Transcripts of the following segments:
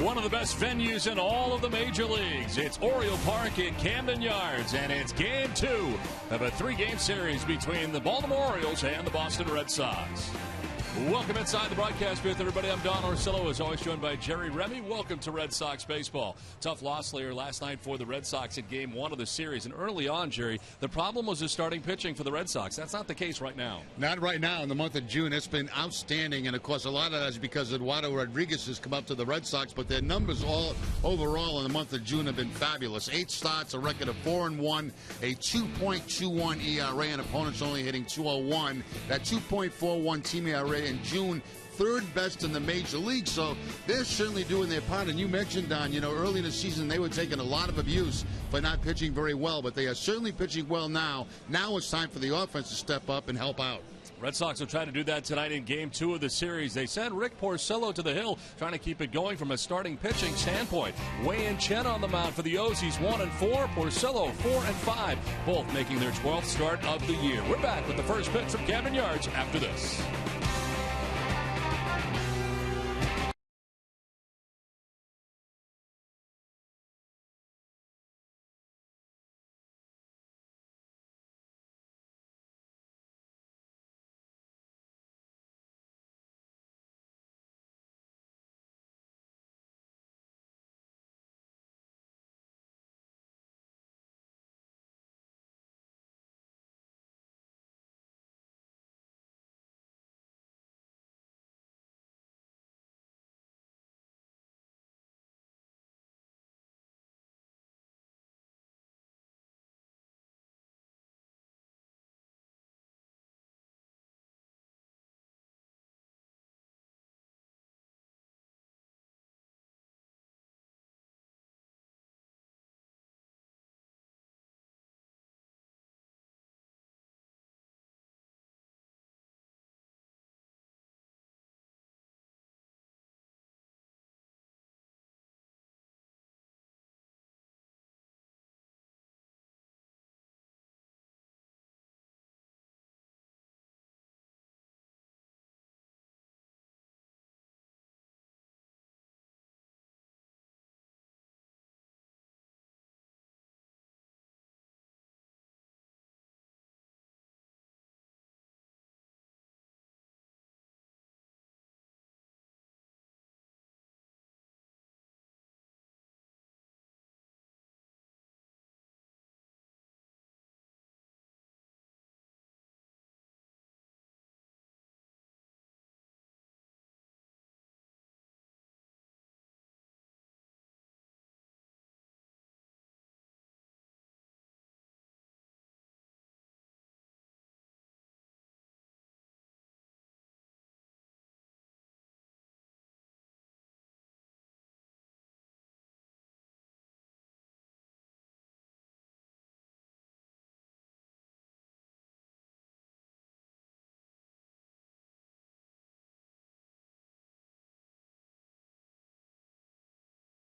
One of the best venues in all of the major leagues. It's Oriole Park in Camden Yards, and it's game 2 of a 3-game series between the Baltimore Orioles and the Boston Red Sox. Welcome inside the broadcast booth, everybody. I'm Don Orsillo, as always, joined by Jerry Remy. Welcome to Red Sox baseball. Tough loss here last night for the Red Sox in game 1 of the series. And early on, Jerry, the problem was the starting pitching for the Red Sox. That's not the case right now. Not right now. In the month of June, it's been outstanding. And, of course, a lot of that is because Eduardo Rodriguez has come up to the Red Sox. But their numbers all overall in the month of June have been fabulous. 8 starts, a record of 4-1, a 2.21 ERA, and opponents only hitting 201. That 2.41 team ERA in June, third best in the major league. So they're certainly doing their part. And you mentioned, Don, early in the season they were taking a lot of abuse for not pitching very well, but they are certainly pitching well now. Now it's time for the offense to step up and help out. Red Sox will try to do that tonight in game 2 of the series. They send Rick Porcello to the hill, trying to keep it going from a starting pitching standpoint. Wei-Yin Chen on the mound for the O's. He's 1-4. Porcello 4-5, both making their 12th start of the year. We're back with the first pitch from Camden Yards after this.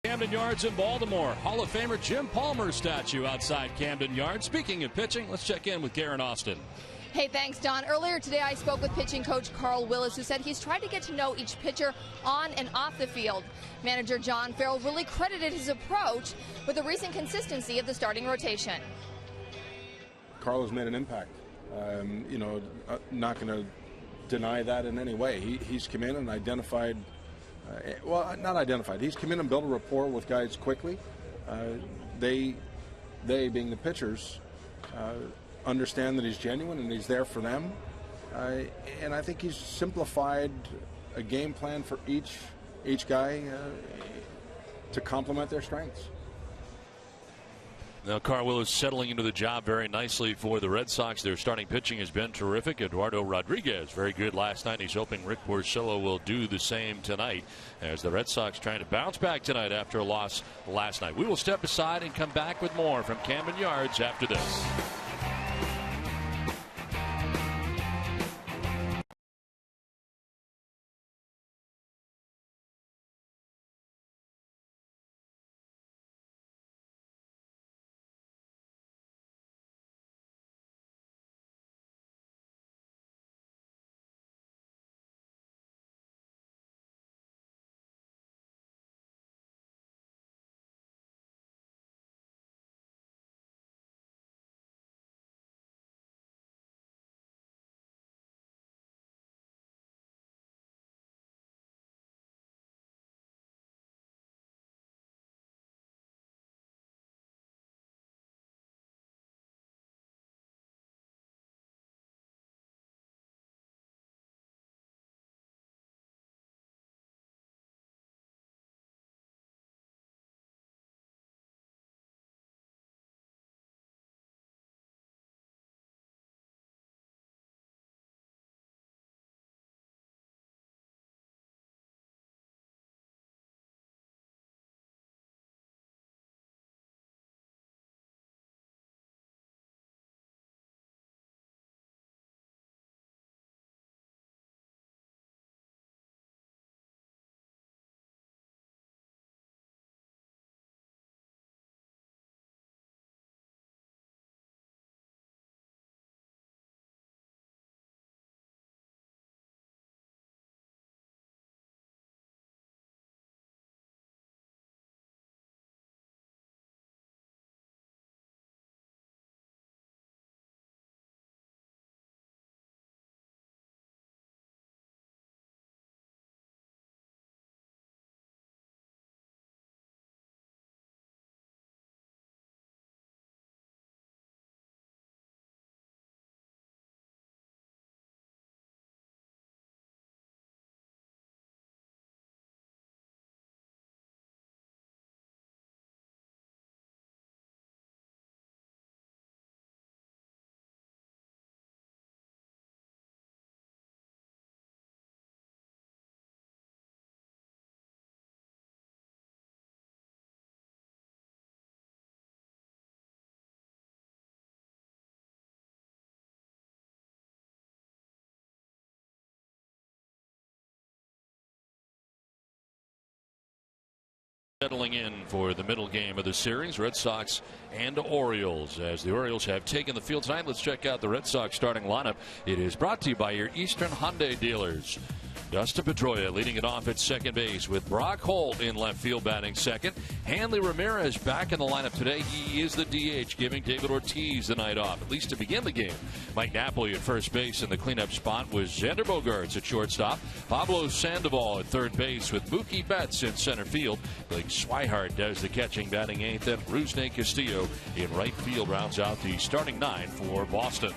Camden Yards in Baltimore. Hall of Famer Jim Palmer's statue outside Camden Yards. Speaking of pitching, let's check in with Karen Austin. Hey, thanks, Don. Earlier today, I spoke with pitching coach Carl Willis, who said he's tried to get to know each pitcher on and off the field. Manager John Farrell really credited his approach with the recent consistency of the starting rotation. Carl has made an impact. Not going to deny that in any way. He's come in and identified. Not identified. He's come in and built a rapport with guys quickly. They being the pitchers, understand that he's genuine and he's there for them. And I think he's simplified a game plan for each guy to complement their strengths. Now, Carl Willis settling into the job very nicely for the Red Sox. Their starting pitching has been terrific. Eduardo Rodriguez, very good last night. He's hoping Rick Porcello will do the same tonight as the Red Sox trying to bounce back tonight after a loss last night. We will step aside and come back with more from Camden Yards after this. Settling in for the middle game of the series, Red Sox and Orioles. As the Orioles have taken the field tonight, let's check out the Red Sox starting lineup. It is brought to you by your Eastern Hyundai dealers. Dustin Pedroia leading it off at second base with Brock Holt in left field batting second. Hanley Ramirez back in the lineup today. He is the DH, giving David Ortiz the night off, at least to begin the game. Mike Napoli at first base, and the cleanup spot was Xander Bogaerts at shortstop. Pablo Sandoval at third base with Mookie Betts in center field. Blake Swihart does the catching, batting eighth, and Rusney Castillo in right field rounds out the starting nine for Boston.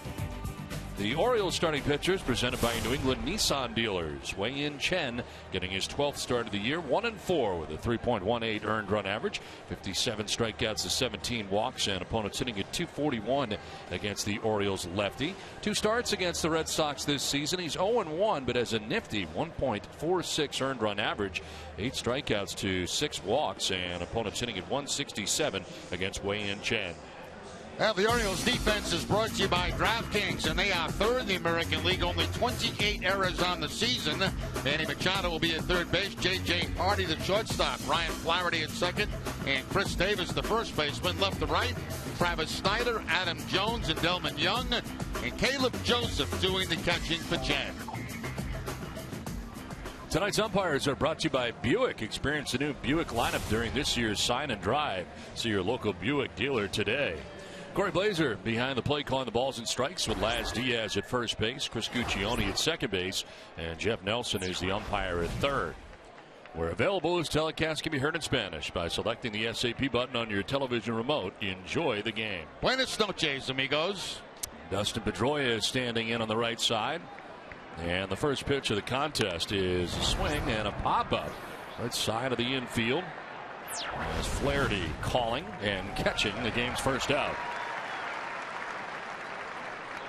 The Orioles starting pitchers presented by New England Nissan dealers. Wei-Yin Chen getting his 12th start of the year, 1-4 with a 3.18 earned run average, 57 strikeouts to 17 walks, and opponents hitting at 241 against the Orioles lefty. 2 starts against the Red Sox this season. He's 0-1, but has a nifty 1.46 earned run average, 8 strikeouts to 6 walks, and opponents hitting at 167 against Wei-Yin Chen. Well, the Orioles defense is brought to you by DraftKings, and they are third in the American League, only 28 errors on the season. Manny Machado will be at third base, J.J. Hardy the shortstop, Ryan Flaherty at second, and Chris Davis the first baseman. Left to right, Travis Snyder, Adam Jones, and Delman Young, and Caleb Joseph doing the catching for Chen. Tonight's umpires are brought to you by Buick. Experience the new Buick lineup during this year's Sign and Drive. See your local Buick dealer today. Corey Blazer behind the plate calling the balls and strikes with Laz Diaz at first base, Chris Guccione at second base, and Jeff Nelson is the umpire at third. Where available, this telecast can be heard in Spanish by selecting the SAP button on your television remote. Enjoy the game. Buenas noches, amigos. Dustin Pedroia is standing in on the right side. And the first pitch of the contest is a swing and a pop-up right side of the infield. As Flaherty calling and catching the game's first out.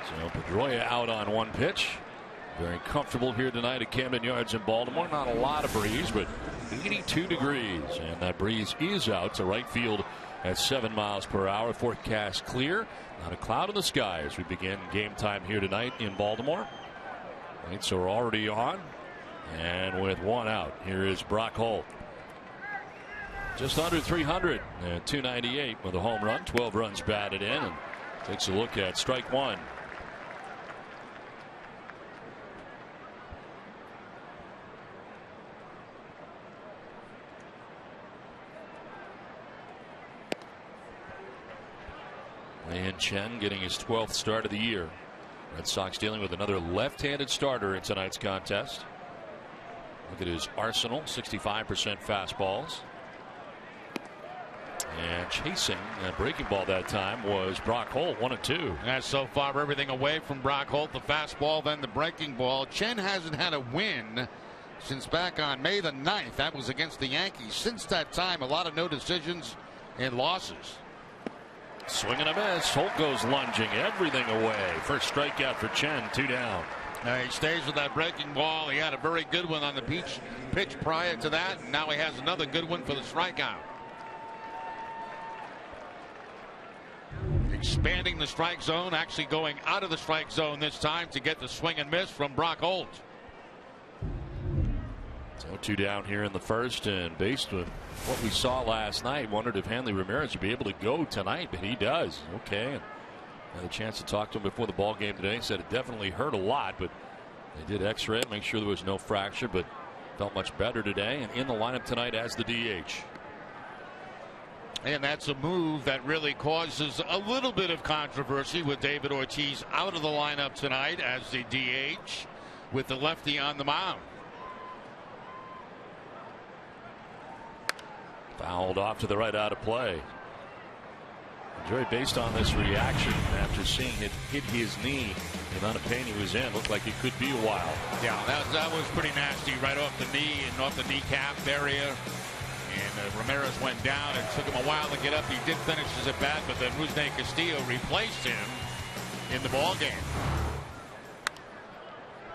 So Pedroia out on one pitch. Very comfortable here tonight at Camden Yards in Baltimore. Not a lot of breeze, but 82 degrees. And that breeze is out to right field at 7 miles per hour. Forecast clear. Not a cloud in the sky as we begin game time here tonight in Baltimore. Right, so we're already on. And with one out, here is Brock Holt. Just under 300 and 298 with a home run, 12 runs batted in, and takes a look at strike one. And Chen getting his 12th start of the year. Red Sox dealing with another left-handed starter in tonight's contest. Look at his arsenal, 65% fastballs. And chasing a breaking ball that time was Brock Holt, 1-2. That's so far everything away from Brock Holt. The fastball, then the breaking ball. Chen hasn't had a win since back on May the 9th. That was against the Yankees. Since that time, a lot of no decisions and losses. Swing and a miss. Holt goes lunging everything away. First strikeout for Chen, 2 down. He stays with that breaking ball. He had a very good one on the pitch prior to that, and now he has another good one for the strikeout. Expanding the strike zone, actually going out of the strike zone this time to get the swing and miss from Brock Holt. So 2 down here in the first, and based on what we saw last night, wondered if Hanley Ramirez would be able to go tonight, but he does. Okay, and had a chance to talk to him before the ball game today. Said it definitely hurt a lot, but they did x-ray it, make sure there was no fracture, but felt much better today, and in the lineup tonight as the DH. And that's a move that really causes a little bit of controversy with David Ortiz out of the lineup tonight as the DH with the lefty on the mound. Fouled off to the right, out of play. Jerry, based on this reaction after seeing it hit his knee, the amount of pain he was in, looked like it could be a while. Yeah, that was pretty nasty right off the knee and off the kneecap area. And Ramirez went down. It took him a while to get up. He did finish his at bat, but then Rusney Castillo replaced him in the ball game.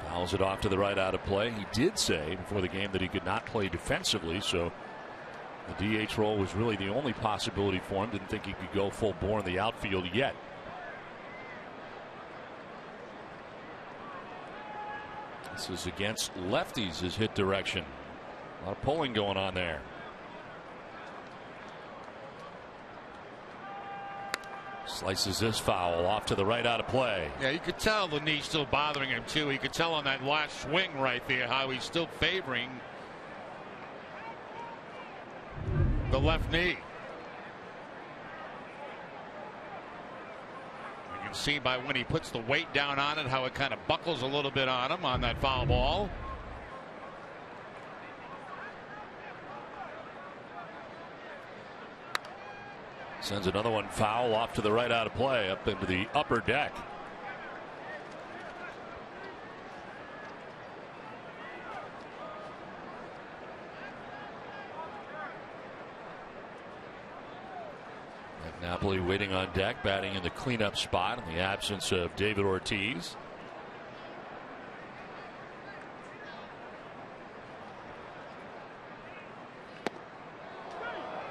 Fouls it off to the right, out of play. He did say before the game that he could not play defensively, so the DH role was really the only possibility for him. Didn't think he could go full bore in the outfield yet. This is against lefties, his hit direction. A lot of pulling going on there. Slices this foul off to the right, out of play. Yeah, you could tell the knee still bothering him too. You could tell on that last swing right there how he's still favoring the left knee. You can see by when he puts the weight down on it how it kind of buckles a little bit on him on that foul ball. Sends another one foul off to the right, out of play, up into the upper deck. Napoli waiting on deck, batting in the cleanup spot in the absence of David Ortiz.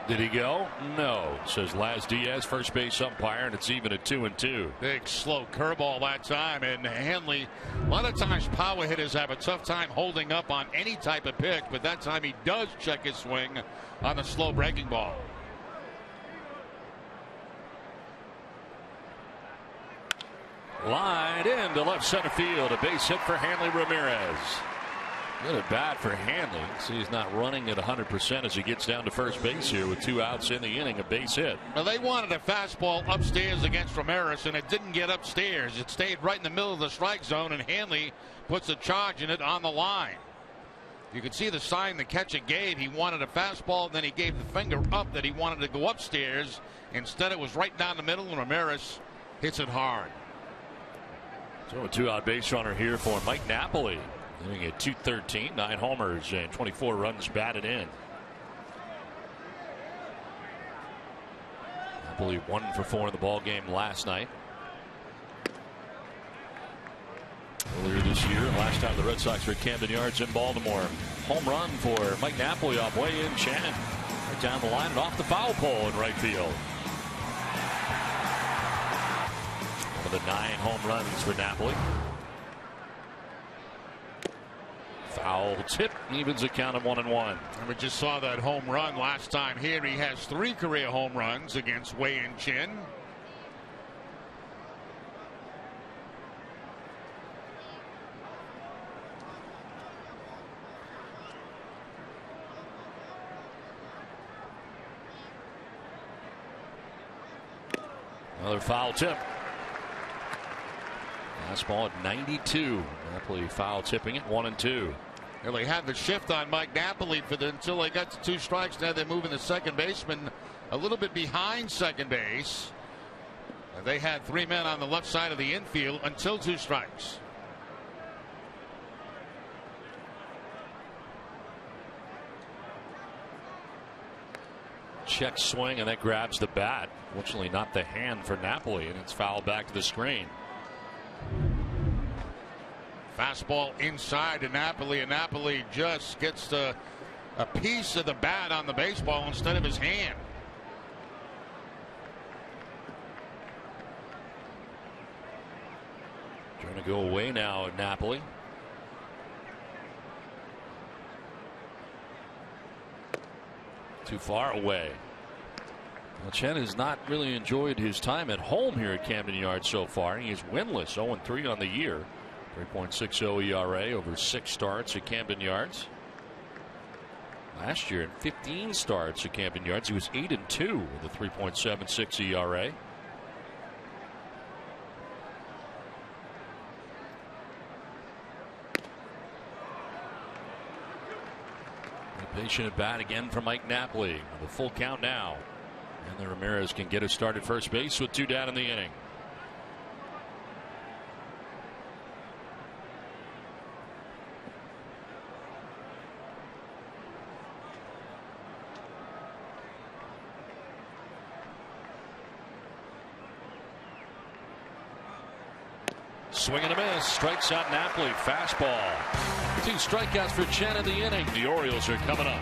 Did he go? No, says Laz Diaz, first base umpire, and it's even at 2-2. Big slow curveball that time, and Hanley, a lot of times power hitters have a tough time holding up on any type of pitch, but that time he does check his swing on the slow breaking ball. Line into left center field, a base hit for Hanley Ramirez. Good at bat for Hanley. See, he's not running at 100% as he gets down to first base here with 2 outs in the inning, a base hit. Well, they wanted a fastball upstairs against Ramirez, and it didn't get upstairs. It stayed right in the middle of the strike zone, and Hanley puts a charge in it on the line. You can see the sign the catcher gave. He wanted a fastball, and then he gave the finger up that he wanted to go upstairs. Instead, it was right down the middle, and Ramirez hits it hard. So a 2-out base runner here for Mike Napoli. Hitting at .213, 9 homers and 24 runs batted in. Napoli 1 for 4 in the ball game last night. Earlier this year, last time the Red Sox were at Camden Yards in Baltimore. Home run for Mike Napoli off Wei-Yin Chen. Right down the line and off the foul pole in right field. One of the 9 home runs for Napoli. Foul tip evens a count of 1-1. And we just saw that home run last time here. He has 3 career home runs against Wei-Yin Chen. Another foul tip. Fastball at 92. Napoli foul tipping it 1-2. Well, they had the shift on Mike Napoli until they got to 2 strikes. Now they're moving the second baseman a little bit behind second base. And they had 3 men on the left side of the infield until 2 strikes. Check swing, and that grabs the bat. Fortunately, not the hand for Napoli, and it's fouled back to the screen. Fastball inside to Napoli, and Napoli just gets a piece of the bat on the baseball instead of his hand. Trying to go away now at Napoli. Too far away. Well, Chen has not really enjoyed his time at home here at Camden Yards so far. He is winless, 0-3 on the year. 3.60 ERA over 6 starts at Camden Yards. Last year in 15 starts at Camden Yards, he was 8-2 with a 3.76 ERA. A patient at bat again for Mike Napoli with a full count now. And then Ramirez can get a start at first base with 2 down in the inning. Swing and a miss. Strikes out Napoli. Fastball. 2 strikeouts for Chen in the inning. The Orioles are coming up.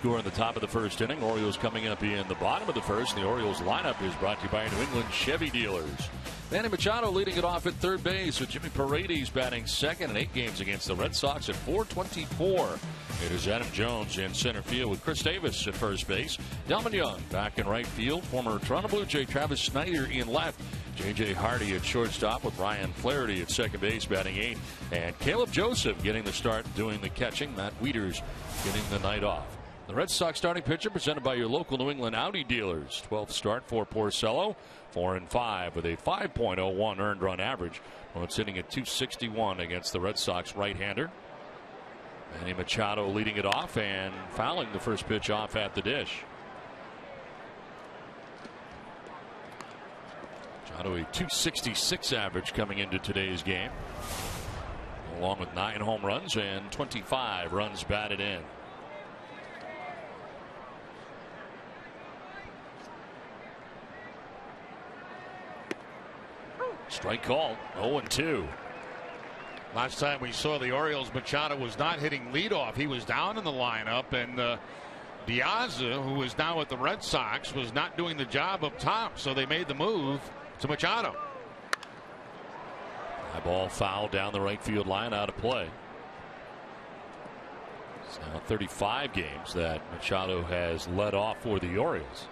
score in the top of the first inning. Orioles coming up in the bottom of the first. The Orioles lineup is brought to you by New England Chevy Dealers. Manny Machado leading it off at third base with Jimmy Paredes batting second in 8 games against the Red Sox at .424. It is Adam Jones in center field with Chris Davis at first base. Delman Young back in right field. Former Toronto Blue Jay Travis Snyder in left. J.J. Hardy at shortstop with Ryan Flaherty at second base batting 8th. And Caleb Joseph getting the start doing the catching. Matt Wieters getting the night off. The Red Sox starting pitcher presented by your local New England Audi dealers. 12th start for Porcello. 4-5 with a 5.01 earned run average. Well, it's hitting at .261 against the Red Sox right-hander. Manny Machado leading it off and fouling the first pitch off at the dish. Machado a .266 average coming into today's game, along with 9 home runs and 25 runs batted in. Strike called. 0-2. Last time we saw the Orioles, Machado was not hitting leadoff. He was down in the lineup, and Diaza, who is now at the Red Sox, was not doing the job up top, so they made the move to Machado. High ball foul down the right field line, out of play. It's now 35 games that Machado has led off for the Orioles.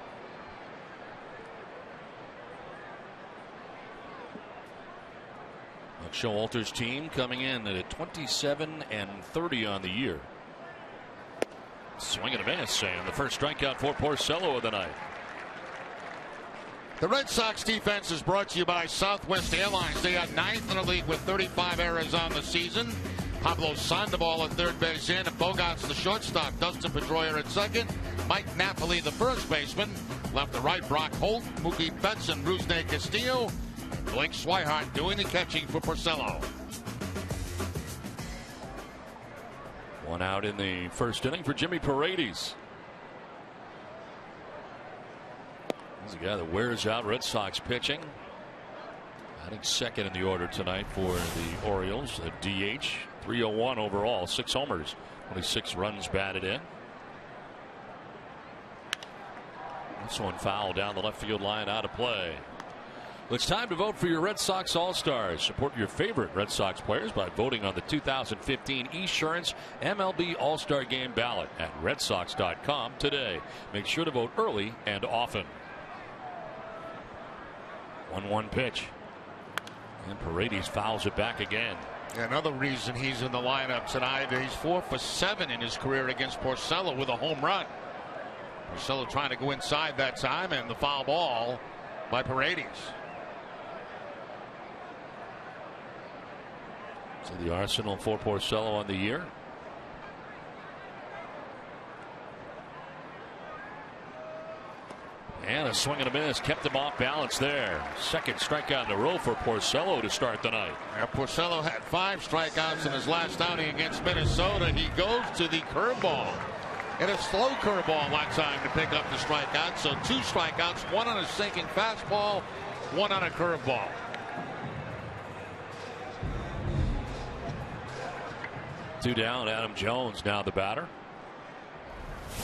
Showalter's team coming in at 27-30 on the year. Swing and a miss, and the first strikeout for Porcello of the night. The Red Sox defense is brought to you by Southwest Airlines. They are 9th in the league with 35 errors on the season. Pablo Sandoval at third base in, and Bogarts the shortstop. Dustin Pedroia at second. Mike Napoli the first baseman. Left to right, Brock Holt, Mookie Betts, and Rusney Castillo. Blake Swihart doing the catching for Porcello. 1 out in the first inning for Jimmy Paredes. He's a guy that wears out Red Sox pitching. I think second in the order tonight for the Orioles. A DH, 301 overall, 6 homers, 26 runs batted in. This one foul down the left field line, out of play. It's time to vote for your Red Sox All-Stars. Support your favorite Red Sox players by voting on the 2015 Esurance MLB All-Star Game ballot at redsox.com today. Make sure to vote early and often. 1-1 pitch. And Paredes fouls it back again. Another reason he's in the lineup tonight, he's 4 for 7 in his career against Porcello with a home run. Porcello trying to go inside that time, and the foul ball by Paredes. So the arsenal for Porcello on the year. And a swing and a miss kept him off balance there. Second strikeout in a row for Porcello to start the night. Yeah, Porcello had 5 strikeouts in his last outing against Minnesota. He goes to the curveball. And a slow curveball that time to pick up the strikeout. So 2 strikeouts, 1 on a sinking fastball, 1 on a curveball. Two down. Adam Jones now the batter.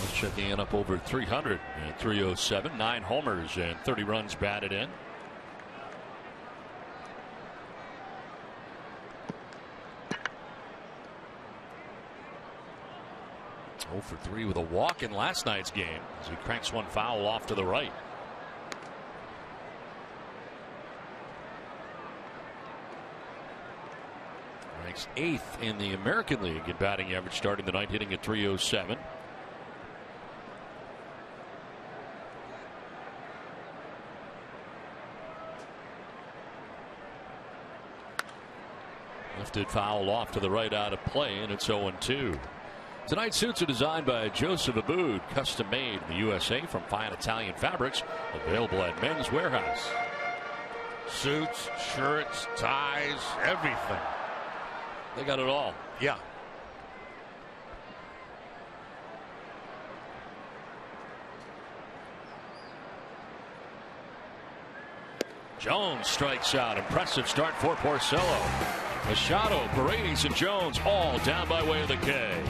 He's checking in up over 300 at 307. 9 homers and 30 runs batted in. Oh for 3 with a walk in last night's game as he cranks one foul off to the right. Ranks 8th in the American League in batting average starting the night, hitting at 307. Lifted foul off to the right, out of play, and it's 0-2. Tonight's suits are designed by Joseph Aboud, custom made in the USA from fine Italian fabrics, available at Men's Warehouse. Suits, shirts, ties, everything. They got it all. Yeah. Jones strikes out. Impressive start for Porcello. Machado, Paredes, and Jones all down by way of the K.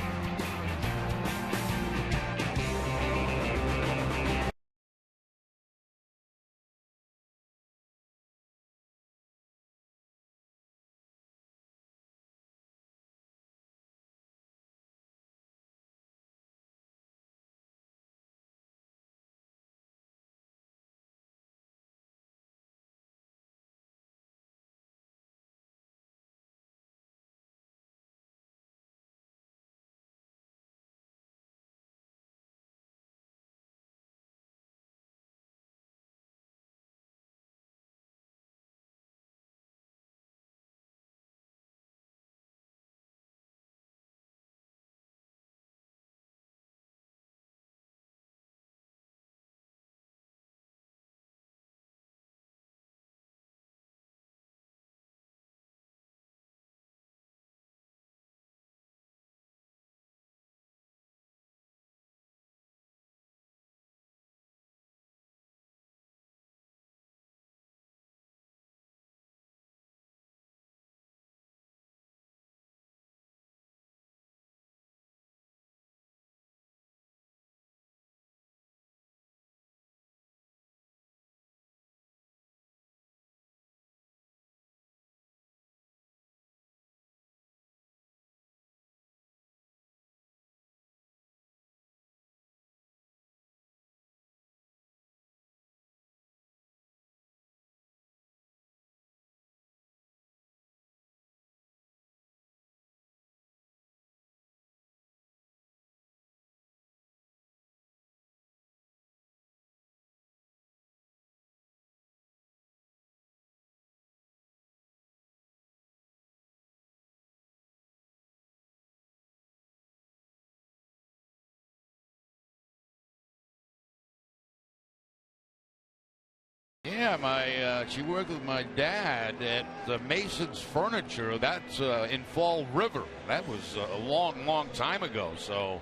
Yeah, she worked with my dad at Mason's Furniture. That's in Fall River. That was a long time ago. So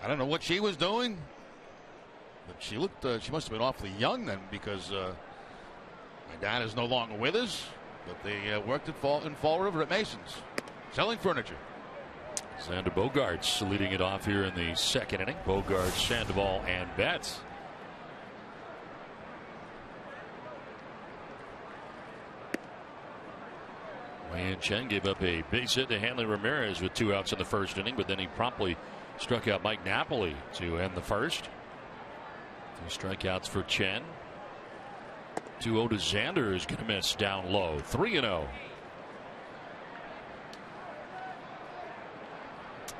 I don't know what she was doing, but she looked. She must have been awfully young then, because my dad is no longer with us. But they worked in Fall River at Mason's, selling furniture. Xander Bogaerts leading it off here in the second inning. Bogaerts, Sandoval, and Betts. Wei-Yin Chen gave up a base hit to Hanley Ramirez with 2 outs in the first inning, but then he promptly struck out Mike Napoli to end the first. 2 strikeouts for Chen. 2-0 to Xander, is going to miss down low. 3-0.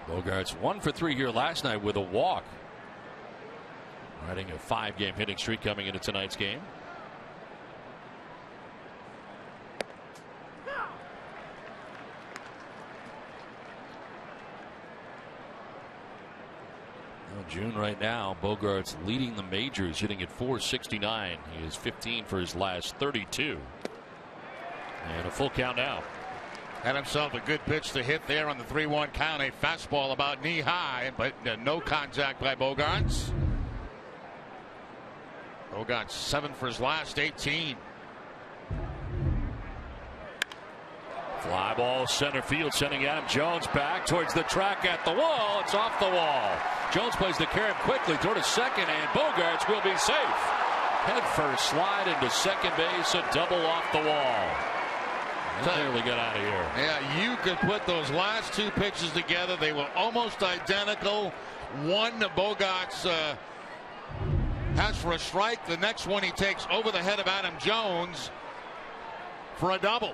Bogaerts 1 for 3 here last night with a walk, riding a 5-game hitting streak coming into tonight's game. June right now, Bogaerts leading the majors, hitting at .469. He is 15 for his last 32. And a full count now. Had himself a good pitch to hit there on the 3-1 count. A fastball about knee high, but no contact by Bogaerts. Bogaerts 7 for his last 18. Fly ball center field, sending Adam Jones back towards the track at the wall. It's off the wall. Jones plays the carry quickly toward a second, and Bogaerts will be safe. Head first slide into second base, a double off the wall. Clearly got out of here. Yeah, you could put those last 2 pitches together. They were almost identical. One Bogaerts has for a strike. The next one he takes over the head of Adam Jones for a double.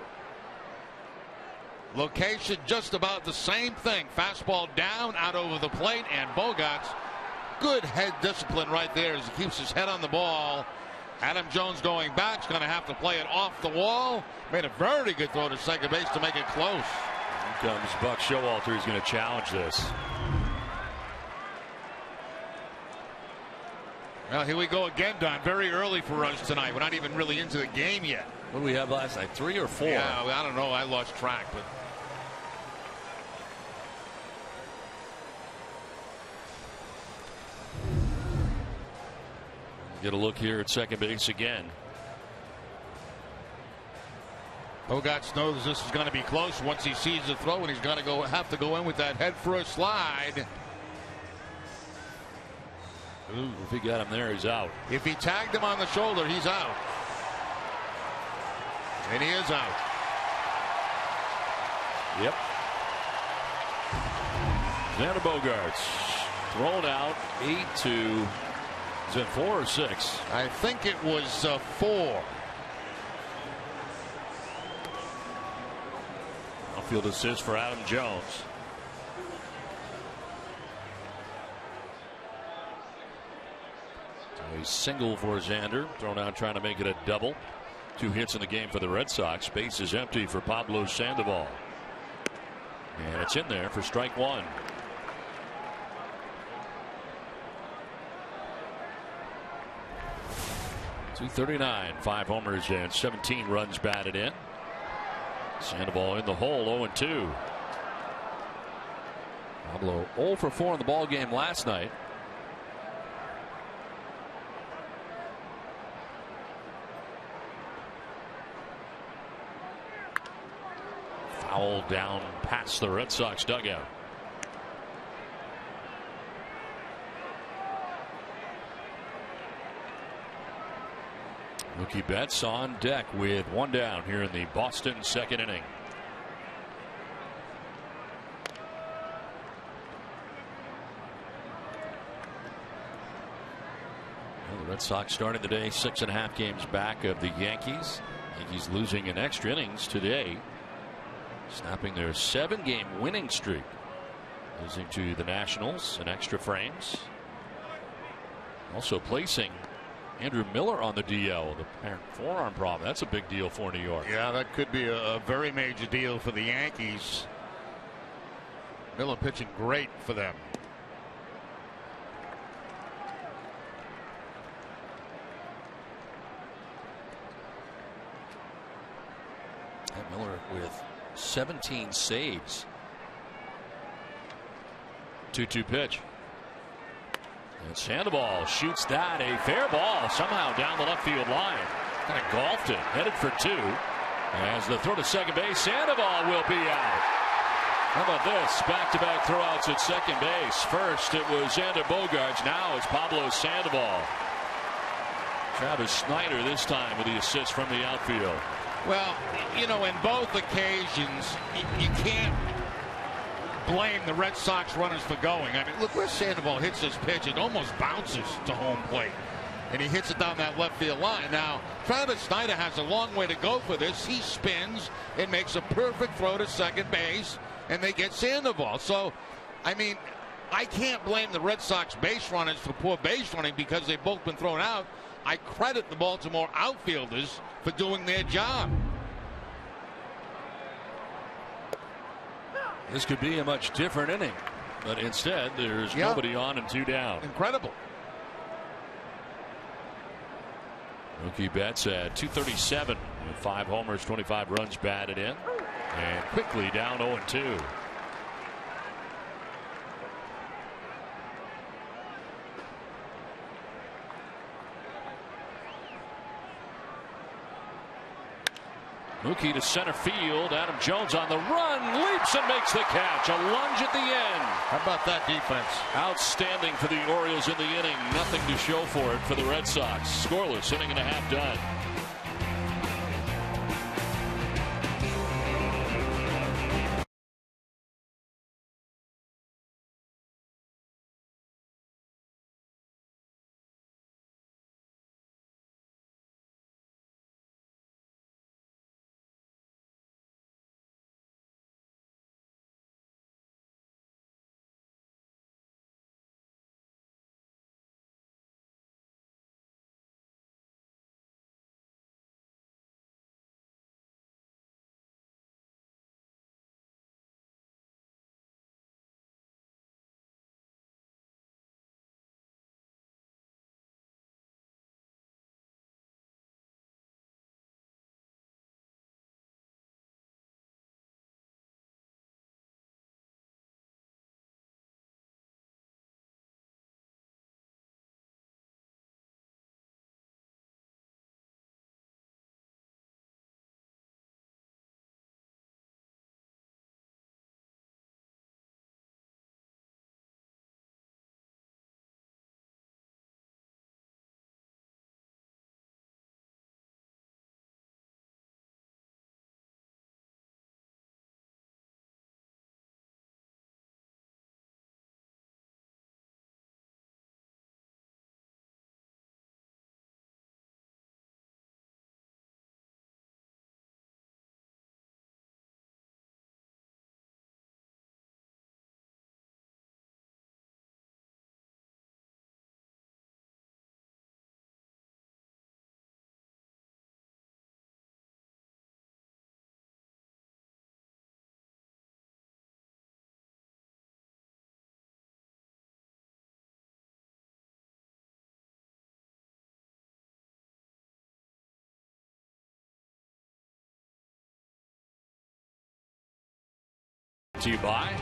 Location just about the same thing. Fastball down, out over the plate, and Bogaerts, good head discipline right there as he keeps his head on the ball. Adam Jones going back is going to have to play it off the wall. Made a very good throw to second base to make it close. Here comes Buck Showalter. He's going to challenge this. Well, here we go again, Don. Very early for us tonight. We're not even really into the game yet. What did we have last night? 3 or 4? Yeah, I don't know. I lost track, but. Get a look here at second base again. Bogaerts knows this is going to be close once he sees the throw, and he's going to have to go in with that head first slide. Ooh, if he got him there, he's out. If he tagged him on the shoulder, he's out. And he is out. Yep. Xander Bogaerts thrown out 8-2. Is it 4 or 6? I think it was 4. Outfield assist for Adam Jones. A single for Xander, thrown out trying to make it a double. 2 hits in the game for the Red Sox. Base is empty for Pablo Sandoval. And it's in there for strike 1. .239, 5 homers and 17 runs batted in. Sandoval in the hole, 0-2. Pablo 0 for 4 in the ball game last night. Foul down past the Red Sox dugout. Mookie Betts on deck with 1 down here in the Boston second inning. Well, the Red Sox starting the day 6.5 games back of the Yankees. Yankees losing in extra innings today, snapping their 7-game winning streak, losing to the Nationals in extra frames. Also placing Andrew Miller on the DL, the apparent forearm problem. That's a big deal for New York. Yeah, that could be a very major deal for the Yankees. Miller pitching great for them. with 17 saves. 2-2 pitch. And Sandoval shoots that, a fair ball somehow down the left field line. Kind of golfed it, headed for 2. As the throw to second base, Sandoval will be out. How about this? Back-to-back throwouts at second base. First it was Xander Bogaerts. Now it's Pablo Sandoval. Travis Snyder this time with the assist from the outfield. Well, you know, in both occasions, you can't blame the Red Sox runners for going. I mean, look where Sandoval hits this pitch. It almost bounces to home plate. And he hits it down that left field line. Now, Travis Snyder has a long way to go for this. He spins and makes a perfect throw to second base, and they get Sandoval. So, I mean, I can't blame the Red Sox base runners for poor base running because they've both been thrown out. I credit the Baltimore outfielders for doing their job. This could be a much different inning, but instead there's nobody on and 2 down. Incredible. Mookie Betts at 237 with 5 homers, 25 runs batted in, and quickly down 0-2. Mookie to center field. Adam Jones on the run, leaps and makes the catch. A lunge at the end. How about that defense? Outstanding for the Orioles in the inning. Nothing to show for it for the Red Sox. Scoreless, inning and a half done. To you by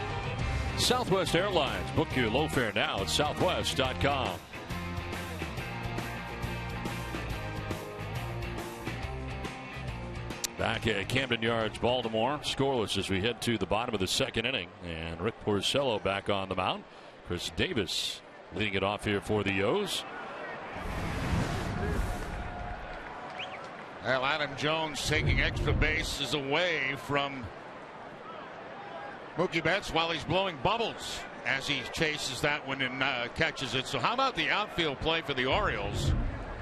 Southwest Airlines. Book your low fare now at southwest.com. Back at Camden Yards, Baltimore. Scoreless as we head to the bottom of the second inning. And Rick Porcello back on the mound. Chris Davis leading it off here for the O's. Well, Adam Jones taking extra bases away from Mookie Betts while he's blowing bubbles as he chases that one and catches it. So how about the outfield play for the Orioles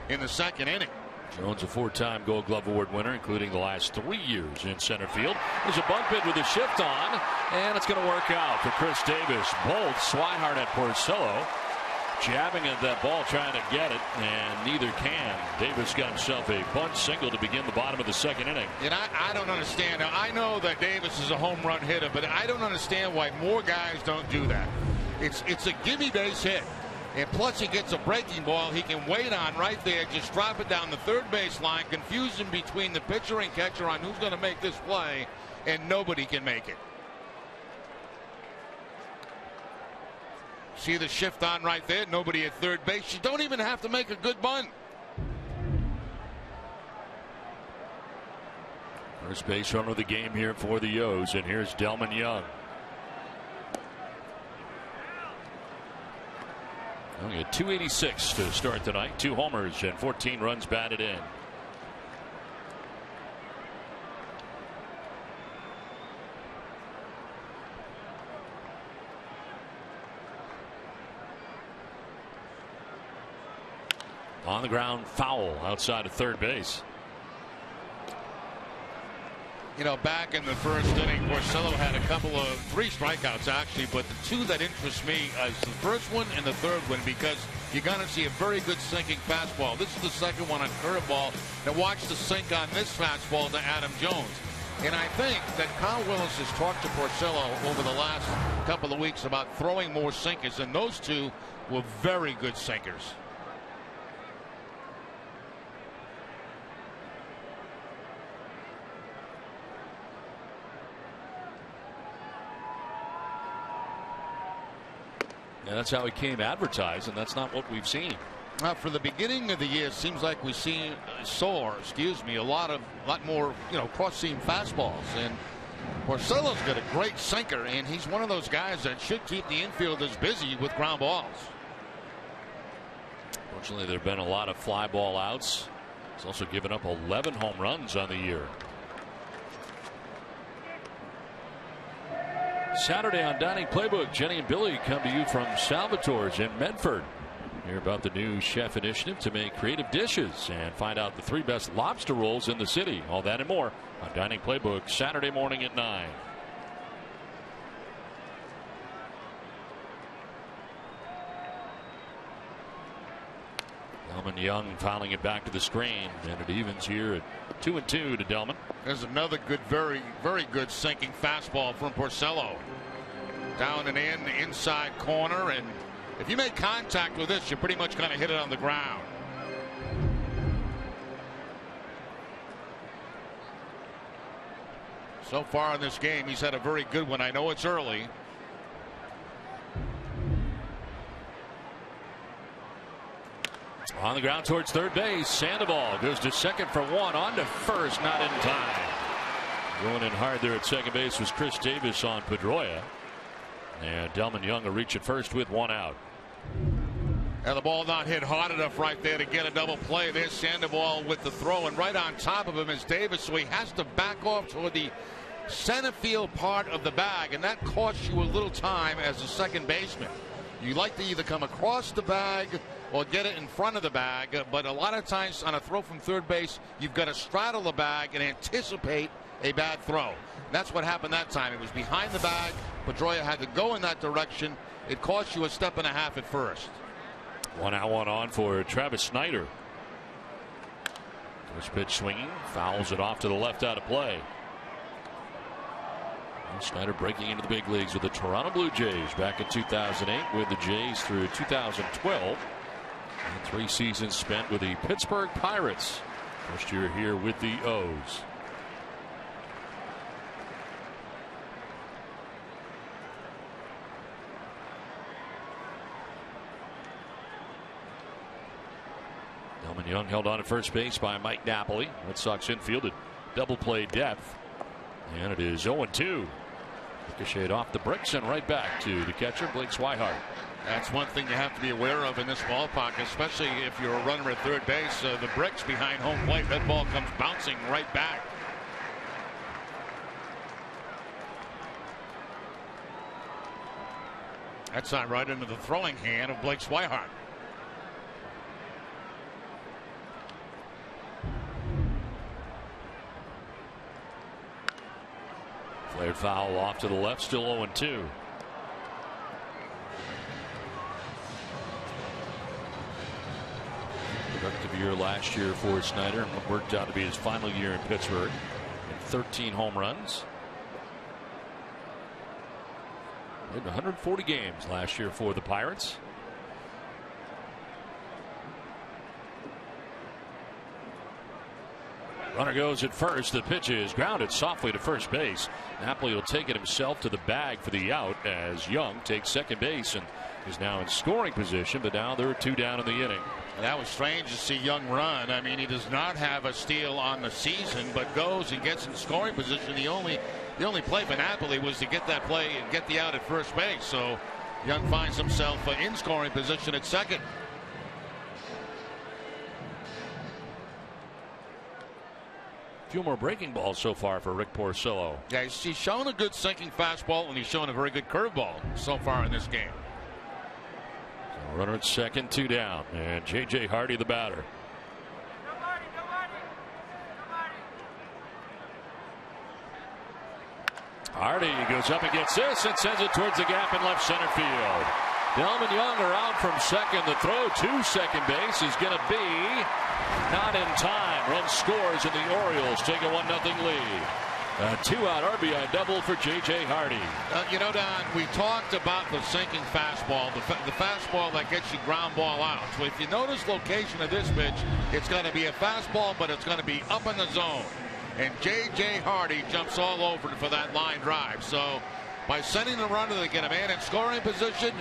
in the second inning? Jones, a 4-time Gold Glove Award winner, including the last 3 years in center field. There's a bunt bid with a shift on, and it's going to work out for Chris Davis. Both Swihart and Porcello jabbing at that ball, trying to get it, and neither can. Davis got himself a bunt single to begin the bottom of the second inning. And I don't understand. Now, I know that Davis is a home run hitter, but I don't understand why more guys don't do that. It's a gimme base hit. And plus he gets a breaking ball he can wait on right there, just drop it down the third base line, confusion between the pitcher and catcher on who's going to make this play. and nobody can make it. See the shift on right there? Nobody at third base. You don't even have to make a good bunt. First base runner of the game here for the O's, and here's Delman Young. Only a 286 to start tonight. 2 homers and 14 runs batted in. On the ground, foul outside of third base. You know, back in the first inning, Porcello had a couple of 3 strikeouts actually, but the 2 that interest me is the first one and the third one, because you're going to see a very good sinking fastball. This is the second one on curveball. Now watch the sink on this fastball to Adam Jones. And I think that Carl Willis has talked to Porcello over the last couple of weeks about throwing more sinkers, and those 2 were very good sinkers. And that's how he came advertised, and that's not what we've seen. For the beginning of the year, it seems like we saw a lot more, cross-seam fastballs. And Porcello's got a great sinker, and he's one of those guys that should keep the infielders busy with ground balls. Fortunately, there have been a lot of fly ball outs. He's also given up 11 home runs on the year. Saturday on Dining Playbook, Jenny and Billy come to you from Salvatore's in Medford. Hear about the new chef initiative to make creative dishes and find out the 3 best lobster rolls in the city. All that and more on Dining Playbook Saturday morning at 9. Delman Young fouling it back to the screen, and it evens here at 2-2 to Delman. There's another good, very, very good sinking fastball from Porcello. Down and in, the inside corner, and if you make contact with this, you're pretty much going to hit it on the ground. So far in this game, he's had a very good one. I know it's early. On the ground towards third base, Sandoval goes to second for 1, on to first, not in time. Going in hard there at second base was Chris Davis on Pedroia. And Delman Young will reach at first with 1 out. And the ball not hit hard enough right there to get a double play. There's Sandoval with the throw, and right on top of him is Davis, so he has to back off toward the center field part of the bag, and that costs you a little time as a second baseman. You like to either come across the bag or get it in front of the bag, but a lot of times on a throw from third base, you've got to straddle the bag and anticipate a bad throw. And that's what happened that time. It was behind the bag. Pedroia had to go in that direction. It cost you a step and a half at first. 1 out, 1 on for Travis Snyder. First pitch swinging, fouls it off to the left out of play. And Snyder breaking into the big leagues with the Toronto Blue Jays back in 2008, with the Jays through 2012. And 3 seasons spent with the Pittsburgh Pirates. First year here with the O's. Delman Young held on at first base by Mike Napoli. Red Sox infield at double play depth. And it is 0-2. Ricocheted off the bricks and right back to the catcher, Blake Swihart. That's one thing you have to be aware of in this ballpark, especially if you're a runner at third base. The bricks behind home plate, that ball comes bouncing right back. That's not right into the throwing hand of Blake Swihart. Flared foul off to the left, still 0-2. Productive year last year for Snyder, and what worked out to be his final year in Pittsburgh. And 13 home runs. Played 140 games last year for the Pirates. Runner goes at first. The pitch is grounded softly to first base. Napoli will take it himself to the bag for the out as Young takes second base and is now in scoring position. But now there are 2 down in the inning. That was strange to see Young run. I mean, he does not have a steal on the season, but goes and gets in scoring position. The only play for Napoli was to get that play and get the out at first base. So Young finds himself in scoring position at second. Few more breaking balls so far for Rick Porcello. Yeah, he's shown a good sinking fastball, and he's shown a very good curveball so far in this game. So runner at second, 2 down, and J.J. Hardy the batter. Hardy goes up and gets this and sends it towards the gap in left center field. Delman Young around from second. The throw to second base is going to be not in time. Run scores and the Orioles take a 1-0 lead. A 2-out RBI double for J.J. Hardy. You know, Don, we talked about the sinking fastball, the fastball that gets you ground ball out. So if you notice location of this pitch, it's going to be a fastball, but it's going to be up in the zone. And J.J. Hardy jumps all over for that line drive. So by sending the runner, they get a man in scoring position.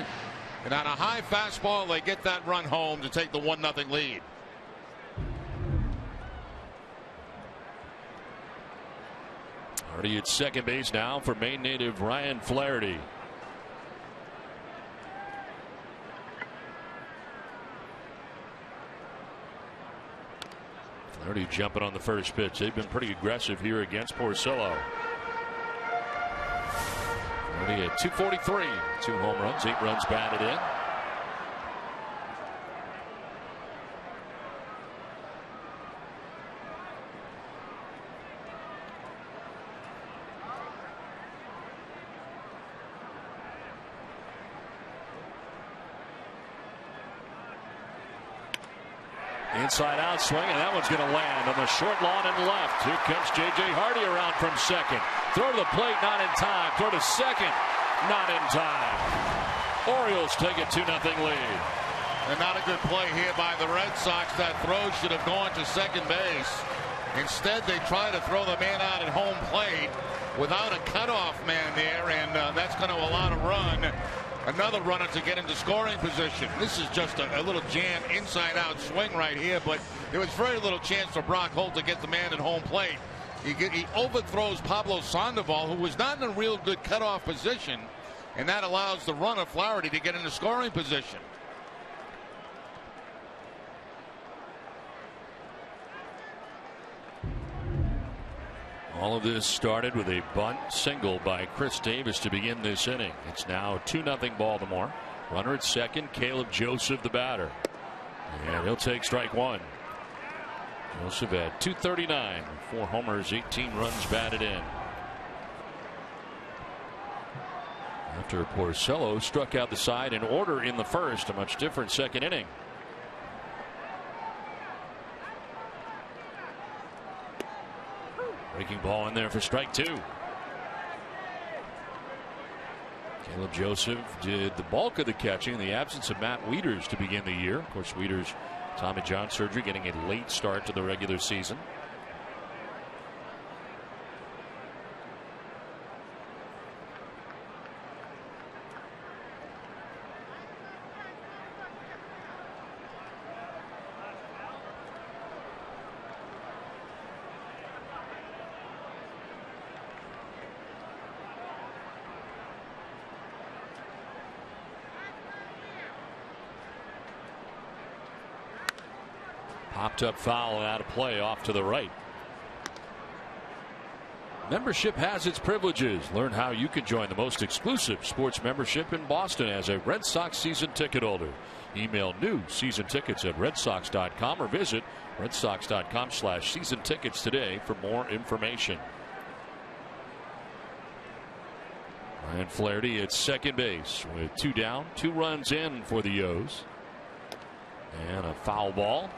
And on a high fastball, they get that run home to take the 1-0 lead. Hardy at second base now for Maine native Ryan Flaherty. Flaherty jumping on the first pitch. They've been pretty aggressive here against Porcello. Flaherty at 243. 2 home runs, 8 runs batted in. Inside out swing, and that one's going to land on the short lawn and left. Here comes J.J. Hardy around from second. Throw to the plate, not in time. Throw to second, not in time. Orioles take a 2-0 lead. And not a good play here by the Red Sox. That throw should have gone to second base. Instead, they try to throw the man out at home plate without a cutoff man there, and that's going to allow a run. Another runner to get into scoring position. This is just a little jam inside out swing right here, but there was very little chance for Brock Holt to get the man at home plate. He overthrows Pablo Sandoval, who was not in a real good cutoff position, and that allows the runner Flaherty to get into scoring position. All of this started with a bunt single by Chris Davis to begin this inning. It's now 2-0 Baltimore. Runner at second, Caleb Joseph the batter. And he'll take strike 1. Joseph at 239, 4 homers, 18 runs batted in. After Porcello struck out the side in order in the first, a much different second inning. Breaking ball in there for strike 2. Caleb Joseph did the bulk of the catching in the absence of Matt Wieters to begin the year. Of course, Wieters, Tommy John surgery, getting a late start to the regular season. Popped up foul and out of play off to the right. Membership has its privileges. Learn how you can join the most exclusive sports membership in Boston as a Red Sox season ticket holder. Email new season tickets at redsox.com or visit redsox.com/season tickets today for more information. Ryan Flaherty at second base with 2 down, 2 runs in for the O's. And a foul ball.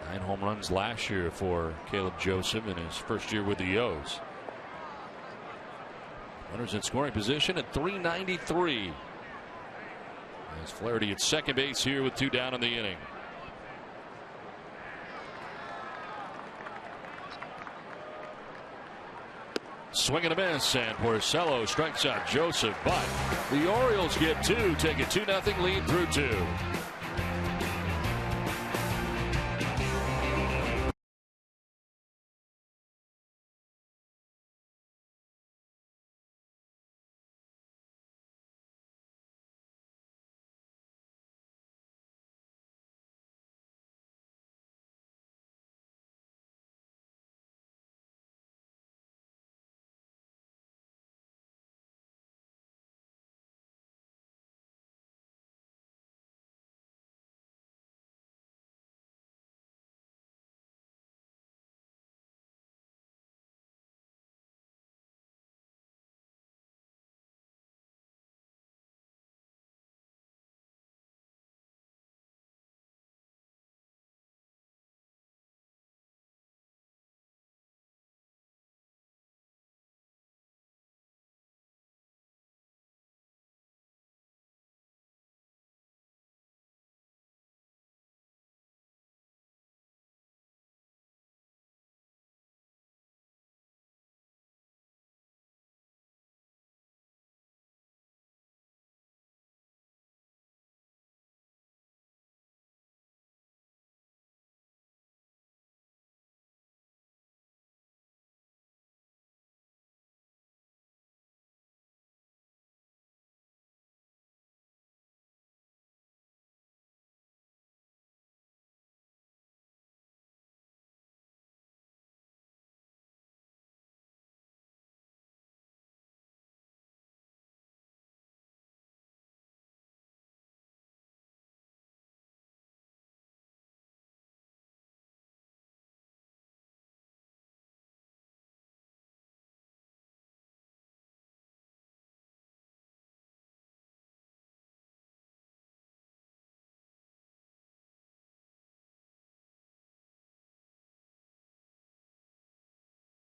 Nine home runs last year for Caleb Joseph in his first year with the O's. Runners in scoring position at 393. As Flaherty at second base here with 2 down in the inning. Swing and a miss, and Porcello strikes out Joseph, but the Orioles get 2, take a 2-0 lead through 2.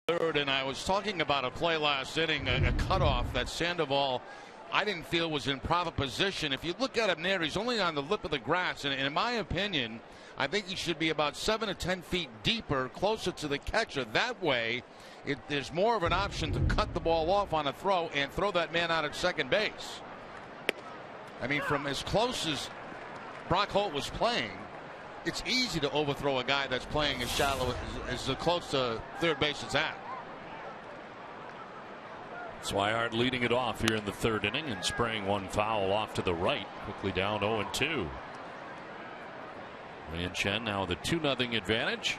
Third, and I was talking about a play last inning, a cutoff that Sandoval, I didn't feel was in proper position. If you look at him there, he's only on the lip of the grass, and in my opinion, I think he should be about 7 to 10 feet deeper, closer to the catcher. That way, there's more of an option to cut the ball off on a throw and throw that man out at second base. I mean, from as close as Brock Holt was playing, it's easy to overthrow a guy that's playing as shallow as close to third base as that. Swihart leading it off here in the 3rd inning and spraying one foul off to the right, quickly down 0-2. Wei Chen now the 2-0 advantage.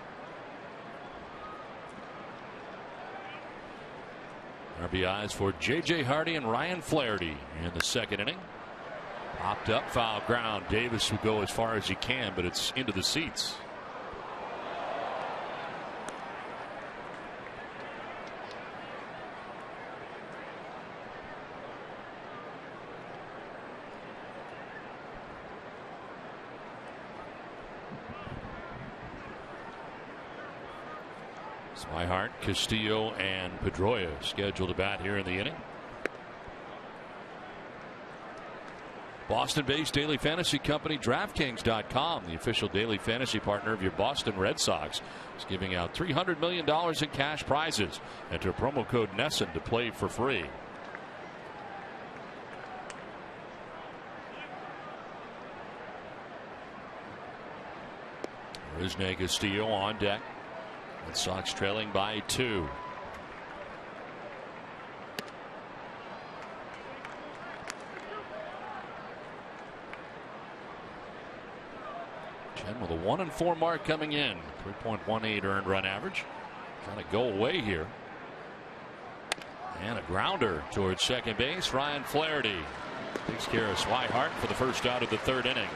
RBIs for J.J. Hardy and Ryan Flaherty in the 2nd inning. Popped up, foul ground. Davis will go as far as he can, but it's into the seats. Swihart, Castillo, and Pedroia scheduled to bat here in the inning. Boston-based daily fantasy company DraftKings.com, the official daily fantasy partner of your Boston Red Sox, is giving out $300 million in cash prizes. Enter promo code NESSN to play for free. Rizne Castillo on deck. Red Sox trailing by 2. Chen with a 1-4 mark coming in. 3.18 earned run average. Trying to go away here. And a grounder towards second base. Ryan Flaherty takes care of Swihart for the first out of the 3rd inning.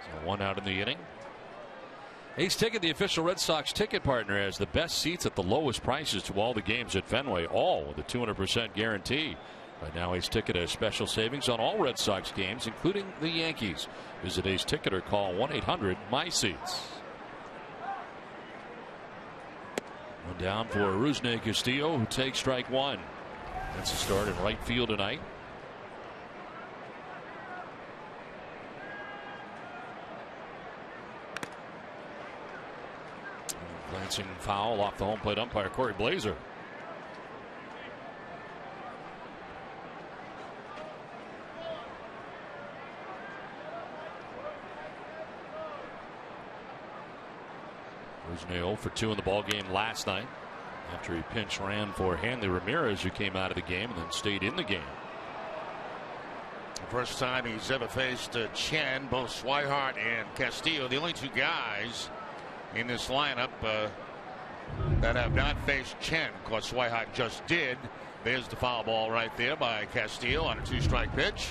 So 1 out in the inning. Ace Ticket, the official Red Sox ticket partner, has the best seats at the lowest prices to all the games at Fenway, all with a 200% guarantee. Right now, Ace Ticket has special savings on all Red Sox games, including the Yankees. Visit Ace Ticket or call 1-800-MY-SEATS. One down for Rusney Castillo, who takes strike one. That's a start in right field tonight. Glancing foul off the home plate umpire, Corey Blazer. Rusney 0 for 2 in the ball game last night after he pinch ran for Hanley Ramirez, who came out of the game and then stayed in the game. The first time he's ever faced Chen, both Swihart and Castillo, the only two guys in this lineup that have not faced Chen. Of course, Swihart just did. There's the foul ball right there by Castillo on a 2-strike pitch.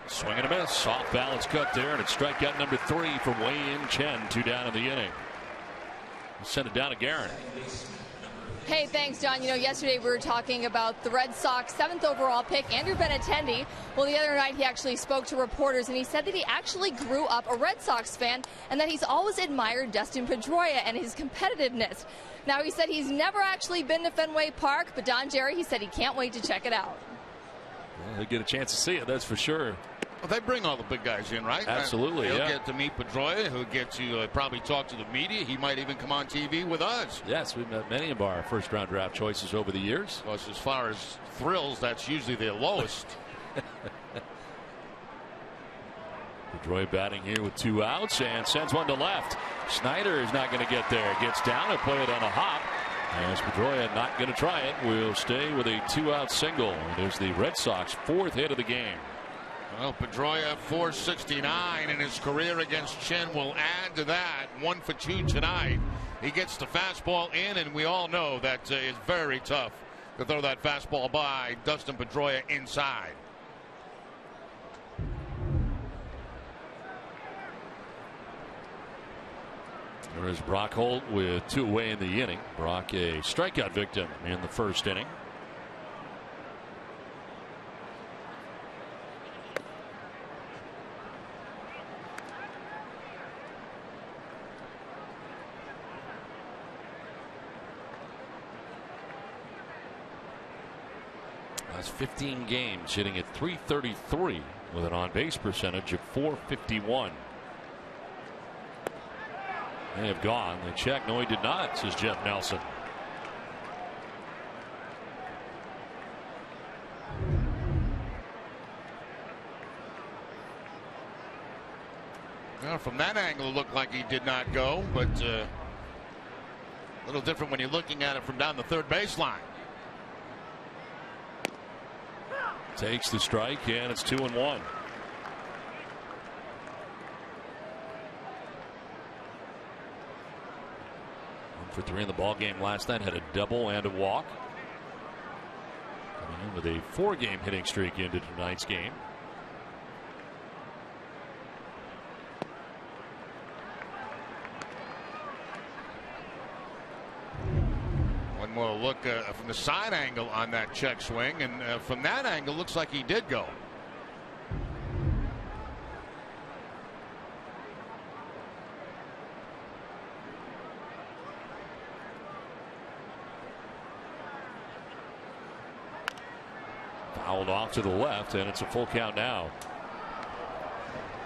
Swing and a miss. Soft balance cut there, and it's strikeout number 3 from Wei-Yin Chen. 2 down in the inning. We'll send it down to Guerin. Hey, thanks, John. You know, yesterday we were talking about the Red Sox 7th overall pick, Andrew Benintendi. Well, the other night he actually spoke to reporters, and he said that he actually grew up a Red Sox fan and that he's always admired Dustin Pedroia and his competitiveness. Now, he said he's never actually been to Fenway Park, but Don Jerry, he said he can't wait to check it out. Well, he'll get a chance to see it, that's for sure. Well, they bring all the big guys in, right? Absolutely. He'll yeah. get to meet Pedroia. He'll get to probably talk to the media. He might even come on TV with us. Yes, we've met many of our first-round draft choices over the years. Of course, as far as thrills, that's usually their lowest. Pedroia batting here with 2 outs and sends one to left. Snyder is not going to get there. Gets down and play it on a hop. As Pedroia not going to try it, will stay with a 2-out single. And there's the Red Sox 4th hit of the game. Well, Pedroia 469 in his career against Chen will add to that. 1 for 2 tonight. He gets the fastball in, and we all know that it's very tough to throw that fastball by Dustin Pedroia inside. There is Brock Holt with 2 away in the inning. Brock a strikeout victim in the first inning. That's 15 games, hitting at .333 with an on-base percentage of .451. They have gone. They check. No, he did not, says Jeff Nelson. Well, from that angle, it looked like he did not go, but a little different when you're looking at it from down the third baseline. Takes the strike, and it's 2-1. 1 for 3 in the ball game last night. Had a double and a walk. Coming in with a 4-game hitting streak into tonight's game. One more look from the side angle on that check swing, and from that angle, looks like he did go. Fouled off to the left, and it's a full count now.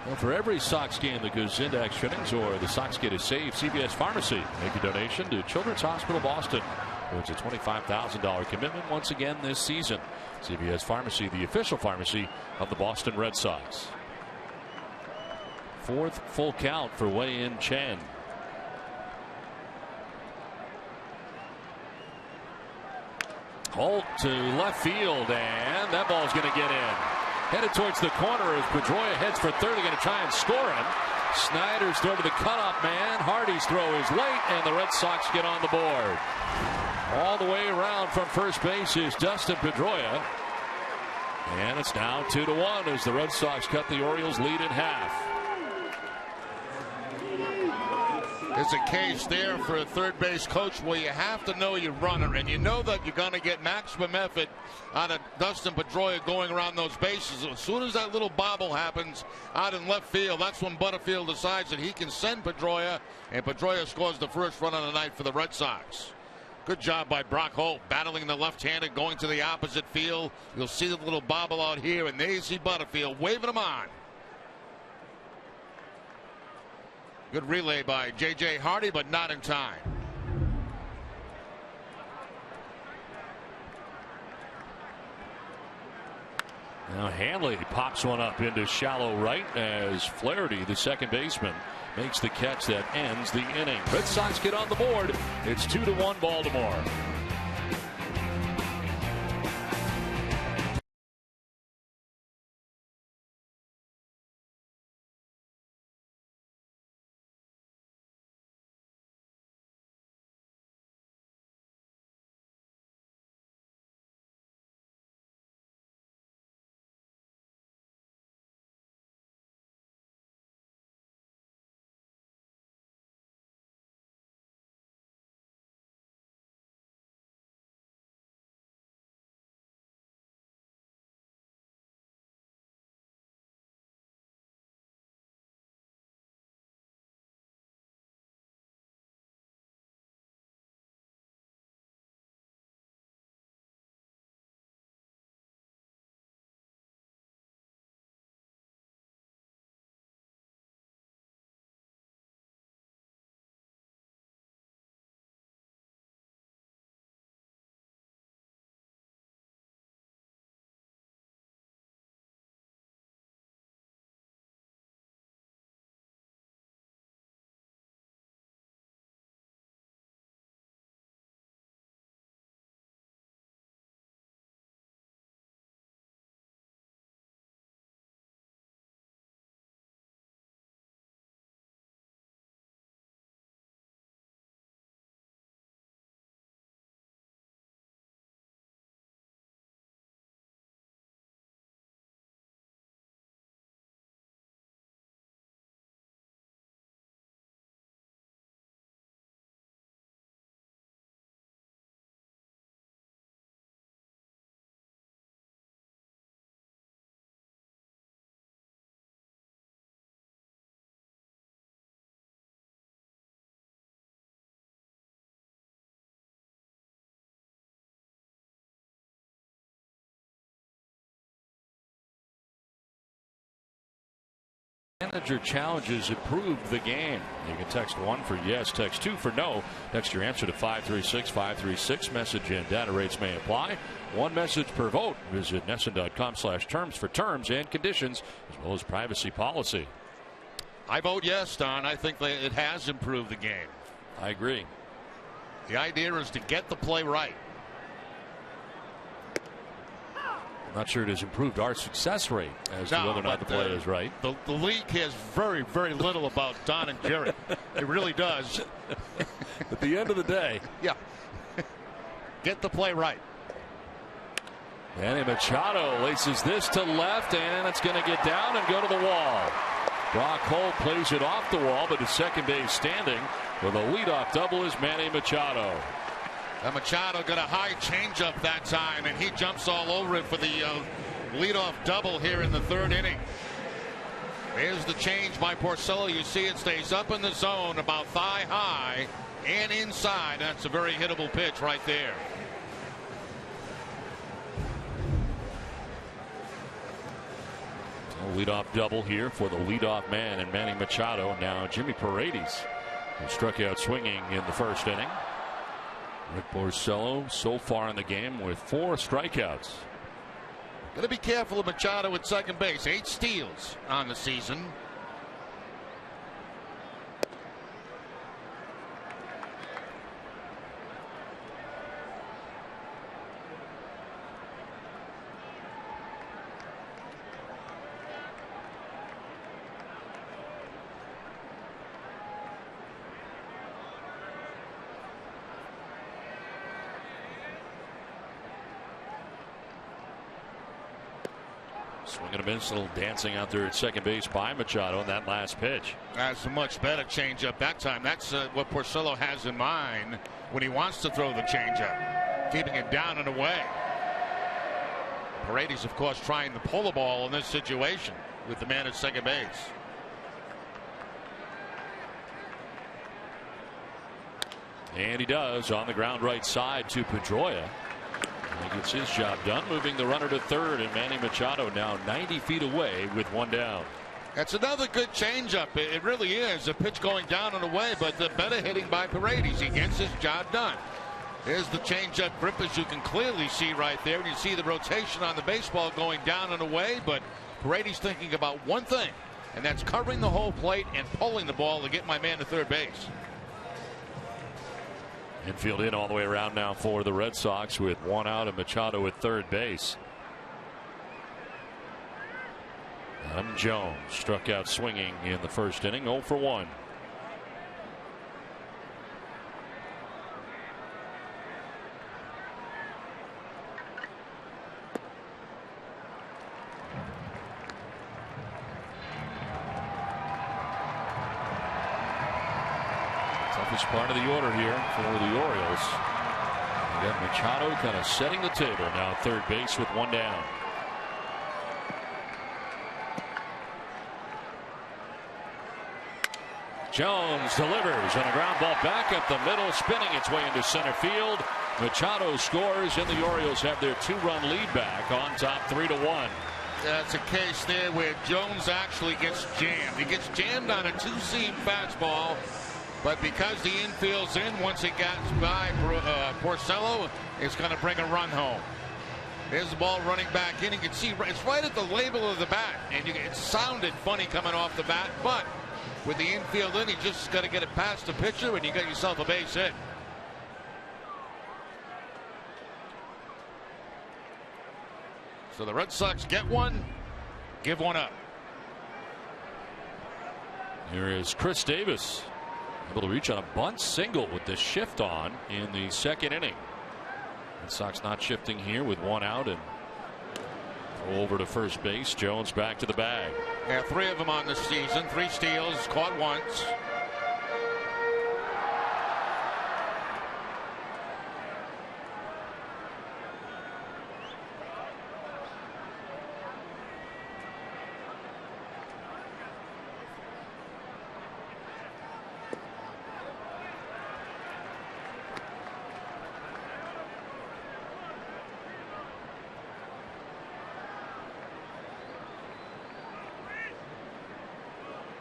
Well, for every Sox game that goes into extra innings or the Sox get a save, CVS Pharmacy make a donation to Children's Hospital Boston. It's a $25,000 commitment once again this season. CVS Pharmacy, the official pharmacy of the Boston Red Sox. 4th full count for Wei-Yin Chen. Holt to left field, and that ball's going to get in. Headed towards the corner as Pedroia heads for third. They're going to try and score him. Snyder's throw to the cutoff man. Hardy's throw is late, and the Red Sox get on the board. All the way around from first base is Dustin Pedroia. And it's now 2-1 as the Red Sox cut the Orioles lead in half. is a case there for a third base coach where you have to know your runner, and you know that you're going to get maximum effort out of Dustin Pedroia going around those bases. As soon as that little bobble happens out in left field, that's when Butterfield decides that he can send Pedroia, and Pedroia scores the first run of the night for the Red Sox. Good job by Brock Holt, battling the left-hander, going to the opposite field. You'll see the little bobble out here, and there you see Butterfield waving him on. Good relay by J.J. Hardy, but not in time. Now Hanley pops one up into shallow right as Flaherty, the second baseman, makes the catch that ends the inning. Red Sox get on the board. It's 2-1 Baltimore. Manager challenges improved the game. You can text 1 for yes, text 2 for no. Text your answer to 536-536. Message and data rates may apply. One message per vote. Visit NESN.com/terms for terms and conditions, as well as privacy policy. I vote yes, Don. I think that it has improved the game. I agree. The idea is to get the play right. I'm not sure it has improved our success rate as to whether or not the play is right. The league cares very, very little about Don and Jerry. It really does. At the end of the day. Yeah. Get the play right. Manny Machado laces this to left, and it's going to get down and go to the wall. Brock Holt plays it off the wall, but his second base standing with a leadoff double is Manny Machado. And Machado got a high changeup that time, and he jumps all over it for the leadoff double here in the third inning. There's the change by Porcello. You see it stays up in the zone about thigh high and inside. That's a very hittable pitch right there. A leadoff double here for the leadoff man and Manny Machado. Now Jimmy Paredes, who struck out swinging in the first inning. Rick Porcello so far in the game with 4 strikeouts. Got to be careful of Machado at second base. 8 steals on the season. Swing and a miss, a little dancing out there at second base by Machado on that last pitch. That's a much better changeup that time. That's what Porcello has in mind when he wants to throw the changeup, keeping it down and away. Paredes, of course, trying to pull the ball in this situation with the man at second base. And he does on the ground right side to Pedroia. He gets his job done, moving the runner to third, and Manny Machado now 90 feet away with one down. That's another good changeup. It really is. A pitch going down and away, but the better hitting by Paredes. He gets his job done. There's the changeup grip, as you can clearly see right there. And you see the rotation on the baseball going down and away, but Paredes thinking about one thing, and that's covering the whole plate and pulling the ball to get my man to third base. Infield in all the way around now for the Red Sox with one out and Machado at third base. Adam Jones struck out swinging in the first inning, 0 for 1. Toughest part of the order here for the Orioles. You got Machado kind of setting the table now at third base with one down. Jones delivers on a ground ball back up the middle, spinning its way into center field. Machado scores, and the Orioles have their 2-run lead back on top 3-1. That's a case there where Jones actually gets jammed. He gets jammed on a two-seam fastball, but because the infield's in, once it gets by Porcello, it's going to bring a run home. There's the ball running back in. You can see it's right at the label of the bat, and it sounded funny coming off the bat, but with the infield in, you just got to get it past the pitcher, and you got yourself a base hit. So the Red Sox get one, give one up. Here is Chris Davis, able to reach on a bunt single with the shift on in the second inning. Red Sox not shifting here with one out, and throw over to first base. Jones back to the bag. Yeah, 3 of them on the season, 3 steals, caught once.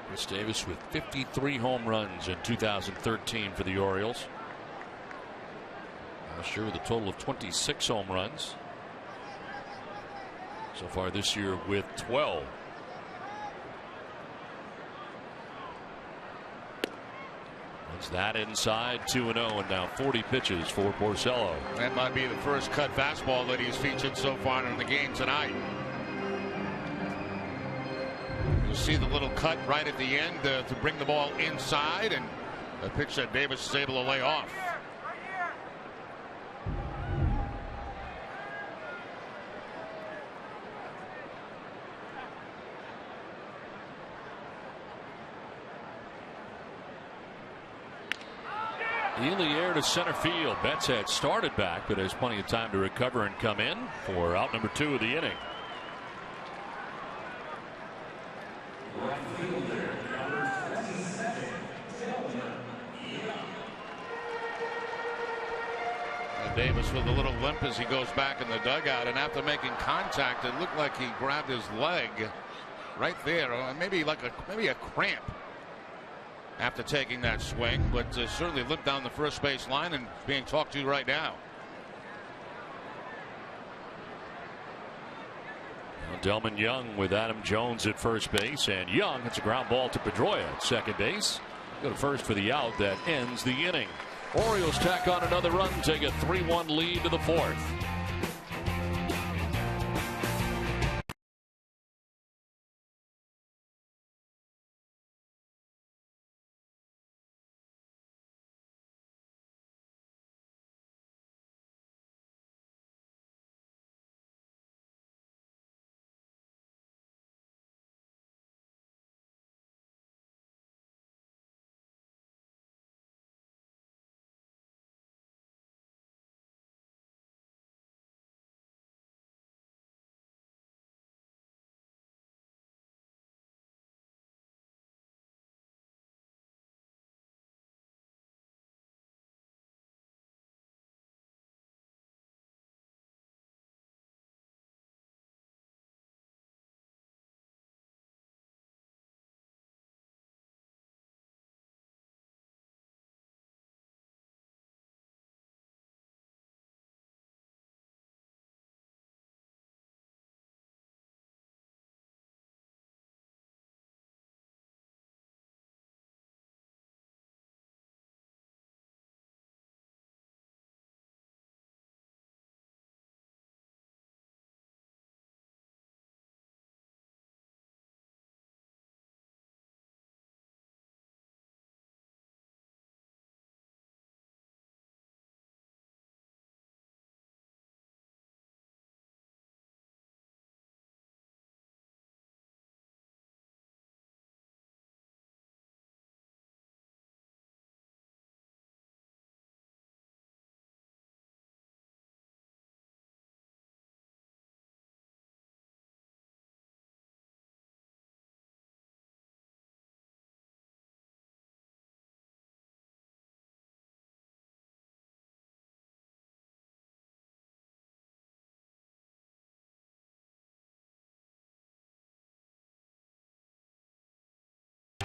Chris Davis with 53 home runs in 2013 for the Orioles. Last year with a total of 26 home runs. So far this year with 12. It's that inside 2-0, and now 40 pitches for Porcello. That might be the first cut fastball that he's featured so far in the game tonight. You see the little cut right at the end to bring the ball inside, and a pitch that Davis is able to lay off. In the air to center field. Betts had started back, but there's plenty of time to recover and come in for out number 2 of the inning. Davis with a little limp as he goes back in the dugout, and after making contact, it looked like he grabbed his leg right there, or maybe a cramp after taking that swing, but certainly limped down the first base line and being talked to right now. Delman Young with Adam Jones at first base, and Young hits a ground ball to Pedroia at second base. Go to first for the out that ends the inning. Orioles tack on another run, take a 3-1 lead to the 4th.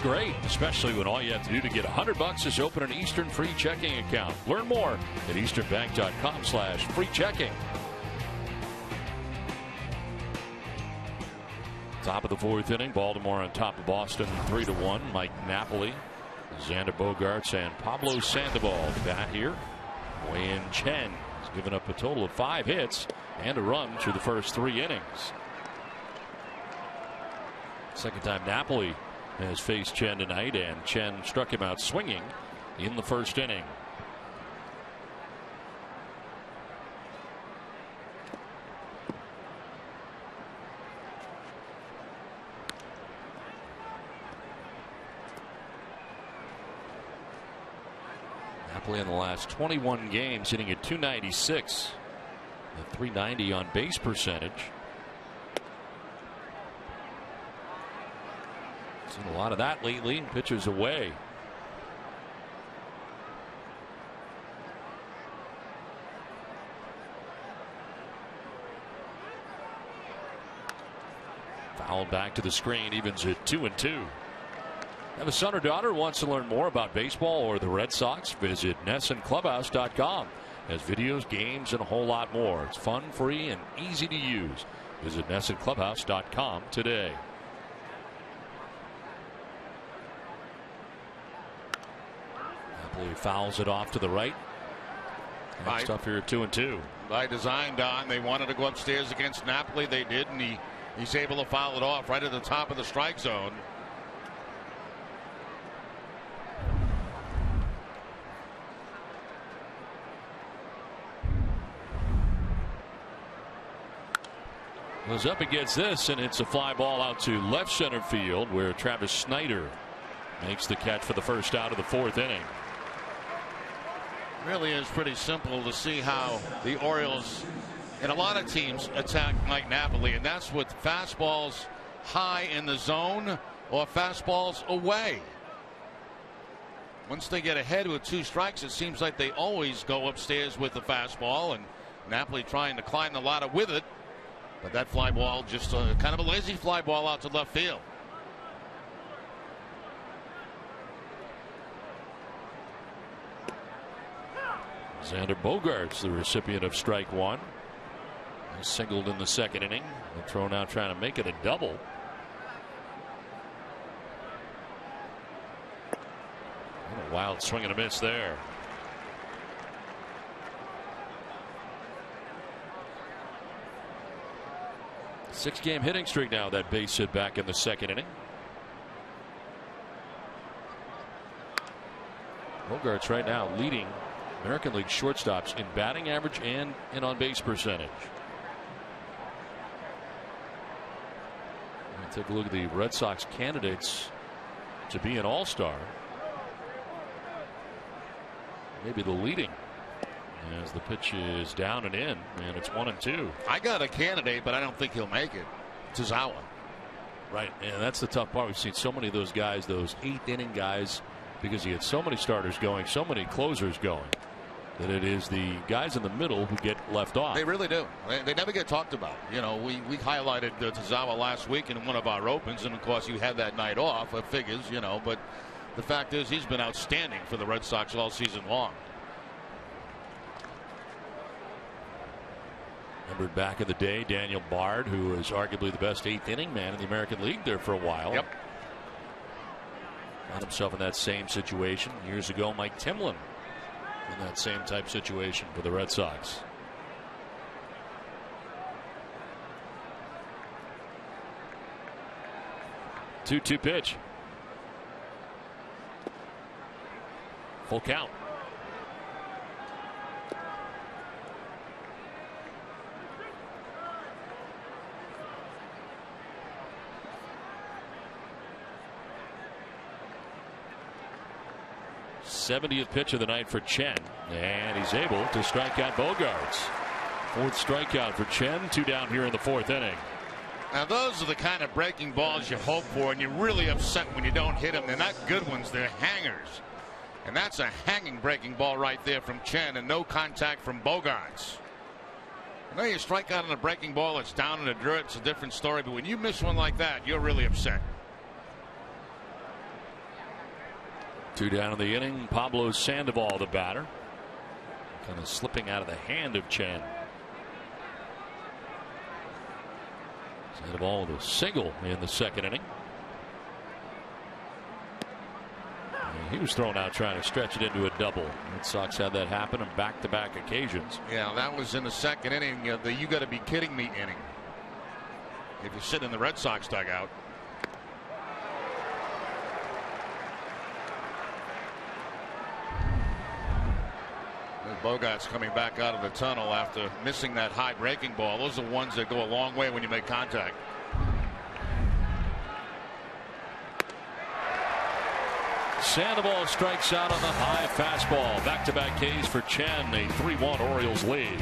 great, especially when all you have to do to get $100 is open an Eastern free checking account. Learn more at easternbank.com/free checking. Top of the fourth inning, Baltimore on top of Boston 3-1. Mike Napoli, Xander Bogaerts, and Pablo Sandoval bat here. Wei-Yin Chen has given up a total of 5 hits and a run through the first 3 innings. Second time Napoli has faced Chen tonight, and Chen struck him out swinging in the first inning. Napoli in the last 21 games hitting at .296, a .390 on base percentage. Seen a lot of that lately. Pitchers away. Fouled back to the screen, evens at 2-2. Have a son or daughter who wants to learn more about baseball or the Red Sox? Visit NESSONClubhouse.com. Has videos, games, and a whole lot more. It's fun, free, and easy to use. Visit NESSONClubhouse.com today. Napoli fouls it off to the right. Next up here at 2-2. By design, Don. They wanted to go upstairs against Napoli. They did, and he's able to foul it off right at the top of the strike zone. Goes up against this, and it's a fly ball out to left center field, where Travis Snyder makes the catch for the first out of the fourth inning. Really is pretty simple to see how the Orioles and a lot of teams attack Mike Napoli, and that's with fastballs high in the zone or fastballs away. Once they get ahead with 2 strikes, it seems like they always go upstairs with the fastball, and Napoli trying to climb the ladder with it. But that fly ball, just kind of a lazy fly ball out to left field. Xander Bogaerts, the recipient of strike 1. He singled in the second inning. And thrown out trying to make it a double. And a wild swing and a miss there. Six-game hitting streak now, that base hit back in the second inning. Bogaerts right now leading American League shortstops in batting average and in on-base percentage. Take a look at the Red Sox candidates to be an all-star. Maybe the leading, as the pitch is down and in, and it's 1-2. I got a candidate, but I don't think he'll make it. Tazawa. Right, and that's the tough part. We've seen so many of those guys, those 8th inning guys, because he had so many starters going, so many closers going, that it is the guys in the middle who get left off. They really do. They never get talked about. You know, we highlighted Tazawa last week in one of our opens, and of course you had that night off. It figures, you know, but the fact is he's been outstanding for the Red Sox all season long. Remembered back in the day, Daniel Bard, who was arguably the best 8th inning man in the American League there for a while. Yep. Found himself in that same situation years ago. Mike Timlin in that same type situation for the Red Sox. Two pitch. Full count. '70th pitch of the night for Chen, and he's able to strike out Bogaerts. 4th strikeout for Chen. 2 down here in the 4th inning. Now those are the kind of breaking balls you hope for, and you're really upset when you don't hit them. They're not good ones, they're hangers, and that's a hanging breaking ball right there from Chen, and no contact from Bogaerts. I know you strike out on a breaking ball, it's down in the dirt, it's a different story, but when you miss one like that, you're really upset. Two down in the inning. Pablo Sandoval, the batter, kind of slipping out of the hand of Chen. Sandoval with a single in the second inning. He was thrown out trying to stretch it into a double. Red Sox had that happen on back-to-back occasions. Yeah, that was in the second inning. The "you got to be kidding me" inning. If you sit in the Red Sox dugout. Bogart's coming back out of the tunnel after missing that high breaking ball. Those are ones that go a long way when you make contact. Sandoval strikes out on the high fastball. Back-to-back Ks for Chen. A 3-1 Orioles lead.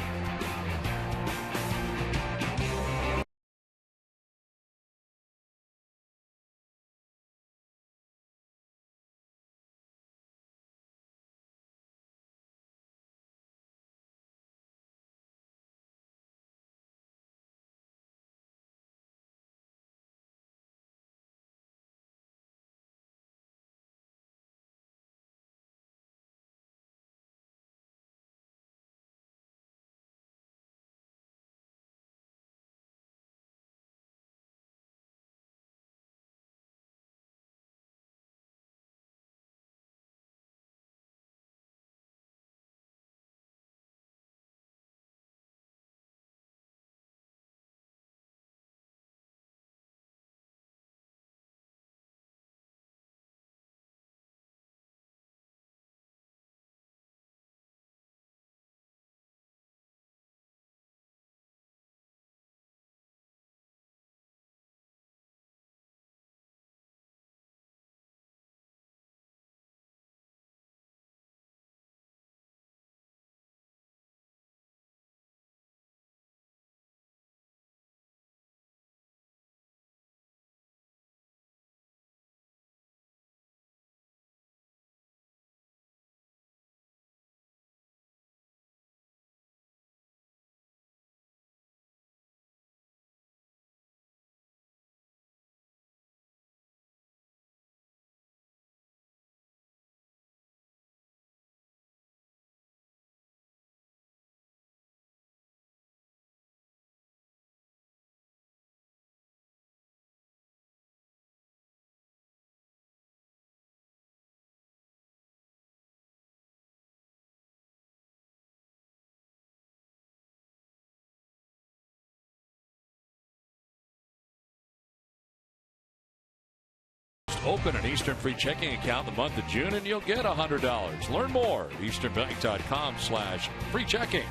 Open an Eastern free checking account in the month of June and you'll get $100. Learn more at easternbank.com/free checking.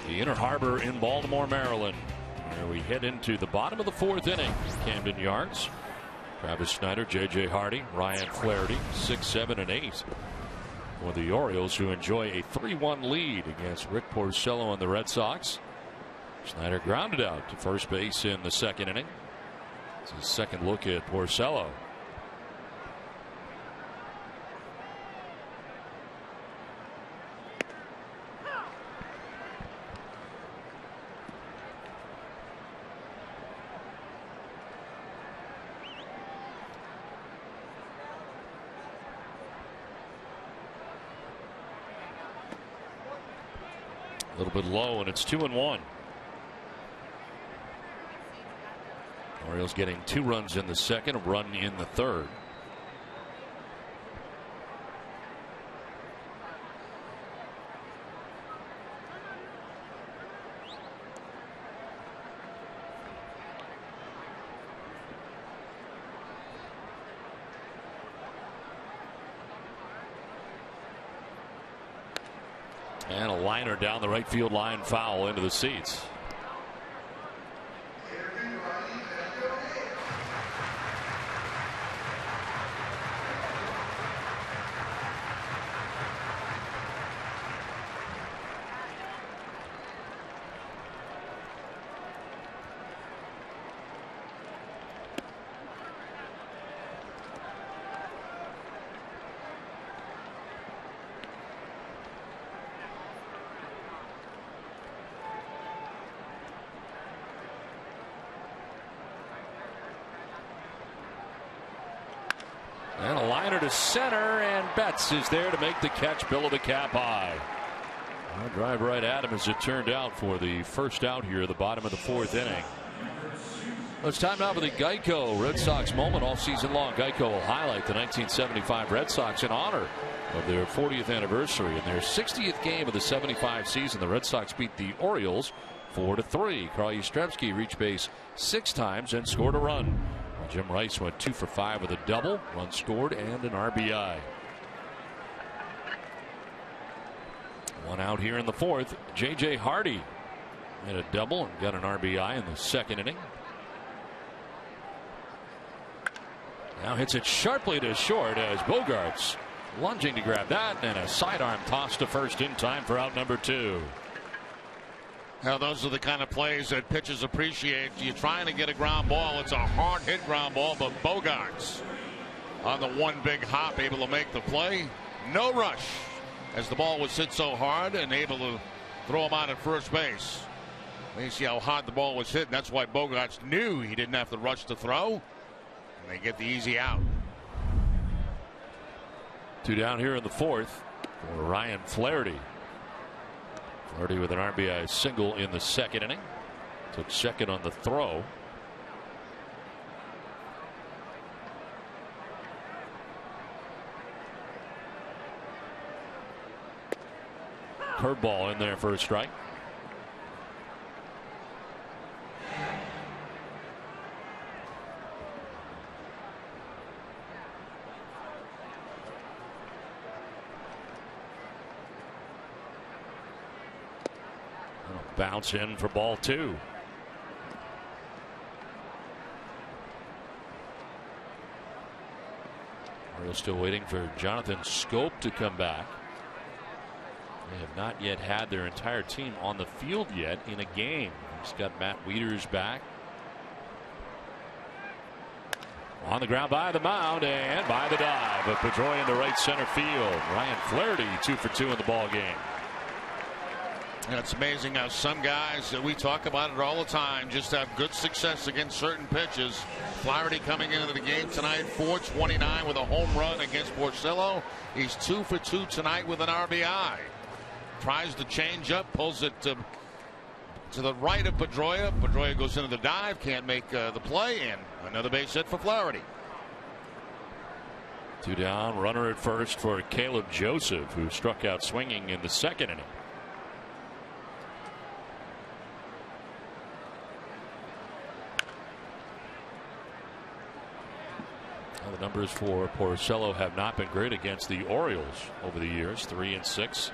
The Inner Harbor in Baltimore, Maryland, where we head into the bottom of the fourth inning. Camden Yards. Travis Snyder, J.J. Hardy, Ryan Flaherty, 6, 7, and 8 for the Orioles, who enjoy a 3-1 lead against Rick Porcello and the Red Sox. Snyder grounded out to first base in the second inning. It's his second look at Porcello. A little bit low, and it's 2-1. Orioles getting 2 runs in the second, a run in the third. And a liner down the right field line, foul into the seats. And a liner to center, and Betts is there to make the catch, below the cap high. I'll drive right at him as it turned out for the first out here at the bottom of the 4th inning. It's time now for the Geico Red Sox moment all season long. Geico will highlight the 1975 Red Sox in honor of their 40th anniversary. In their 60th game of the 75 season, the Red Sox beat the Orioles 4-3. Carl Yastrzemski reached base 6 times and scored a run, while Jim Rice went 2 for 5 with a double, run scored, and an RBI. One out here in the 4th. J.J. Hardy had a double and got an RBI in the 2nd inning. Now hits it sharply to short as Bogarts lunging to grab that, and a sidearm toss to first in time for out number 2. Now those are the kind of plays that pitchers appreciate. You're trying to get a ground ball. It's a hard hit ground ball, but Bogarts on the one big hop able to make the play. No rush as the ball was hit so hard and able to throw him out at first base. You see how hard the ball was hit, and that's why Bogarts knew he didn't have to rush to throw. And they get the easy out. 2 down here in the 4th for Ryan Flaherty. Flaherty with an RBI single in the 2nd inning. Took second on the throw. Curveball in there for a strike. Bounce in for ball 2. Orioles still waiting for Jonathan Scope to come back. They have not yet had their entire team on the field yet in a game. He's got Matt Wieters back. On the ground by the mound and by the dive of Pedroia into right center field. Ryan Flaherty 2 for 2 in the ball game. And it's amazing how some guys that we talk about it all the time just have good success against certain pitches. Flaherty coming into the game tonight, 429 with a home run against Porcello. He's 2 for 2 tonight with an RBI. Tries to change up, pulls it to the right of Pedroia. Pedroia goes into the dive, can't make the play, and another base hit for Flaherty. 2 down, runner at first for Caleb Joseph, who struck out swinging in the 2nd inning. The numbers for Porcello have not been great against the Orioles over the years. 3-6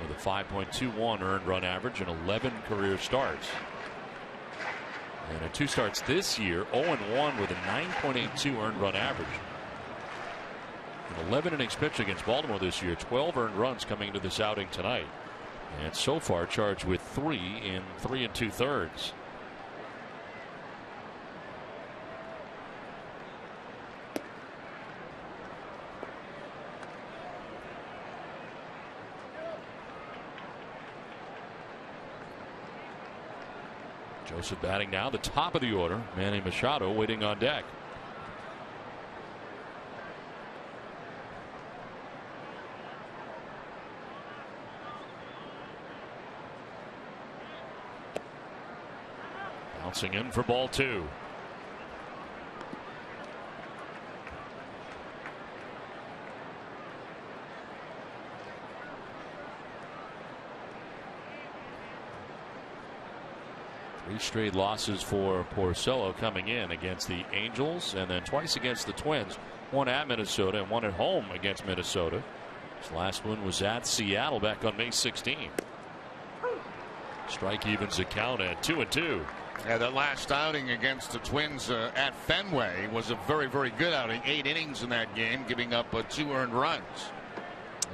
with a 5.21 earned run average and 11 career starts. And in 2 starts this year, 0-1 with a 9.82 earned run average. An 11 innings pitched against Baltimore this year, 12 earned runs coming into this outing tonight. And so far charged with 3 in 3 2/3. Joseph batting now, the top of the order. Manny Machado waiting on deck. Bouncing in for ball 2. Three straight losses for Porcello coming in against the Angels and then twice against the Twins. One at Minnesota and one at home against Minnesota. His last one was at Seattle back on May 16th. Strike evens the count at 2-2. Yeah, that last outing against the Twins at Fenway was a very, very good outing. 8 innings in that game, giving up 2 earned runs.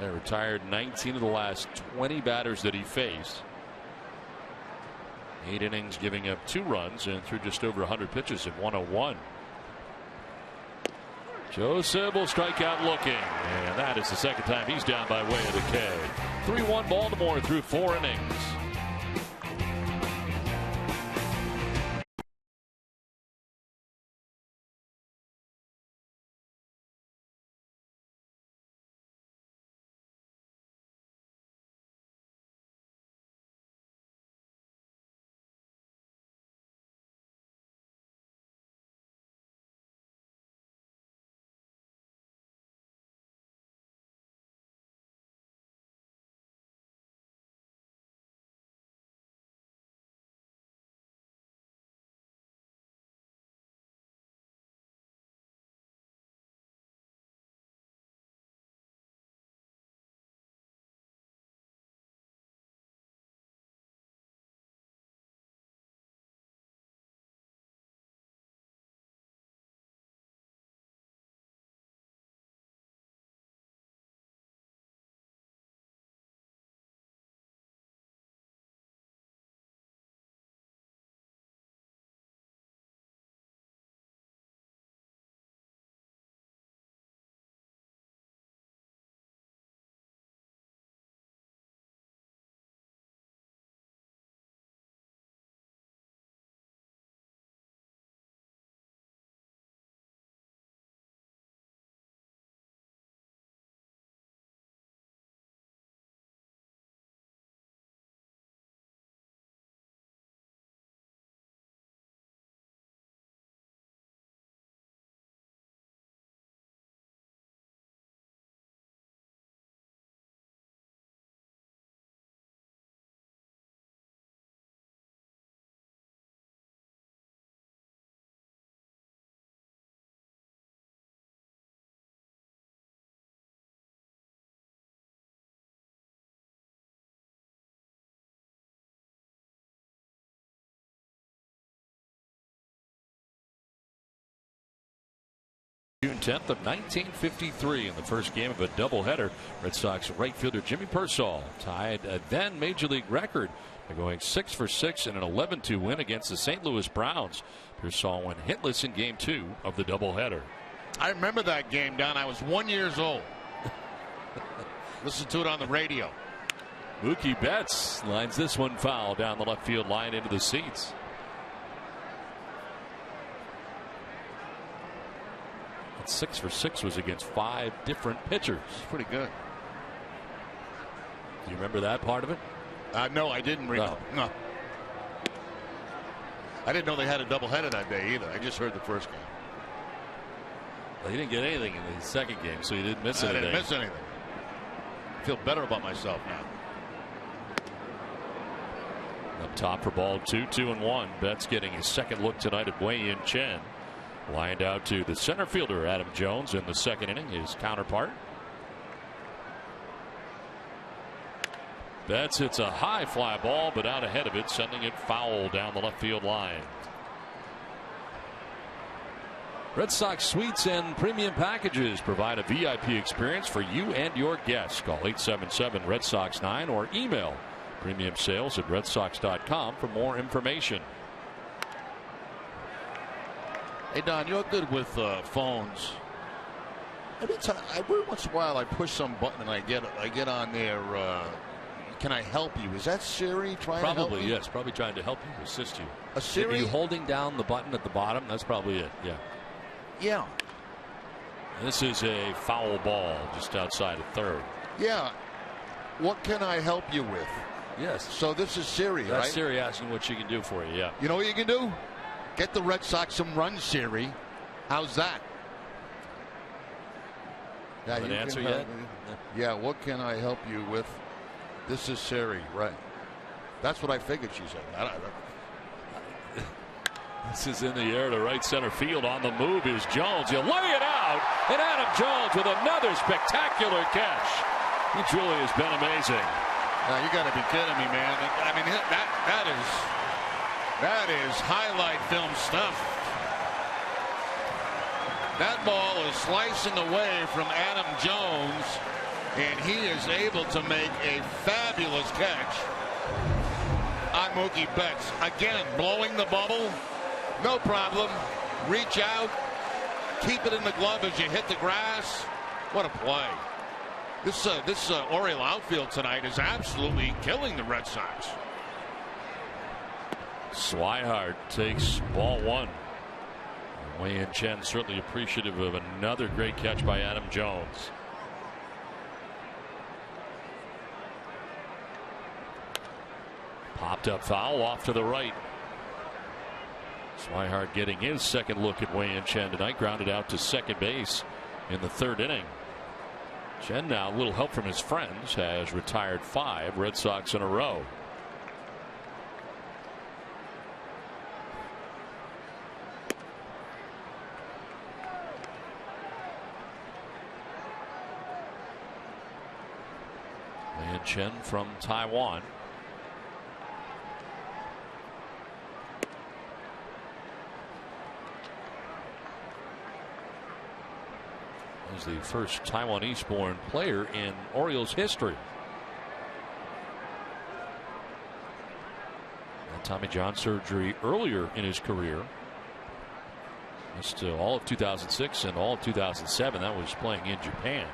They retired 19 of the last 20 batters that he faced. 8 innings, giving up 2 runs and threw just over 100 pitches at 101. Joseph will strike out looking, and that is the second time he's down by way of the K. 3-1 Baltimore through 4 innings. 10th of 1953 in the first game of a doubleheader. Red Sox right fielder Jimmy Persall tied a then Major League record by going 6 for 6 in an 11-2 win against the St. Louis Browns. Persall went hitless in Game 2 of the doubleheader. I remember that game, Don. I was 1 year old. Listen to it on the radio. Mookie Betts lines this one foul down the left field line into the seats. That 6 for 6 was against 5 different pitchers. Pretty good. Do you remember that part of it? No, I didn't. No. I didn't know they had a doubleheader that day either. I just heard the first game. Well, he didn't get anything in the second game, so he didn't miss anything. I didn't miss anything. I feel better about myself now. Up top for ball 2, 2-1. Betts getting his second look tonight at Wei-Yin Chen. Lined out to the center fielder Adam Jones in the second inning, his counterpart. Betts hits a high fly ball, but out ahead of it, sending it foul down the left field line. Red Sox suites and premium packages provide a VIP experience for you and your guests. Call 877 Red Sox 9 or email premiumsales@redsox.com for more information. Hey Don, you're good with phones. Every once in a while I push some button and I get on there. Can I help you? Is that Siri trying to help you? Probably, yes. Probably trying to help you, assist you. A Siri? Are you holding down the button at the bottom? That's probably it. Yeah. Yeah. This is a foul ball just outside of third. Yeah. What can I help you with? Yes. So this is Siri, right? That's Siri asking what she can do for you. Yeah. You know what you can do? Get the Red Sox some runs, Siri. How's that? Yeah, an answer yet? Yeah. What can I help you with? This is Siri, right? That's what I figured she said. This is in the air to right center field. On the move is Jones. He'll lay it out, and Adam Jones with another spectacular catch. He truly has been amazing. Now you got to be kidding me, man. I mean, that is highlight film stuff. That ball is slicing away from Adam Jones, and he is able to make a fabulous catch on Mookie Betts. Again, blowing the bubble, no problem. Reach out, keep it in the glove as you hit the grass. What a play. This Oriole outfield tonight is absolutely killing the Red Sox. Swihart takes ball 1. Wei-Yin Chen certainly appreciative of another great catch by Adam Jones. Popped up foul off to the right. Swihart getting his second look at Wei-Yin Chen tonight. Grounded out to second base in the third inning. Chen now, a little help from his friends, has retired 5 Red Sox in a row. Wei-Yin Chen from Taiwan. He's the first Taiwanese-born player in Orioles history. Had Tommy John surgery earlier in his career. Missed all of 2006 and all of 2007. That was playing in Japan.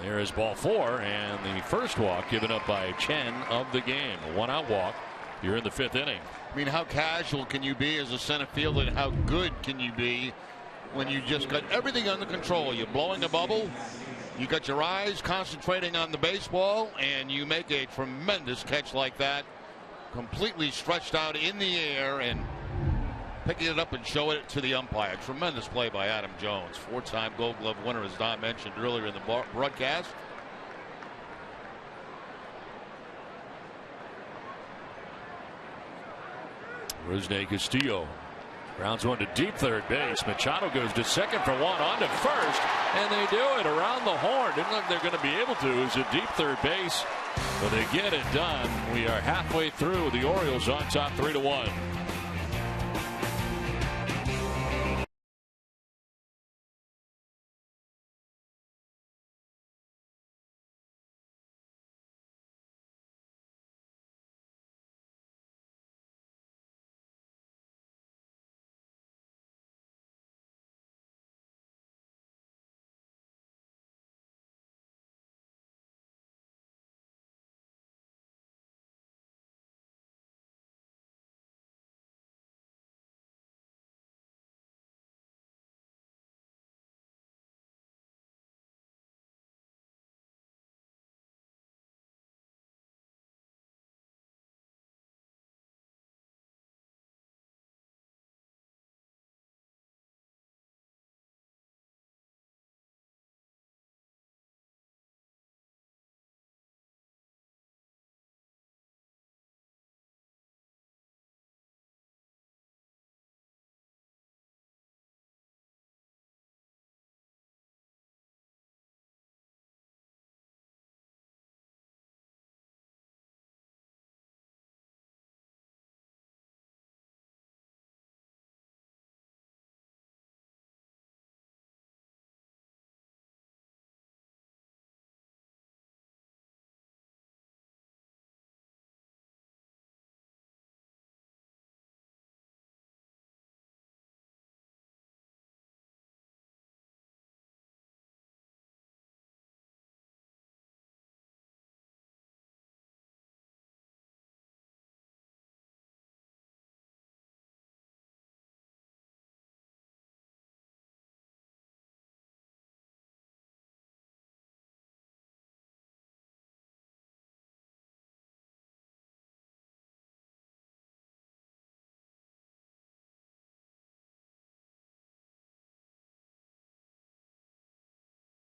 There is ball 4, and the first walk given up by Chen of the game. A 1-out walk here in the 5th inning. I mean, how casual can you be as a center fielder, and how good can you be when you just got everything under control? You're blowing the bubble, you got your eyes concentrating on the baseball, and you make a tremendous catch like that, completely stretched out in the air and picking it up and showing it to the umpire. Tremendous play by Adam Jones, 4-time Gold Glove winner, as Don mentioned earlier in the broadcast. Rusney Castillo grounds one to deep third base. Machado goes to second for 1, on to first, and they do it around the horn. Didn't look they're going to be able to. It's a deep third base, but they get it done. We are halfway through. The Orioles on top 3-1.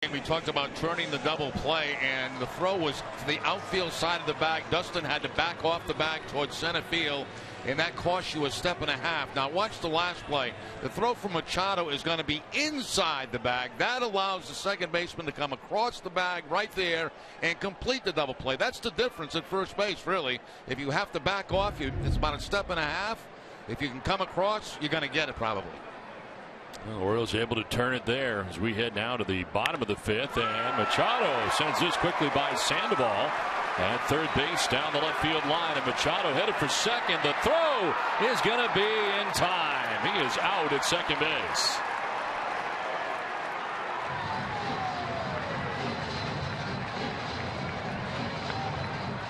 and we talked about turning the double play, and the throw was to the outfield side of the bag. Dustin had to back off the bag towards center field, and that cost you a step and a half. Now watch the last play. The throw from Machado is going to be inside the bag. That allows the second baseman to come across the bag right there and complete the double play. That's the difference at first base, really. If you have to back off, it's about a step and a half. If you can come across, you're going to get it probably. Well, Orioles able to turn it there as we head now to the bottom of the fifth, and Machado sends this quickly by Sandoval at third base down the left field line, and Machado headed for second. The throw is going to be in time. He is out at second base.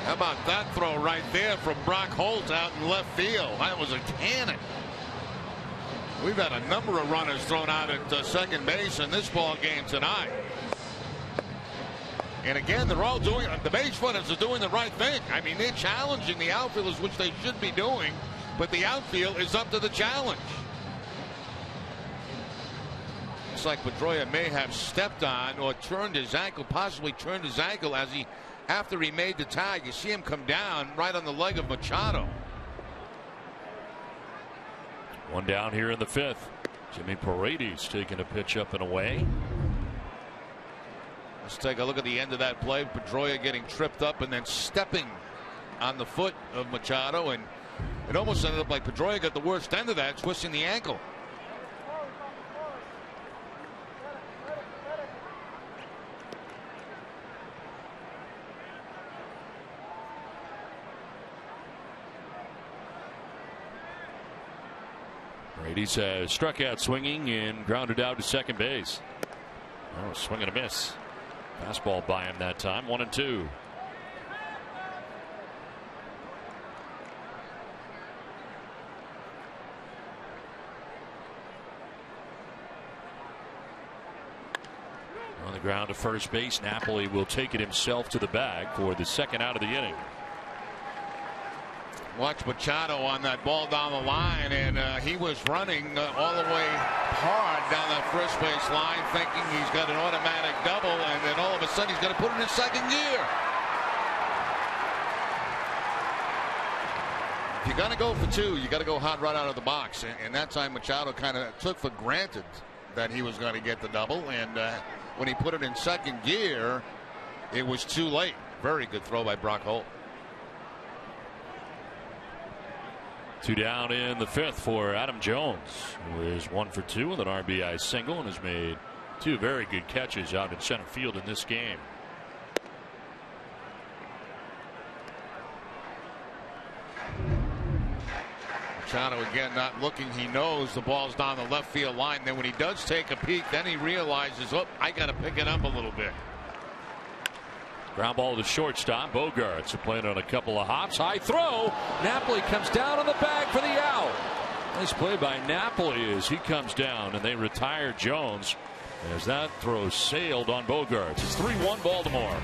How about that throw right there from Brock Holt out in left field? That was a cannon. We've had a number of runners thrown out at second base in this ball game tonight. And again, they're all doing, the base runners are doing the right thing. I mean, they're challenging the outfielders, which they should be doing, but the outfield is up to the challenge. Looks like Pedroia may have stepped on or turned his ankle, possibly turned his ankle after he made the tag. You see him come down right on the leg of Machado. One down here in the fifth. Jimmy Paredes taking a pitch up and away. Let's take a look at the end of that play. Pedroia getting tripped up and then stepping on the foot of Machado, and it almost ended up like Pedroia got the worst end of that, twisting the ankle. Paredes has struck out swinging and grounded out to second base. Oh, swing and a miss. Fastball by him that time. 1-2. On the ground to first base. Napoli will take it himself to the bag for the second out of the inning. Watch Machado on that ball down the line, and he was running all the way hard down that first base line, thinking he's got an automatic double, and then all of a sudden he's going to put it in second gear. If you're going to go for two, you got to go hot right out of the box, and that time Machado kind of took for granted that he was going to get the double, and when he put it in second gear, it was too late. Very good throw by Brock Holt. Two down in the fifth for Adam Jones, who is 1 for 2 with an RBI single and has made two very good catches out in center field in this game. Machado again not looking. He knows the ball's down the left field line. Then when he does take a peek, then he realizes, oh, I got to pick it up a little bit. Ground ball to shortstop. Bogarts are playing on a couple of hops. High throw. Napoli comes down on the bag for the out. Nice play by Napoli as he comes down, and they retire Jones as that throw sailed on Bogarts. It's 3-1 Baltimore.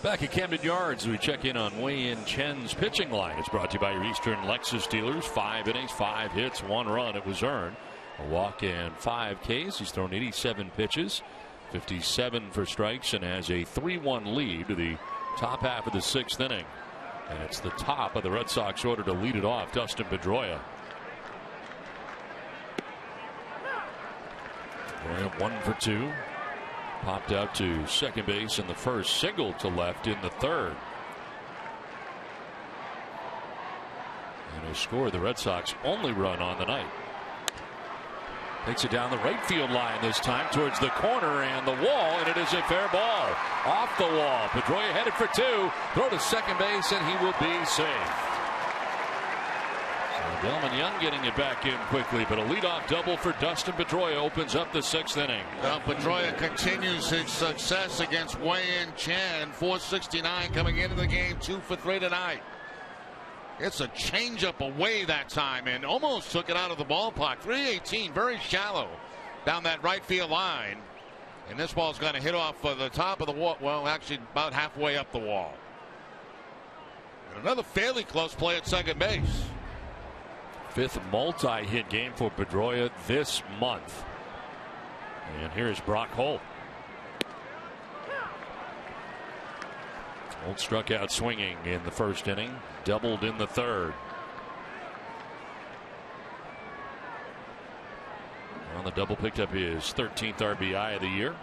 Back at Camden Yards, we check in on Wei-Yin Chen's pitching line. It's brought to you by your Eastern Lexus dealers. 5 innings, 5 hits, 1 run. It was earned. A walk and 5 Ks. He's thrown 87 pitches, 57 for strikes, and has a 3-1 lead to the top half of the 6th inning. And it's the top of the Red Sox order to lead it off, Dustin Pedroia. 1 for 2. Popped out to second base in the first, singled to left in the third. And he scored the Red Sox only run on the night. Takes it down the right field line this time towards the corner and the wall, and it is a fair ball. Off the wall. Pedroia headed for 2. Throw to second base, and he will be safe. Delman Young getting it back in quickly, but a leadoff double for Dustin Pedroia opens up the 6th inning. Well, Pedroia continues his success against Wei-Yin Chen. 469 coming into the game, 2 for 3 tonight. It's a changeup away that time and almost took it out of the ballpark. 318, very shallow down that right field line. And this ball's going to hit off the top of the wall. Well, actually about halfway up the wall. And another fairly close play at second base. 5th multi-hit game for Pedroia this month. And here's Brock Holt. Holt struck out swinging in the first inning, doubled in the third. On the double, picked up his 13th RBI of the year.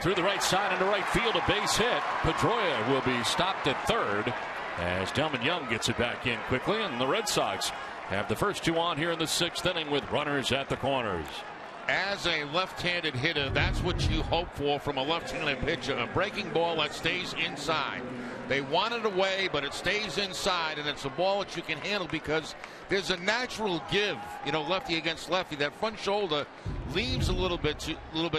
Through the right side into right field, a base hit. Pedroia will be stopped at third as Delman Young gets it back in quickly, and the Red Sox have the first 2 on here in the 6th inning with runners at the corners. As a left-handed hitter, that's what you hope for from a left-handed pitcher. A breaking ball that stays inside. They want it away, but it stays inside, and it's a ball that you can handle because there's a natural give, lefty against lefty. That front shoulder leaves a little bit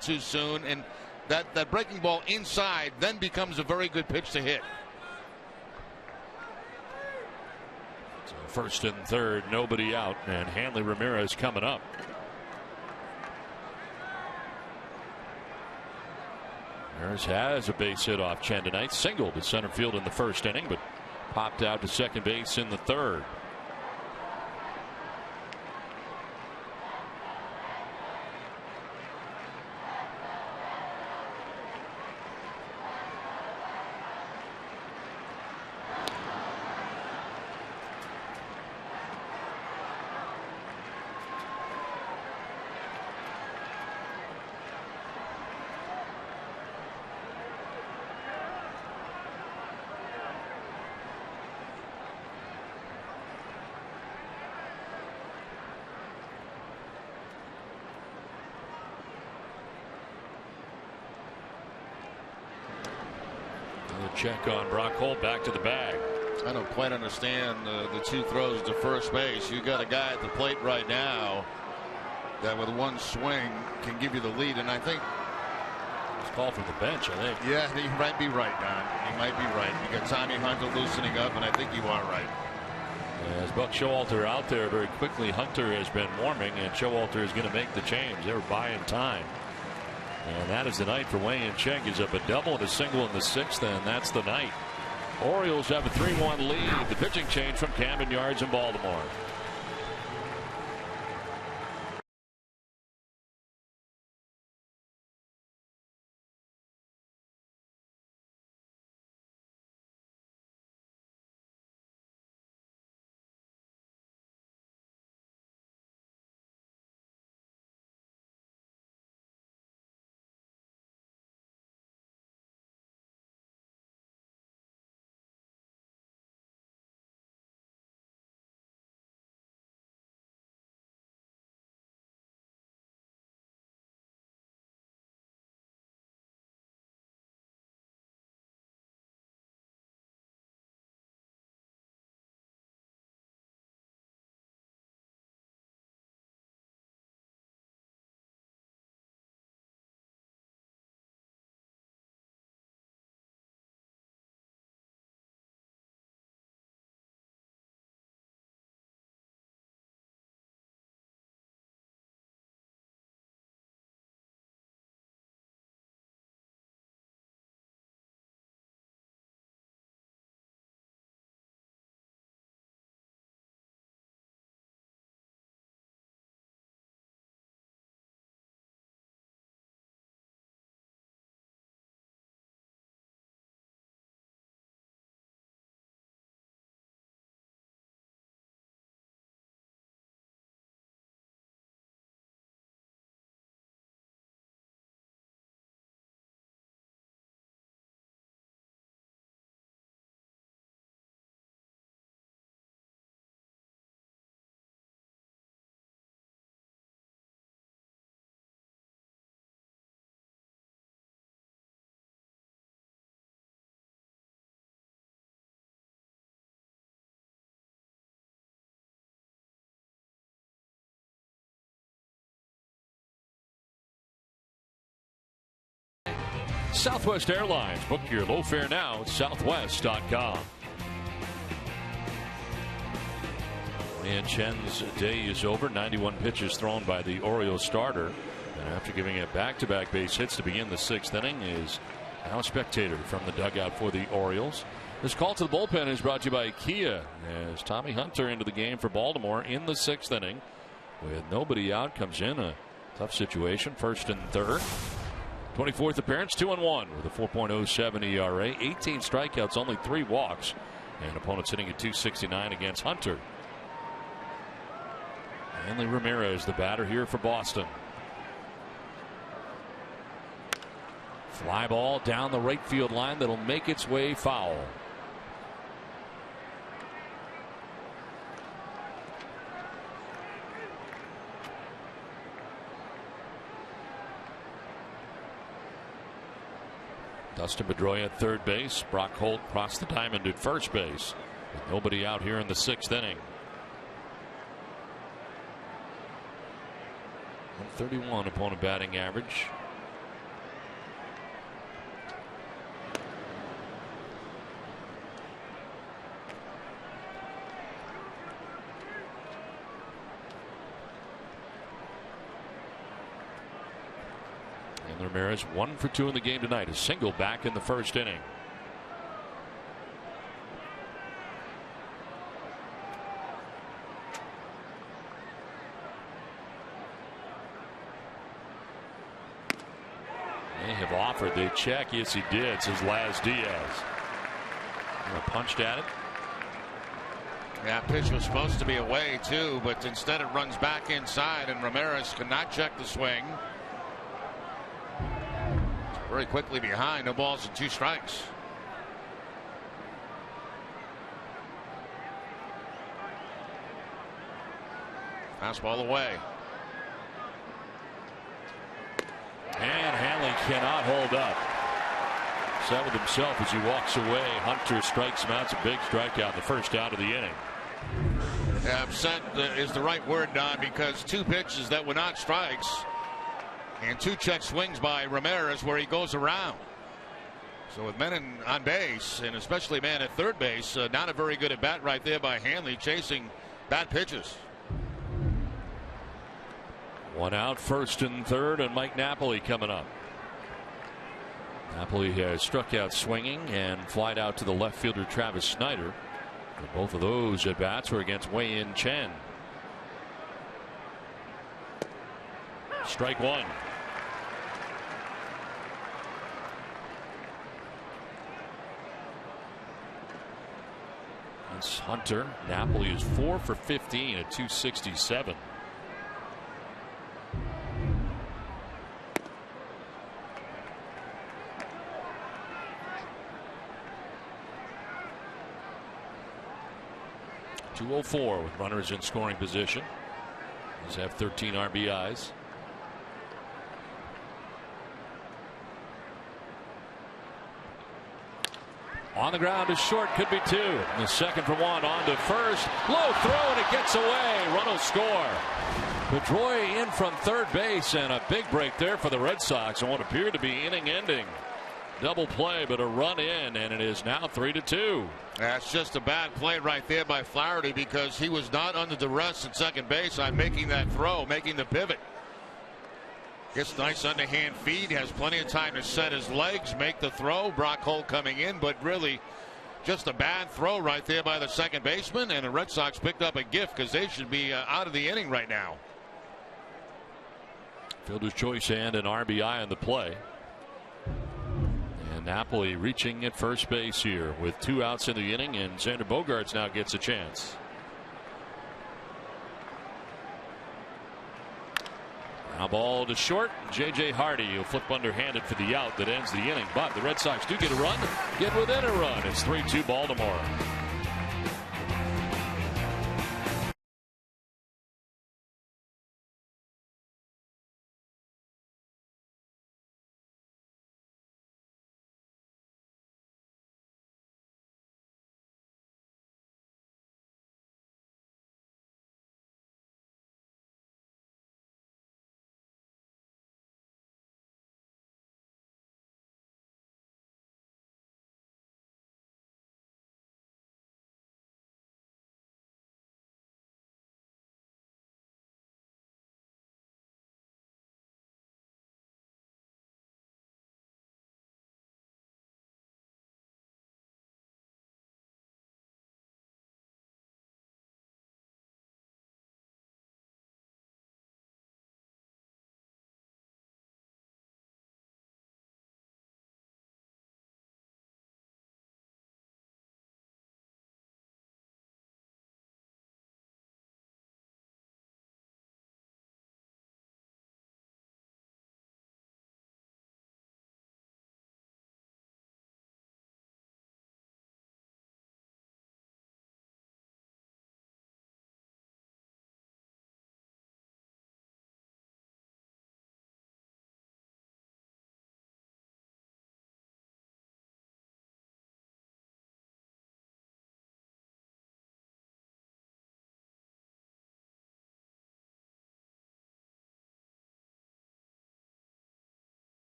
too soon, and that breaking ball inside then becomes a very good pitch to hit. So first and third, nobody out, and Hanley Ramirez coming up. Ramirez has a base hit off Chen tonight. Singled to center field in the first inning, but popped out to second base in the third. Check on Brock Holt, back to the bag. I don't quite understand the 2 throws to first base. You got a guy at the plate right now that with one swing can give you the lead, and I think it's called from the bench. I think. Yeah, he might be right, Don. He might be right. You got Tommy Hunter loosening up, and I think you are right. As Buck Showalter out there very quickly, Hunter has been warming, and Showalter is going to make the change. They were buying time. And that is the night for Wei-Yin Chen. Gives up a double and a single in the 6th, and that's the night. Orioles have a 3-1 lead. The pitching change from Camden Yards in Baltimore. Southwest Airlines. Book your low fare now at southwest.com. And Chen's day is over. 91 pitches thrown by the Orioles starter. And after giving it back-to-back base hits to begin the 6th inning, is now a spectator from the dugout for the Orioles. This call to the bullpen is brought to you by Kia, as Tommy Hunter into the game for Baltimore in the 6th inning. With nobody out, comes in a tough situation, 1st and 3rd. 24th appearance, 2-1 with a 4.07 ERA, 18 strikeouts, only 3 walks, and opponents hitting at .269 against Hunter. Hanley Ramirez, the batter here for Boston. Fly ball down the right field line that'll make its way foul. Dustin Pedroia at third base. Brock Holt crossed the diamond at first base, with nobody out here in the 6th inning. 131 opponent batting average. And Ramirez 1 for 2 in the game tonight. A single back in the 1st inning. They have offered the check. Yes, he did, says Laz Diaz. Punched at it. Yeah, pitch was supposed to be away too, but instead it runs back inside, and Ramirez cannot check the swing. Very quickly behind. No balls and 2 strikes. Fastball away. And Hanley cannot hold up. Set with himself as he walks away. Hunter strikes him out. It's a big strikeout, the first out of the inning. Yeah, upset is the right word, Don, because 2 pitches that were not strikes and 2 check swings by Ramirez where he goes around. So with men on base, and especially man at third base, not a very good at bat right there by Hanley, chasing bad pitches. 1 out, 1st and 3rd, and Mike Napoli coming up. Napoli has struck out swinging and flied out to the left fielder Travis Snyder. And both of those at bats were against Wei-Yin Chen. Strike 1. It's Hunter. Napoli is 4 for 15 at .267. .204 with runners in scoring position. He's have 13 RBIs. On the ground is short, could be 2. And the second for 1 on to first. Low throw and it gets away. Run will score. Pedroia in from third base, and a big break there for the Red Sox on what appeared to be inning ending. Double play, but a run in, and it is now 3-2. That's just a bad play right there by Flaherty, because he was not under duress at second base on making that throw, making the pivot. Gets nice underhand feed, has plenty of time to set his legs, make the throw. Brock Holt coming in, but really just a bad throw right there by the second baseman, and the Red Sox picked up a gift because they should be out of the inning right now. Fielder's choice and an RBI on the play. And Napoli reaching at first base here with 2 outs in the inning, and Xander Bogaerts now gets a chance. Now ball to short. J.J. Hardy will flip underhanded for the out that ends the inning. But the Red Sox do get a run, get within a run. It's 3-2 Baltimore.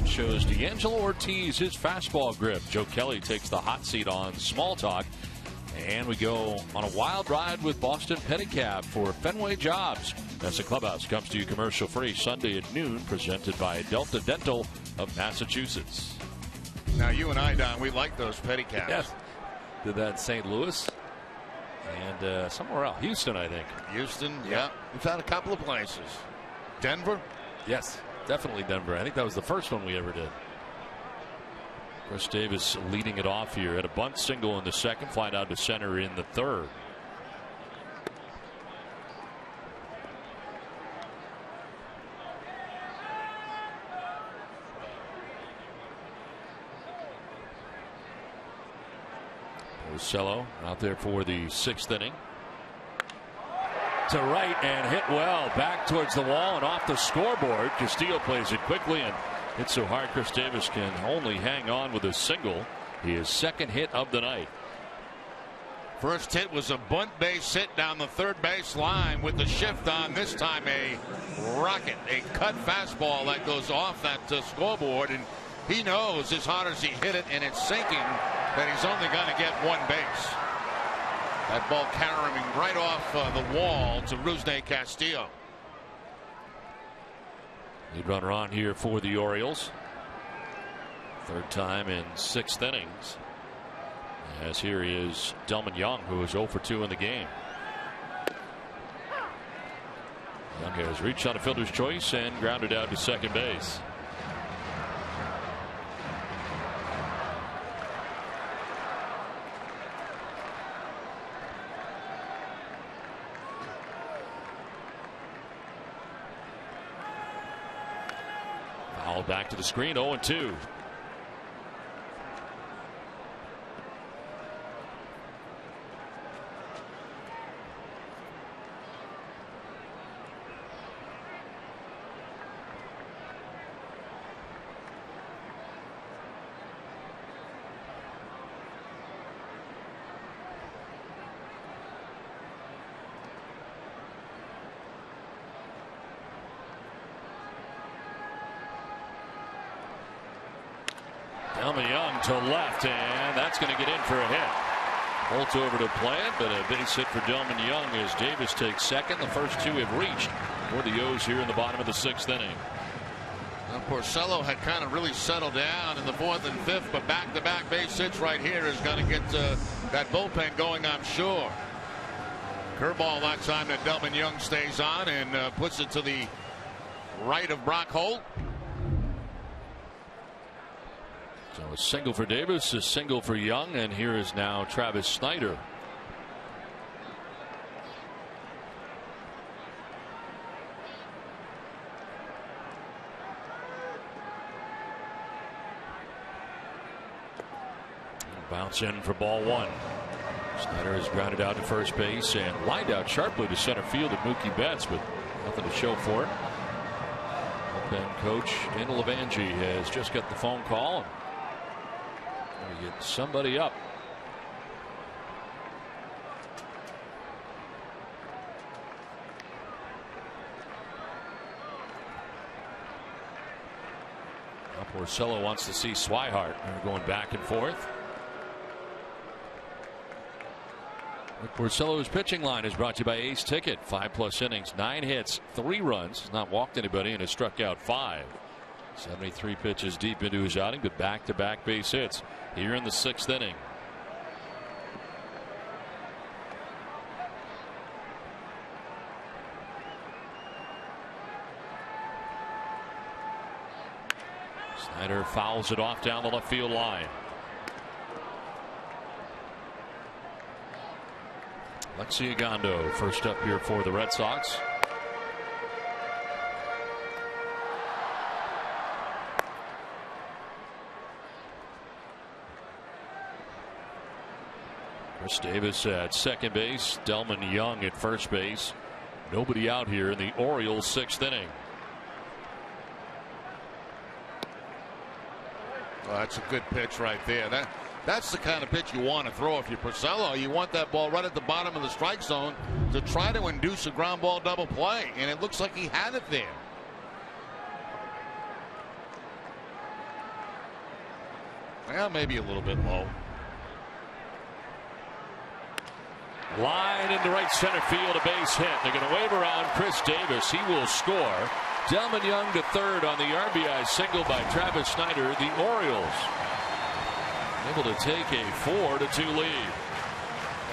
shows D'Angelo Ortiz his fastball grip. Joe Kelly takes the hot seat on Small Talk. And we go on a wild ride with Boston Pedicab for Fenway Jobs. That's the Clubhouse. Comes to you commercial free Sunday at noon. Presented by Delta Dental of Massachusetts. Now, you and I, Don, we like those pedicabs. Yes. Did that in St. Louis and somewhere else. Houston, I think. Houston, yeah. We've had a couple of places. Denver? Yes, definitely Denver. I think that was the first one we ever did. Chris Davis leading it off here at a bunt single in the second, fly down to center in the third. Porcello out there for the sixth inning. To right and hit well back towards the wall and off the scoreboard. Castillo plays it quickly and hits so hard Chris Davis can only hang on with a single. His second hit of the night. First hit was a bunt base hit down the third base line with the shift on. This time a rocket, a cut fastball that goes off that scoreboard, and he knows as hard as he hit it and it's sinking that he's only going to get one base. That ball carrying right off the wall to Rusney Castillo. Lead runner on here for the Orioles. Third time in sixth innings. As here is Delman Young, who is 0 for 2 in the game. Young has reached on a fielder's choice and grounded out to second base. Foul back to the screen, 0-2. Delman Young to left, and that's going to get in for a hit. Holt over to play it, but a base hit for Delman Young as Davis takes second. The first two have reached for the O's here in the bottom of the sixth inning. Well, Porcello had kind of really settled down in the fourth and fifth, but back-to-back base hits right here is going to get that bullpen going, I'm sure. Curveball that time that Delman Young stays on and puts it to the right of Brock Holt. So a single for Davis, a single for Young, and here is now Travis Snyder. Bounce in for ball one. Snyder is grounded out to first base and lined out sharply to center field at Mookie Betts, but nothing to show for it. Bullpen coach Daniel Levangie has just got the phone call. Get somebody up. Now Porcello wants to see Swihart. They're going back and forth. Porcello's pitching line is brought to you by Ace Ticket. 5+ innings, 9 hits, 3 runs. Has not walked anybody and has struck out 5. 73 pitches deep into his outing, but back-to-back base hits here in the sixth inning. Snyder fouls it off down the left field line. Alexi Agondo first up here for the Red Sox. Chris Davis at second base, Delman Young at first base. Nobody out here in the Orioles sixth inning. Well, that's a good pitch right there. That's the kind of pitch you want to throw if you're Porcello. You want that ball right at the bottom of the strike zone to try to induce a ground ball double play, and it looks like he had it there. Well, maybe a little bit low. Line into right center field, a base hit. They're going to wave around Chris Davis. He will score. Delman Young to third on the RBI single by Travis Snyder. The Orioles able to take a 4-2 lead.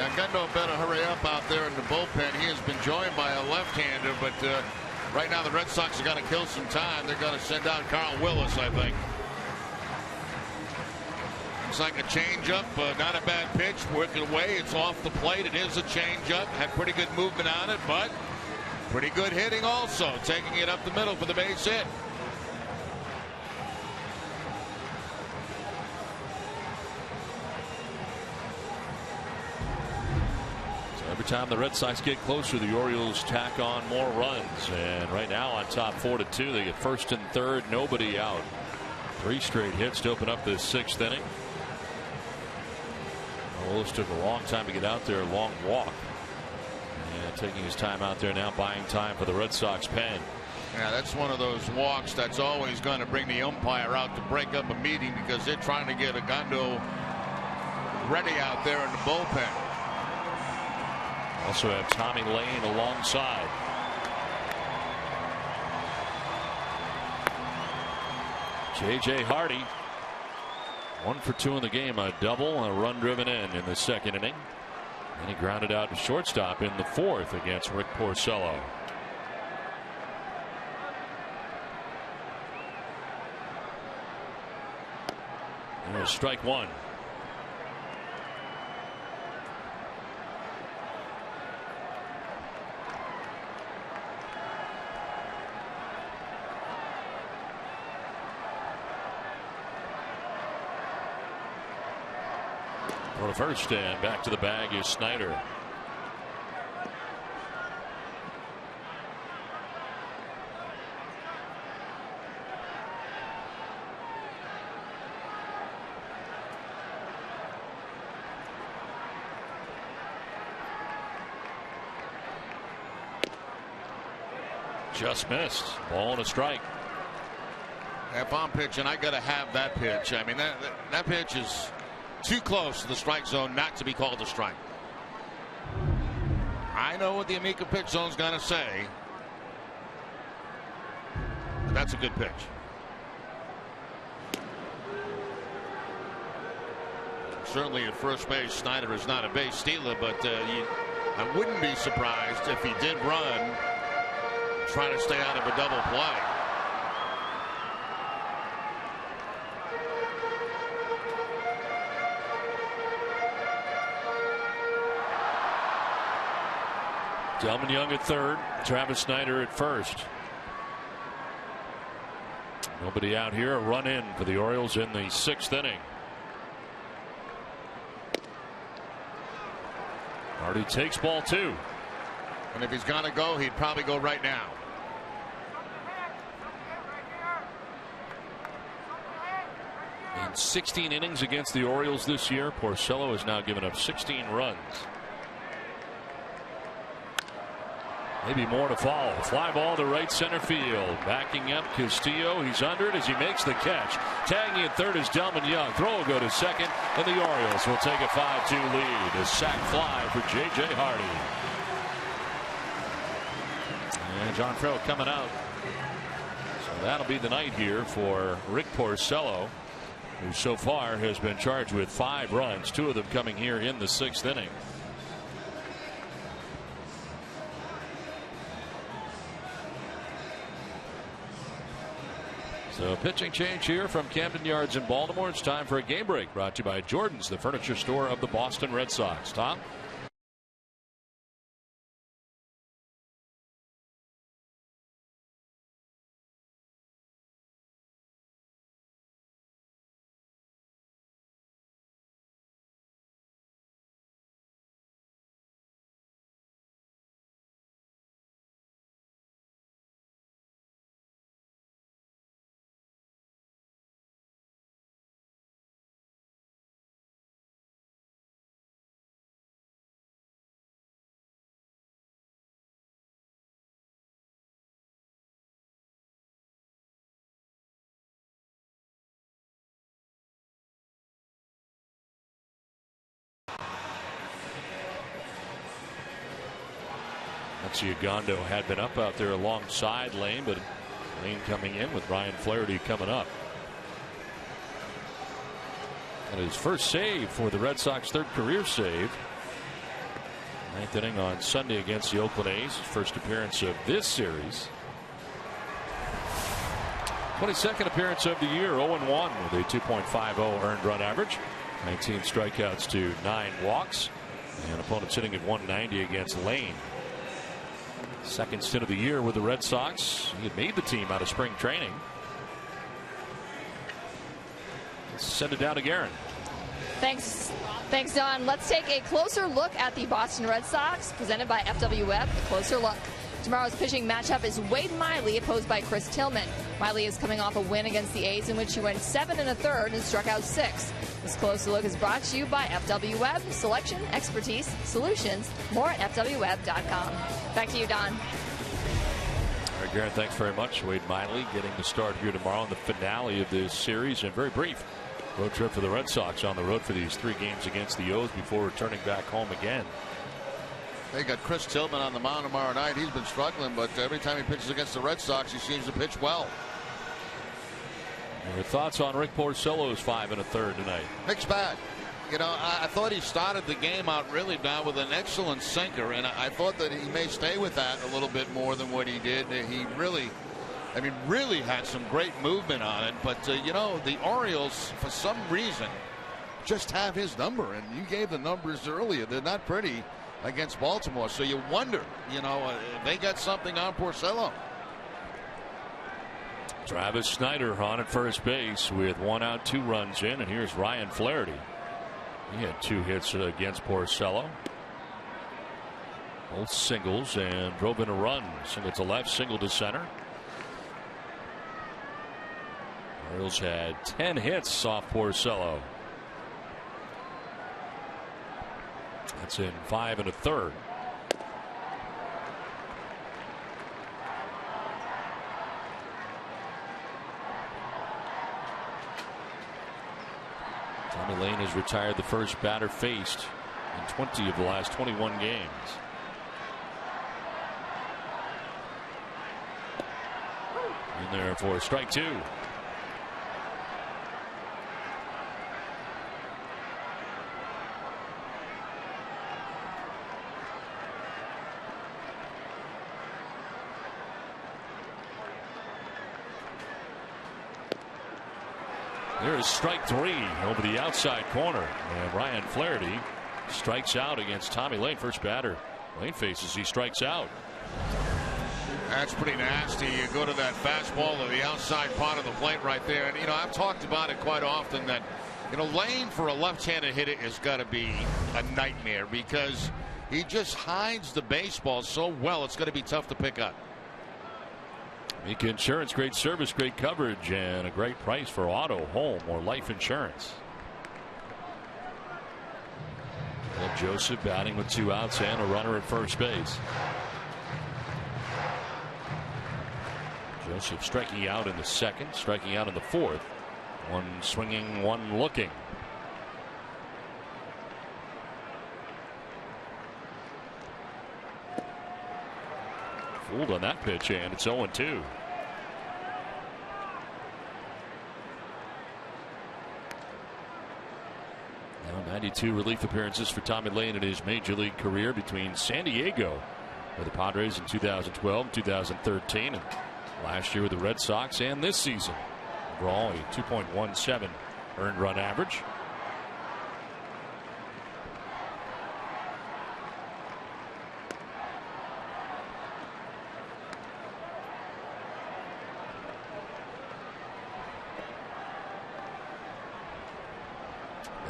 And Gundo better hurry up out there in the bullpen. He has been joined by a left-hander, but right now the Red Sox are going to kill some time. They're going to send out Carl Willis, I think. It's like a changeup, not a bad pitch. Working away, it's off the plate. It is a changeup. Had pretty good movement on it, but pretty good hitting also. Taking it up the middle for the base hit. Every time the Red Sox get closer, the Orioles tack on more runs. And right now on top 4-2, they get first and third, nobody out. 3 straight hits to open up this 6th inning. Willis took a long time to get out there, a long walk. And taking his time out there now, buying time for the Red Sox pen. Yeah, that's one of those walks that's always going to bring the umpire out to break up a meeting because they're trying to get a Gundo ready out there in the bullpen. Also have Tommy Lane alongside. J.J. Hardy, 1 for 2 in the game, a double, a run driven in the 2nd inning. And he grounded out to shortstop in the 4th against Rick Porcello. There's strike 1. For the first, and back to the bag is Snyder. Just missed. Ball and a strike. If I'm pitching, I got to have that pitch. I mean, that pitch is too close to the strike zone not to be called a strike. I know what the Amica pitch zone's going to say, but that's a good pitch. Certainly at first base, Snyder is not a base stealer, but I wouldn't be surprised if he did run, trying to stay out of a double play. Delman Young at third, Travis Snyder at first. Nobody out here. A run in for the Orioles in the 6th inning. Hardy takes ball 2. And if he's got to go, he'd probably go right now. In 16 innings against the Orioles this year, Porcello has now given up 16 runs. Maybe more to follow. Fly ball to right center field. Backing up Castillo. He's under it as he makes the catch. Tagging at third is Delman Young. Throw will go to second, and the Orioles will take a 5-2 lead. A sac fly for J.J. Hardy. And John Farrell coming out. So that'll be the night here for Rick Porcello, who so far has been charged with 5 runs, 2 of them coming here in the 6th inning. So pitching change here from Camden Yards in Baltimore. It's time for a game break brought to you by Jordan's, the furniture store of the Boston Red Sox. Tom? Gondo had been up out there alongside Lane, but Lane coming in with Ryan Flaherty coming up. And his first save for the Red Sox, third career save. Ninth inning on Sunday against the Oakland A's. His first appearance of this series. 22nd appearance of the year, 0-1 with a 2.50 earned run average. 19 strikeouts to 9 walks. And opponent sitting at 190 against Lane. Second stint of the year with the Red Sox. He had made the team out of spring training. Let's send it down to Garen. Thanks, Don. Let's take a closer look at the Boston Red Sox, presented by FW Web. A closer look. Tomorrow's pitching matchup is Wade Miley, opposed by Chris Tillman. Miley is coming off a win against the A's in which he went 7 1/3 and struck out 6. This closer look is brought to you by FW Web. Selection, expertise, solutions. More at FWWeb.com. Back to you, Don. All right, Garen, thanks very much. Wade Miley getting the start here tomorrow in the finale of this series, and very brief road trip for the Red Sox on the road for these 3 games against the O's before returning back home again. They got Chris Tillman on the mound tomorrow night. He's been struggling, but every time he pitches against the Red Sox, he seems to pitch well. Your thoughts on Rick Porcello's 5 1/3 tonight? Mixed bag. You know, I thought he started the game out really now with an excellent sinker, and I thought that he may stay with that a little bit more than what he did. He really, really had some great movement on it. But, you know, the Orioles, for some reason, just have his number. And you gave the numbers earlier. They're not pretty against Baltimore. So you wonder, you know, if they got something on Porcello. Travis Snyder on at first base with 1 out, 2 runs in. And here's Ryan Flaherty. He had 2 hits against Porcello. Both singles and drove in a run. Single to left, single to center. Orioles had 10 hits off Porcello. That's in 5 1/3. Tommy Lane has retired the first batter faced in 20 of the last 21 games. In there for strike 2. There's strike 3 over the outside corner, and Ryan Flaherty strikes out against Tommy Lane. First batter Lane faces, he strikes out. That's pretty nasty. You go to that fastball to the outside part of the plate right there, and you know, I've talked about it quite often that, you know, Lane for a left-handed hitter is got to be a nightmare because he just hides the baseball so well. It's going to be tough to pick up. Mika Insurance, great service, great coverage, and a great price for auto, home, or life insurance. Well, Joseph batting with 2 outs and a runner at first base. Joseph striking out in the second, striking out in the fourth. 1 swinging, 1 looking. Fooled on that pitch, and it's 0-2. Now 92 relief appearances for Tommy Lane in his major league career between San Diego with the Padres in 2012 and 2013, and last year with the Red Sox, and this season. Overall, a 2.17 earned run average.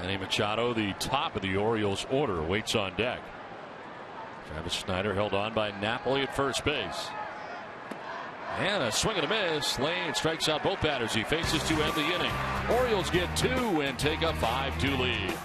Manny Machado, the top of the Orioles order, waits on deck. Travis Snyder held on by Napoli at first base. And a swing and a miss. Lane strikes out both batters he faces to end the inning. Orioles get 2 and take a 5-2 lead.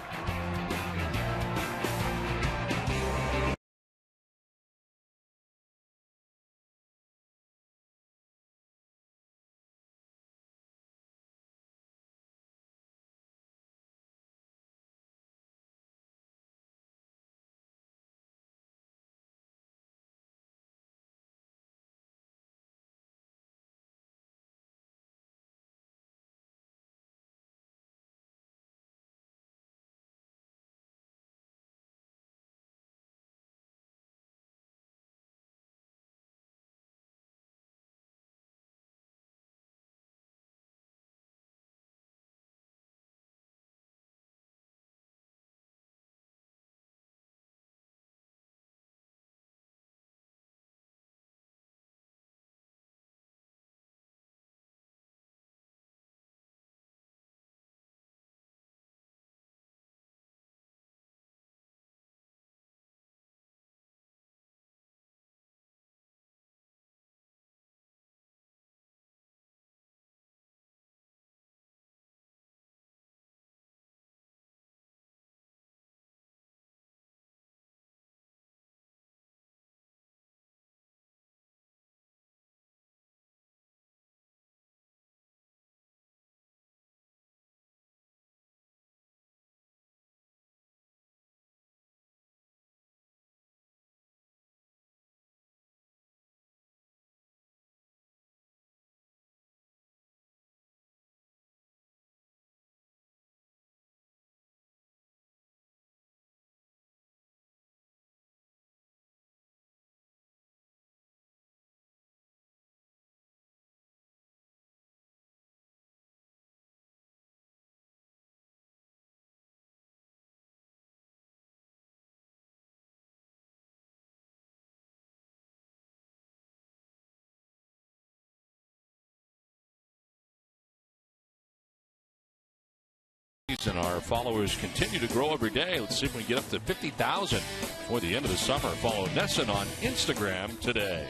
And our followers continue to grow every day. Let's see if we can get up to 50,000 before the end of the summer. Follow Nesson on Instagram today.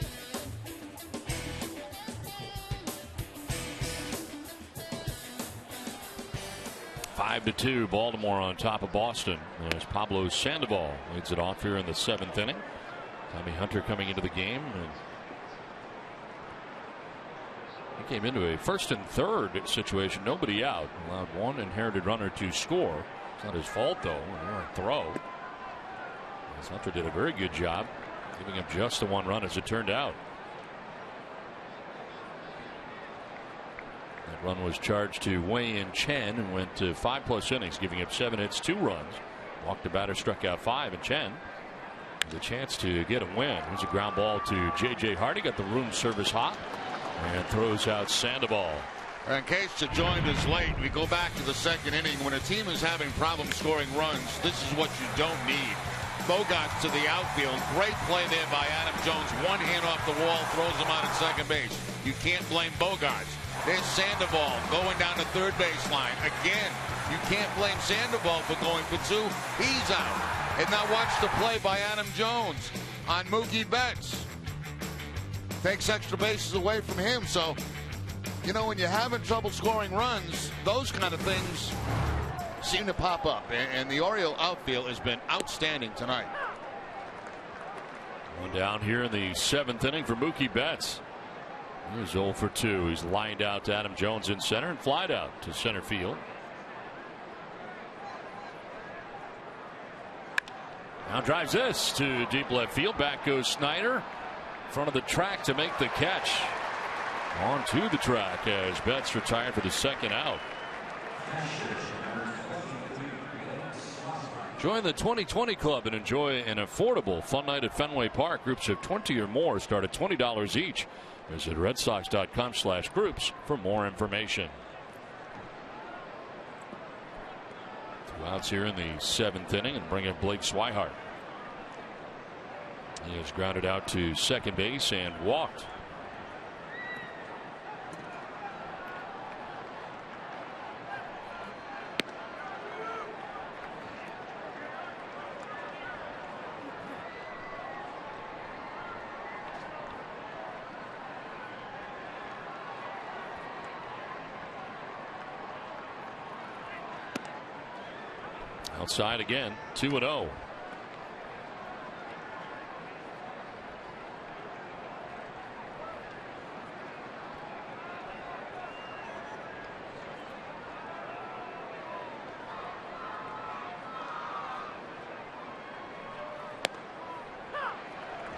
Five to 2, Baltimore on top of Boston as Pablo Sandoval leads it off here in the 7th inning. Tommy Hunter coming into the game. And he came into a 1st and 3rd situation, nobody out. Allowed one inherited runner to score. It's not his fault, though. Throw. As Hunter did a very good job giving up just the 1 run as it turned out. That run was charged to Wei-Yin Chen and went to 5+ innings, giving up 7 hits, 2 runs. Walked the batter, struck out 5, and Chen with a chance to get a win. Here's a ground ball to J.J. Hardy, got the room service hot, and throws out Sandoval. In case you joined us late, we go back to the 2nd inning. When a team is having problems scoring runs, this is what you don't need. Bogaerts to the outfield. Great play there by Adam Jones. One hand off the wall, throws him out at second base. You can't blame Bogaerts. There's Sandoval going down the third baseline. Again, you can't blame Sandoval for going for 2. He's out. And now watch the play by Adam Jones on Mookie Betts. Takes extra bases away from him. So, you know, when you're having trouble scoring runs, those kind of things seem to pop up. And the Oriole outfield has been outstanding tonight. One down here in the 7th inning for Mookie Betts. He's 0 for 2. He's lined out to Adam Jones in center and flied out to center field. Now drives this to deep left field. Back goes Snyder. Front of the track to make the catch. On to the track as Betts retired for the 2nd out. Join the 2020 Club and enjoy an affordable fun night at Fenway Park. Groups of 20 or more start at $20 each. Visit redsox.com/groups for more information. 2 outs here in the 7th inning and bring in Blake Swihart. He is grounded out to second base and walked. Outside again, 2-0.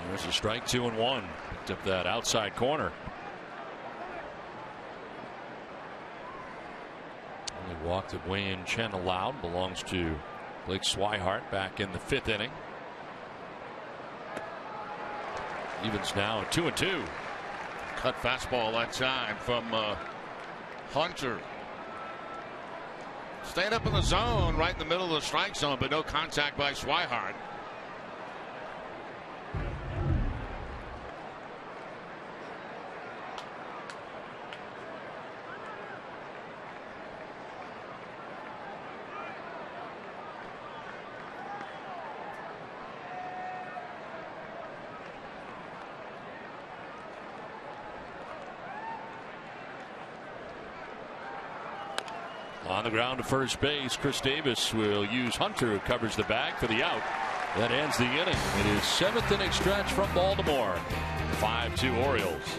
There's a strike, 2-1. Picked up that outside corner. Only walk that Wei-Yin Chen allowed belongs to Blake Swihart back in the 5th inning. Evens now at 2-2. Cut fastball that time from Hunter. Stayed up in the zone, right in the middle of the strike zone, but no contact by Swihart. On the ground to first base, Chris Davis will use Hunter, who covers the bag for the out. That ends the inning. It is 7th inning stretch from Baltimore. 5-2 Orioles.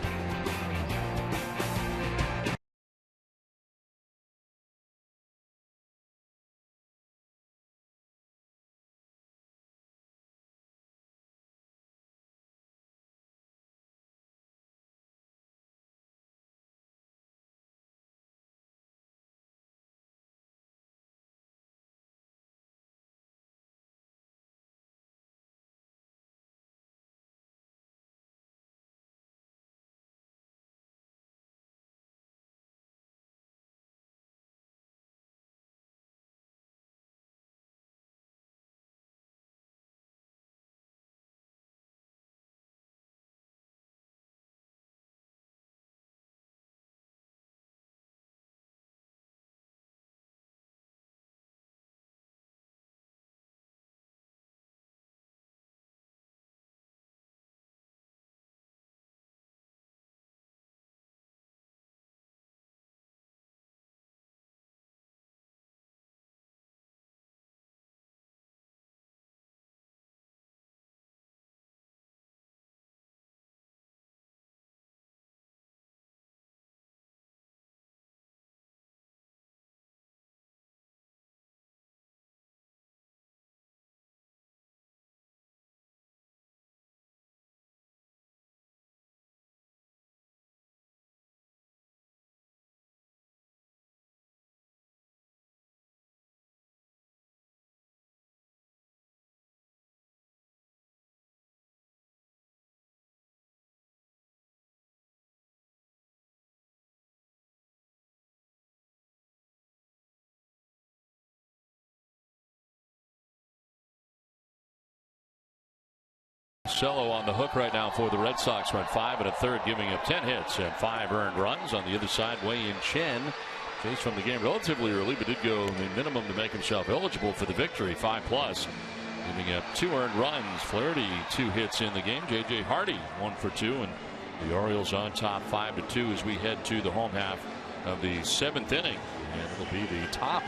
Porcello on the hook right now for the Red Sox. Went 5 1/3, giving up 10 hits and 5 earned runs. On the other side, Wei-Yin Chen chased from the game relatively early, but did go the minimum to make himself eligible for the victory. 5+, giving up 2 earned runs. Flaherty 2 hits in the game. J.J. Hardy 1 for 2, and the Orioles on top 5-2 as we head to the home half of the 7th inning, and it'll be the top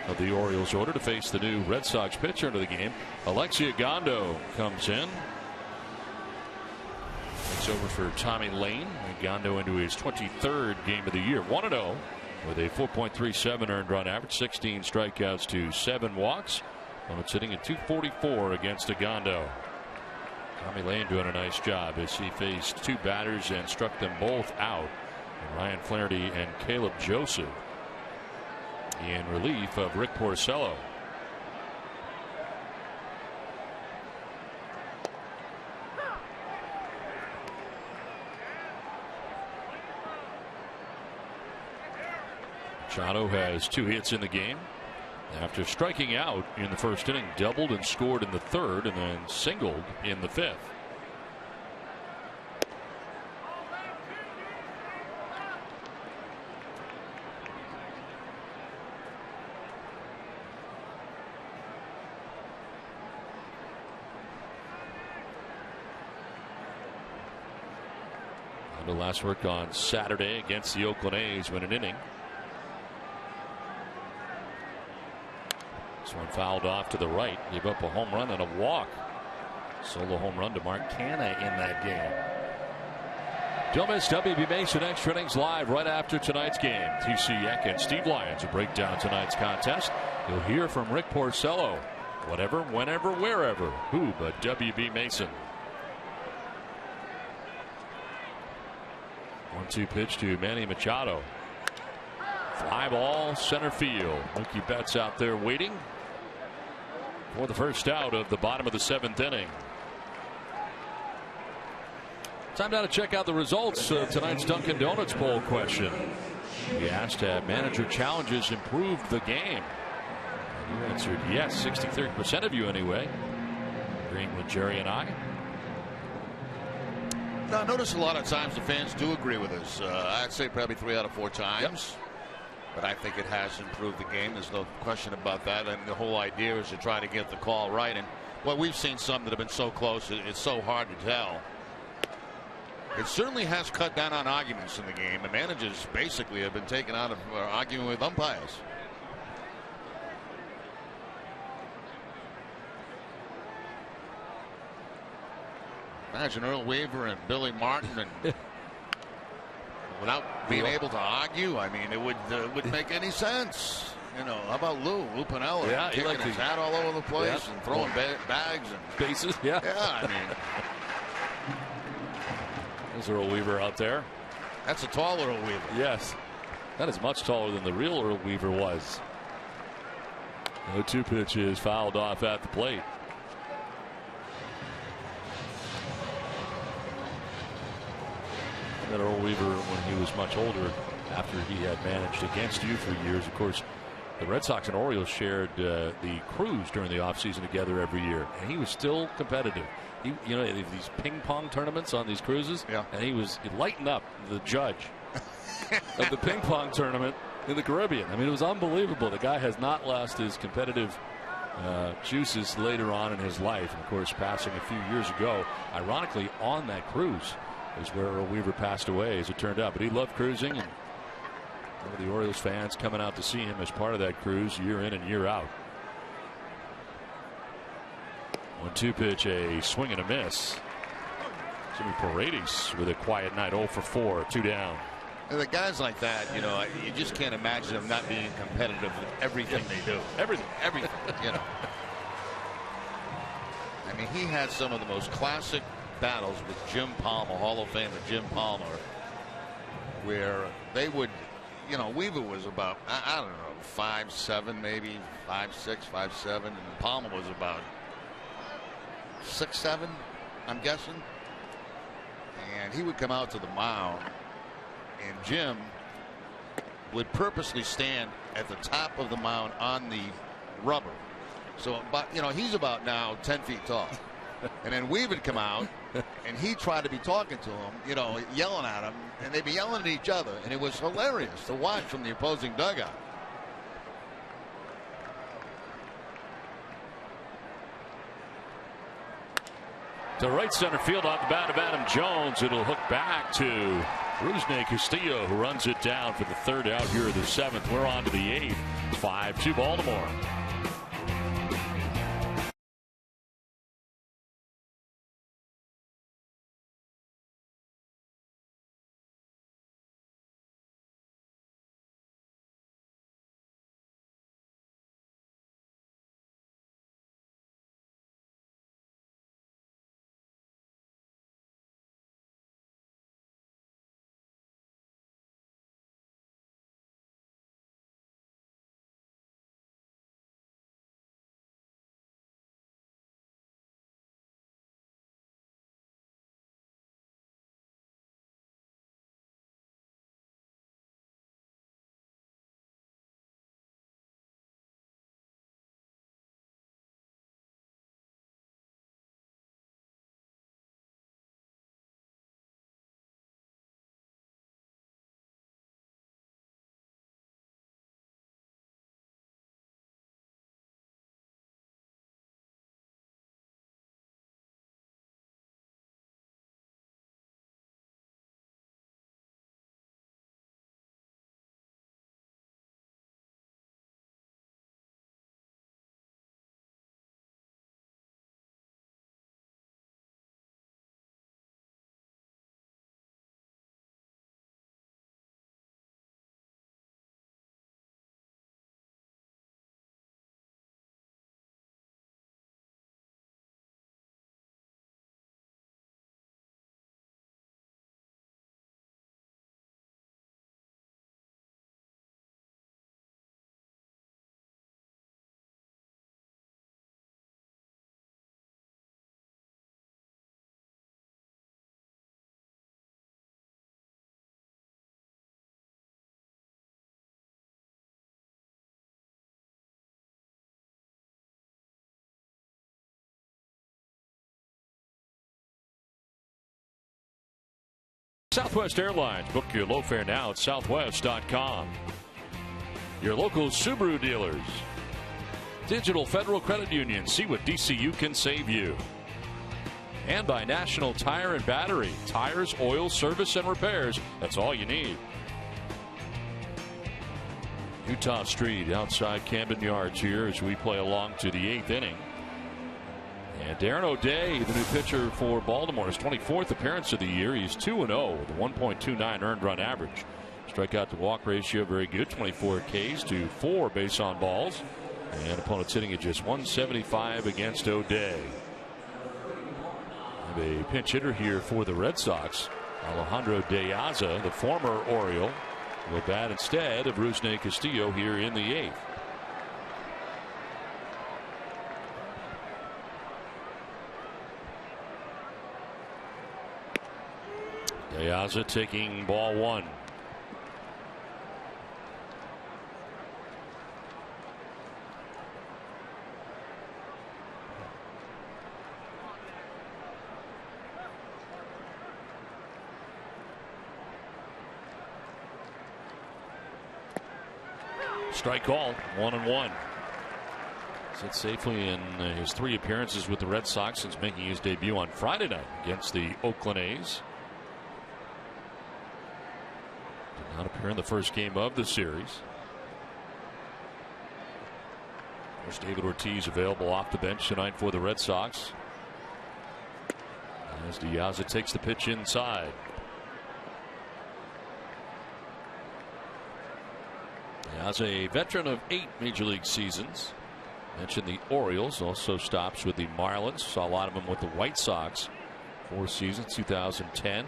of the Orioles order to face the new Red Sox pitcher into the game. Alexia Gondo comes in. Takes over for Tommy Lane. And Gondo into his 23rd game of the year. 1-0 with a 4.37 earned run average, 16 strikeouts to 7 walks. It's sitting at 244 against Gondo. Tommy Lane doing a nice job as he faced 2 batters and struck them both out. And Ryan Flaherty and Caleb Joseph in relief of Rick Porcello. Machado has 2 hits in the game after striking out in the first inning, doubled and scored in the 3rd, and then singled in the 5th. Last worked on Saturday against the Oakland A's, win an inning. This one fouled off to the right, gave up a home run and a walk. Solo home run to Mark Canha in that game. Don't miss WB Mason Extra Innings live right after tonight's game. TC Eck and Steve Lyons will break down tonight's contest. You'll hear from Rick Porcello. Whatever, whenever, wherever. Who but WB Mason? 1-2 pitch to Manny Machado. Fly ball, center field. Mookie Betts out there waiting for the first out of the bottom of the 7th inning. Time now to check out the results of tonight's Dunkin' Donuts poll question. We asked, have manager challenges improved the game? And you answered yes, 63% of you anyway. Agreeing with Jerry and I. Now, notice a lot of times the fans do agree with us. I'd say probably 3 out of 4 times. Yep. But I think it has improved the game. There's no question about that. And the whole idea is to try to get the call right. And well, we've seen some that have been so close, it's so hard to tell. It certainly has cut down on arguments in the game. And managers basically have been taken out of arguing with umpires. Imagine Earl Weaver and Billy Martin, and without being able to argue, I mean, it would make any sense. You know, how about Lou Pinella? Yeah, kicking his hat all over the place and throwing bags and bases. Yeah, I mean, there's Earl Weaver out there. That's a tall Earl Weaver. Yes, that is much taller than the real Earl Weaver was. The 2 pitch is fouled off at the plate. That Earl Weaver, when he was much older, after he had managed against you for years. Of course, the Red Sox and Orioles shared the cruise during the offseason together every year, and he was still competitive. He, you know, these ping pong tournaments on these cruises, and he lightened up the judge of the ping pong tournament in the Caribbean. I mean, it was unbelievable. The guy has not lost his competitive juices later on in his life. And of course, passing a few years ago, ironically, on that cruise is where Earl Weaver passed away, as it turned out. But he loved cruising, and the Orioles fans coming out to see him as part of that cruise year in and year out. 1-2 pitch, a swing and a miss. Jimmy Paredes with a quiet night, 0 for 4, 2 down. And the guys like that, you know, you just can't imagine them not being competitive with everything they do. Everything, you know. I mean, he had some of the most classic battles with Jim Palmer, Hall of Famer Jim Palmer, where they would, you know, Weaver was about, I don't know, 5'7", maybe 5'6", 5'7", and Palmer was about 6'7", I'm guessing. And he would come out to the mound, and Jim would purposely stand at the top of the mound on the rubber. So, but you know, he's about now 10 feet tall. And then Weaver would come out and he tried to be talking to him, you know, yelling at him, and they'd be yelling at each other, and it was hilarious to watch from the opposing dugout. To right center field off the bat of Adam Jones. It'll hook back to Rusney Castillo, who runs it down for the third out here of the seventh. We're on to the eighth. 5-2 Baltimore. Southwest Airlines. Book your low fare now at southwest.com. Your local Subaru dealers. Digital Federal Credit Union. See what DCU can save you. And by National Tire and Battery. Tires, oil, service, and repairs. That's all you need. Utah Street outside Camden Yards here as we play along to the eighth inning. And Darren O'Day, the new pitcher for Baltimore, his 24th appearance of the year. He's 2-0 with a 1.29 earned run average. Strikeout to walk ratio very good, 24 Ks to 4 base on balls. And opponents hitting at just 175 against O'Day. And a pinch hitter here for the Red Sox, Alejandro De Aza, the former Oriole, will bat instead of Rusney Castillo here in the eighth. De Aza taking ball one. Strike call, 1-1. Sits safely in his 3 appearances with the Red Sox since making his debut on Friday night against the Oakland A's. Did not appear in the first game of the series. There's David Ortiz available off the bench tonight for the Red Sox. As De Aza takes the pitch inside. As a veteran of 8 major league seasons, mentioned the Orioles, also stops with the Marlins, saw a lot of them with the White Sox, 4 seasons, 2010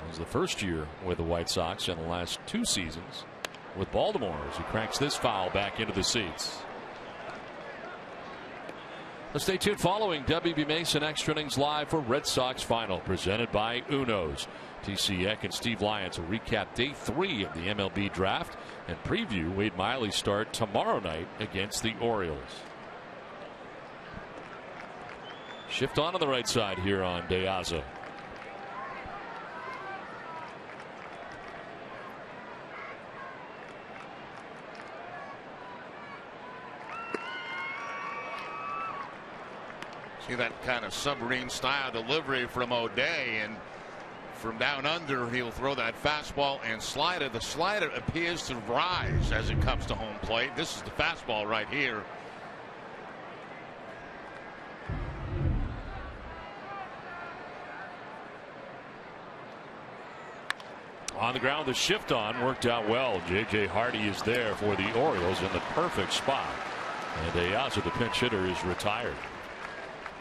was the first year with the White Sox, and the last 2 seasons with Baltimore as he cranks this foul back into the seats. Let's stay tuned following WB Mason Extra Innings Live for Red Sox Final, presented by Uno's. TC Eck and Steve Lyons will recap day 3 of the MLB draft and preview Wade Miley's start tomorrow night against the Orioles. Shift on to the right side here on De Aza. See that kind of submarine style delivery from O'Day, and from down under he'll throw that fastball and slider. The slider appears to rise as it comes to home plate. This is the fastball right here. On the ground, the shift on worked out well. J.J. Hardy is there for the Orioles in the perfect spot. And De Aza, the pinch hitter, is retired.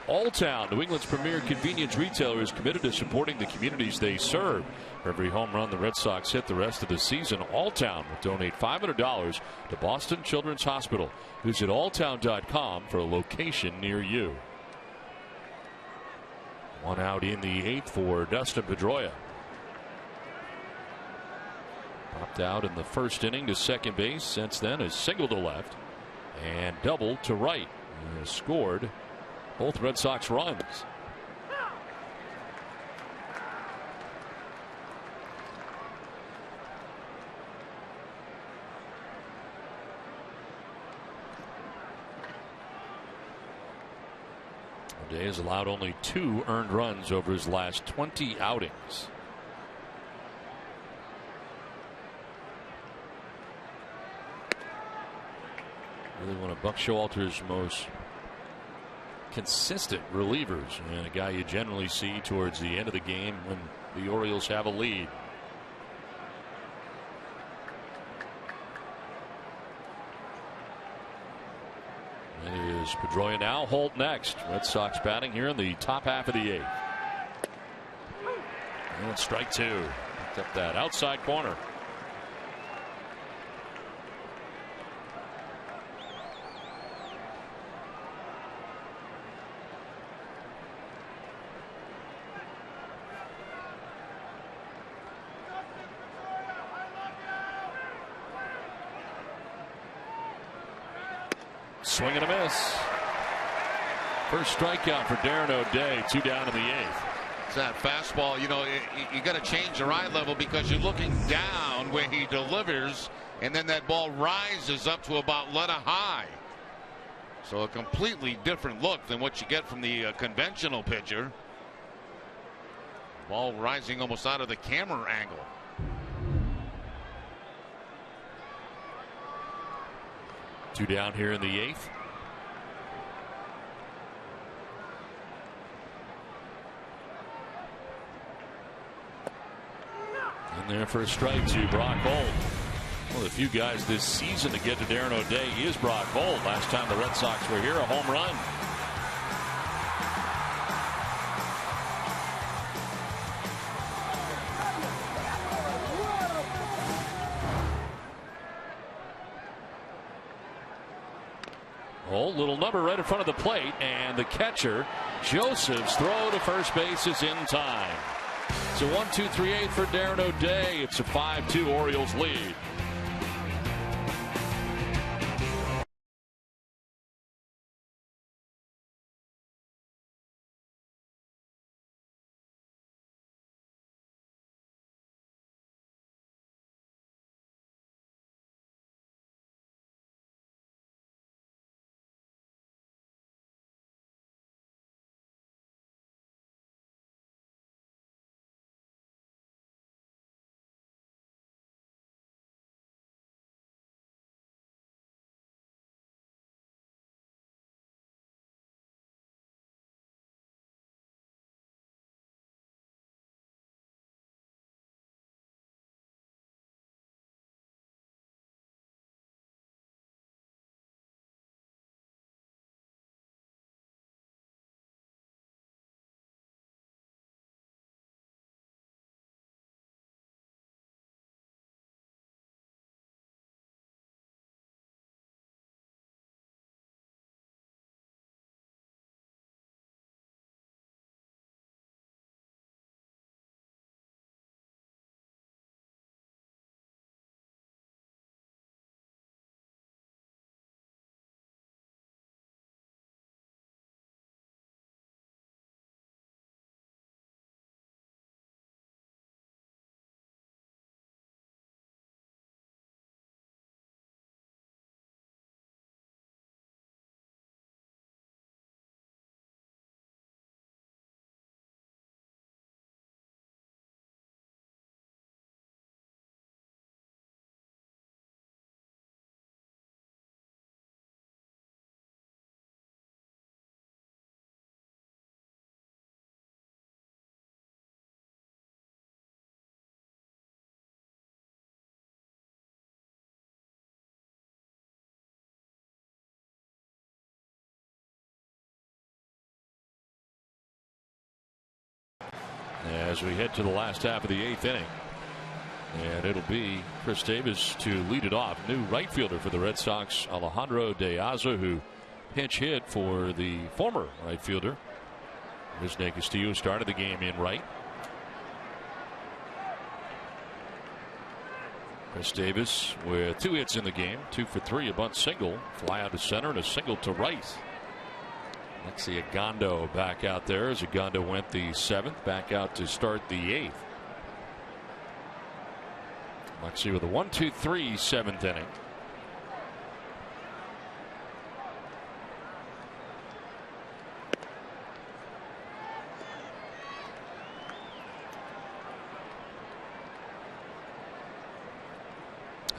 Alltown, New England's premier convenience retailer, is committed to supporting the communities they serve. For every home run the Red Sox hit the rest of the season, Alltown will donate $500 to Boston Children's Hospital. Visit alltown.com for a location near you. One out in the 8th for Dustin Pedroia. Popped out in the first inning to second base. Since then, has singled to left and doubled to right. He has scored both Red Sox runs. O'Day has allowed only 2 earned runs over his last 20 outings. Really one of Buck Showalter's most consistent relievers, and a guy you generally see towards the end of the game when the Orioles have a lead. It is Pedroia now, Holt next. Red Sox batting here in the top half of the 8th. And strike 2. Picked up that outside corner. Swing and a miss. First strikeout for Darren O'Day. 2 down in the 8th. It's that fastball. You know, you got to change your eye level because you're looking down where he delivers, and then that ball rises up to about letter high. So a completely different look than what you get from the conventional pitcher. Ball rising almost out of the camera angle. Two down here in the 8th. In there for a strike to Brock Holt. One of the few guys this season to get to Darren O'Day is Brock Holt. Last time the Red Sox were here, a home run. Holt, little number right in front of the plate, and the catcher, Joseph's throw to first base is in time. It's a 1-2-3-8 for Darren O'Day. It's a 5-2 Orioles lead. as we head to the last half of the 8th inning. And it'll be Chris Davis to lead it off. New right fielder for the Red Sox, Alejandro De Aza, who pinch hit for the former right fielder. Rizne Castillo started the game in right. Chris Davis with 2 hits in the game, 2 for 3, a bunt single, fly out to center, and a single to right. Alexi Agondo back out there as Agondo went the 7th, back out to start the 8th. Alexi with a 1-2-3 7th inning.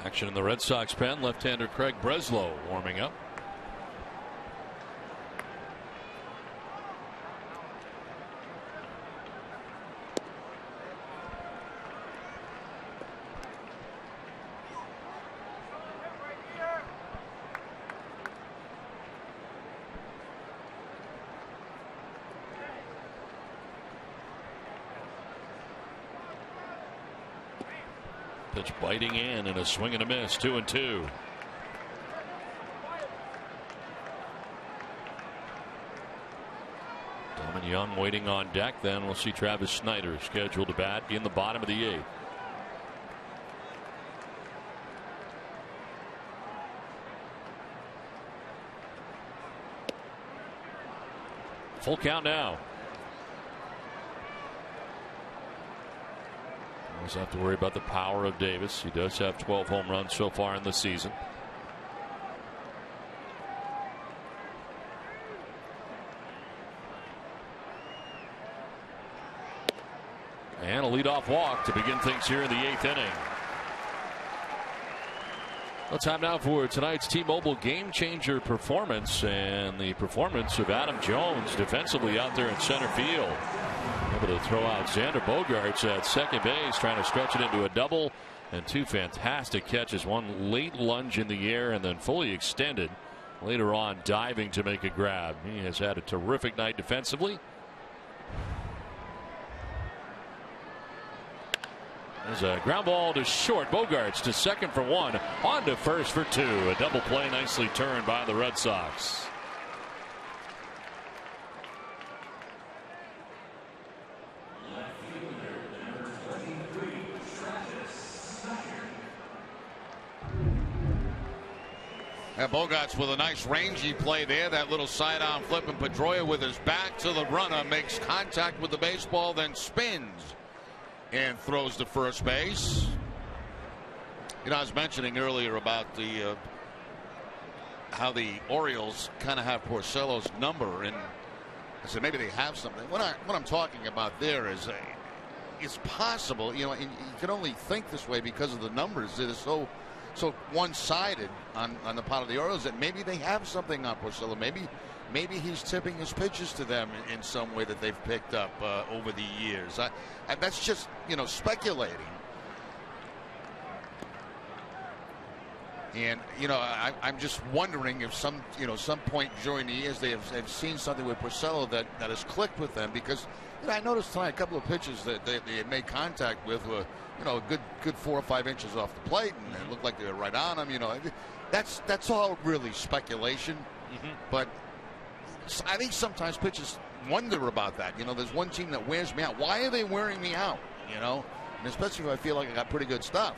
Action in the Red Sox pen. Left-hander Craig Breslow warming up. Pitch biting in and a swing and a miss. 2-2. Damon Young waiting on deck. Then we'll see Travis Snyder scheduled to bat in the bottom of the 8th. Full count now. Doesn't have to worry about the power of Davis. He does have 12 home runs so far in the season. And a leadoff walk to begin things here in the 8th inning. Well, time now for tonight's T-Mobile game changer performance, and the performance of Adam Jones defensively out there in center field. Able to throw out Xander Bogaerts at second base, trying to stretch it into a double, and 2 fantastic catches. One late lunge in the air and then fully extended later on, diving to make a grab. He has had a terrific night defensively. There's a ground ball to short. Bogaerts to second for 1, on to first for 2. A double play nicely turned by the Red Sox. And Bogaerts with a nice rangy play there. That little sidearm flip, and Pedroia with his back to the runner makes contact with the baseball, then spins and throws to first base. You know, I was mentioning earlier about the how the Orioles kind of have Porcello's number, and I said maybe they have something. What I'm talking about there is it's possible, you know, and you can only think this way because of the numbers that are so one-sided on the part of the Orioles, that maybe they have something on Porcello. Maybe he's tipping his pitches to them in some way that they've picked up over the years. That's just, you know, speculating. And, you know, I'm just wondering if some point during the years they have seen something with Porcello that has clicked with them, because, you know, I noticed tonight a couple of pitches that they had made contact with were, you know, a good 4 or 5 inches off the plate, and it looked like they were right on him. You know, that's all really speculation. But I think sometimes pitchers wonder about that. You know, there's one team that wears me out. Why are they wearing me out? You know, and especially if I feel like I got pretty good stuff.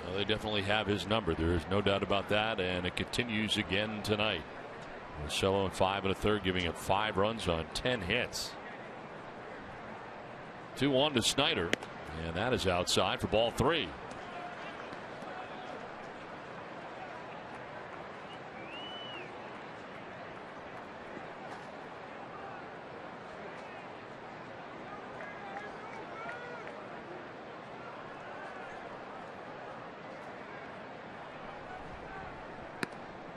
Well, they definitely have his number. There is no doubt about that, and it continues again tonight. Porcello in 5 1/3, giving up 5 runs on 10 hits. 2-1 to Snyder, and that is outside for ball 3.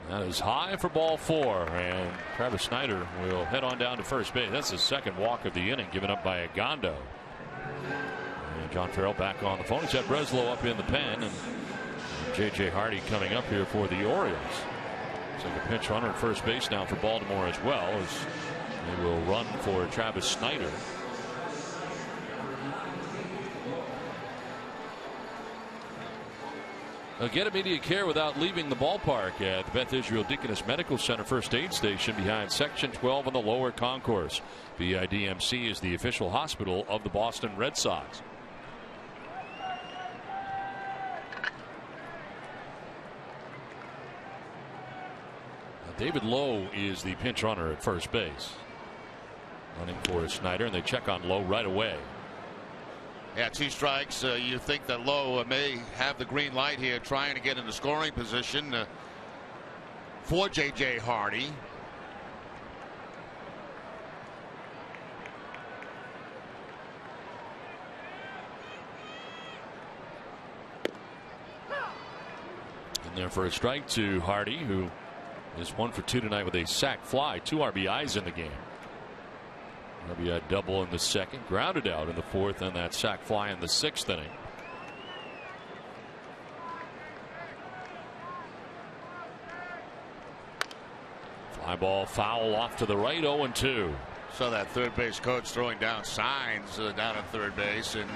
That is high for ball 4, and Travis Snyder will head on down to first base. That's the second walk of the inning given up by Agondo. And John Farrell back on the phone. He's got Breslow up in the pen, and J.J. Hardy coming up here for the Orioles. It's like a pinch runner at first base now for Baltimore as well, as They will run for Travis Snider. They'll get immediate care without leaving the ballpark at the Beth Israel Deaconess Medical Center First Aid Station behind Section 12 on the lower concourse. BIDMC is the official hospital of the Boston Red Sox. David Lowe is the pinch runner at first base. Running for Snider, and they check on Lowe right away. Yeah, 2 strikes. You think that Lowe may have the green light here, trying to get in the scoring position for J.J. Hardy. In there for a strike to Hardy, who is 1 for 2 tonight with a sac fly, 2 RBIs in the game. RBI double in the second, grounded out in the fourth, and that sac fly in the 6th inning. Fly ball foul off to the right, 0-2. So that third base coach throwing down signs down at third base, and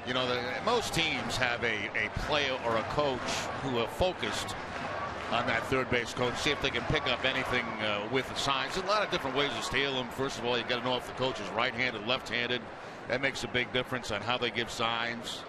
you know, most teams have a player or a coach who are focused on that third base coach, see if they can pick up anything with the signs. There's a lot of different ways to steal them. First of all, you got to know if the coach is right-handed, left-handed. That makes a big difference on how they give signs.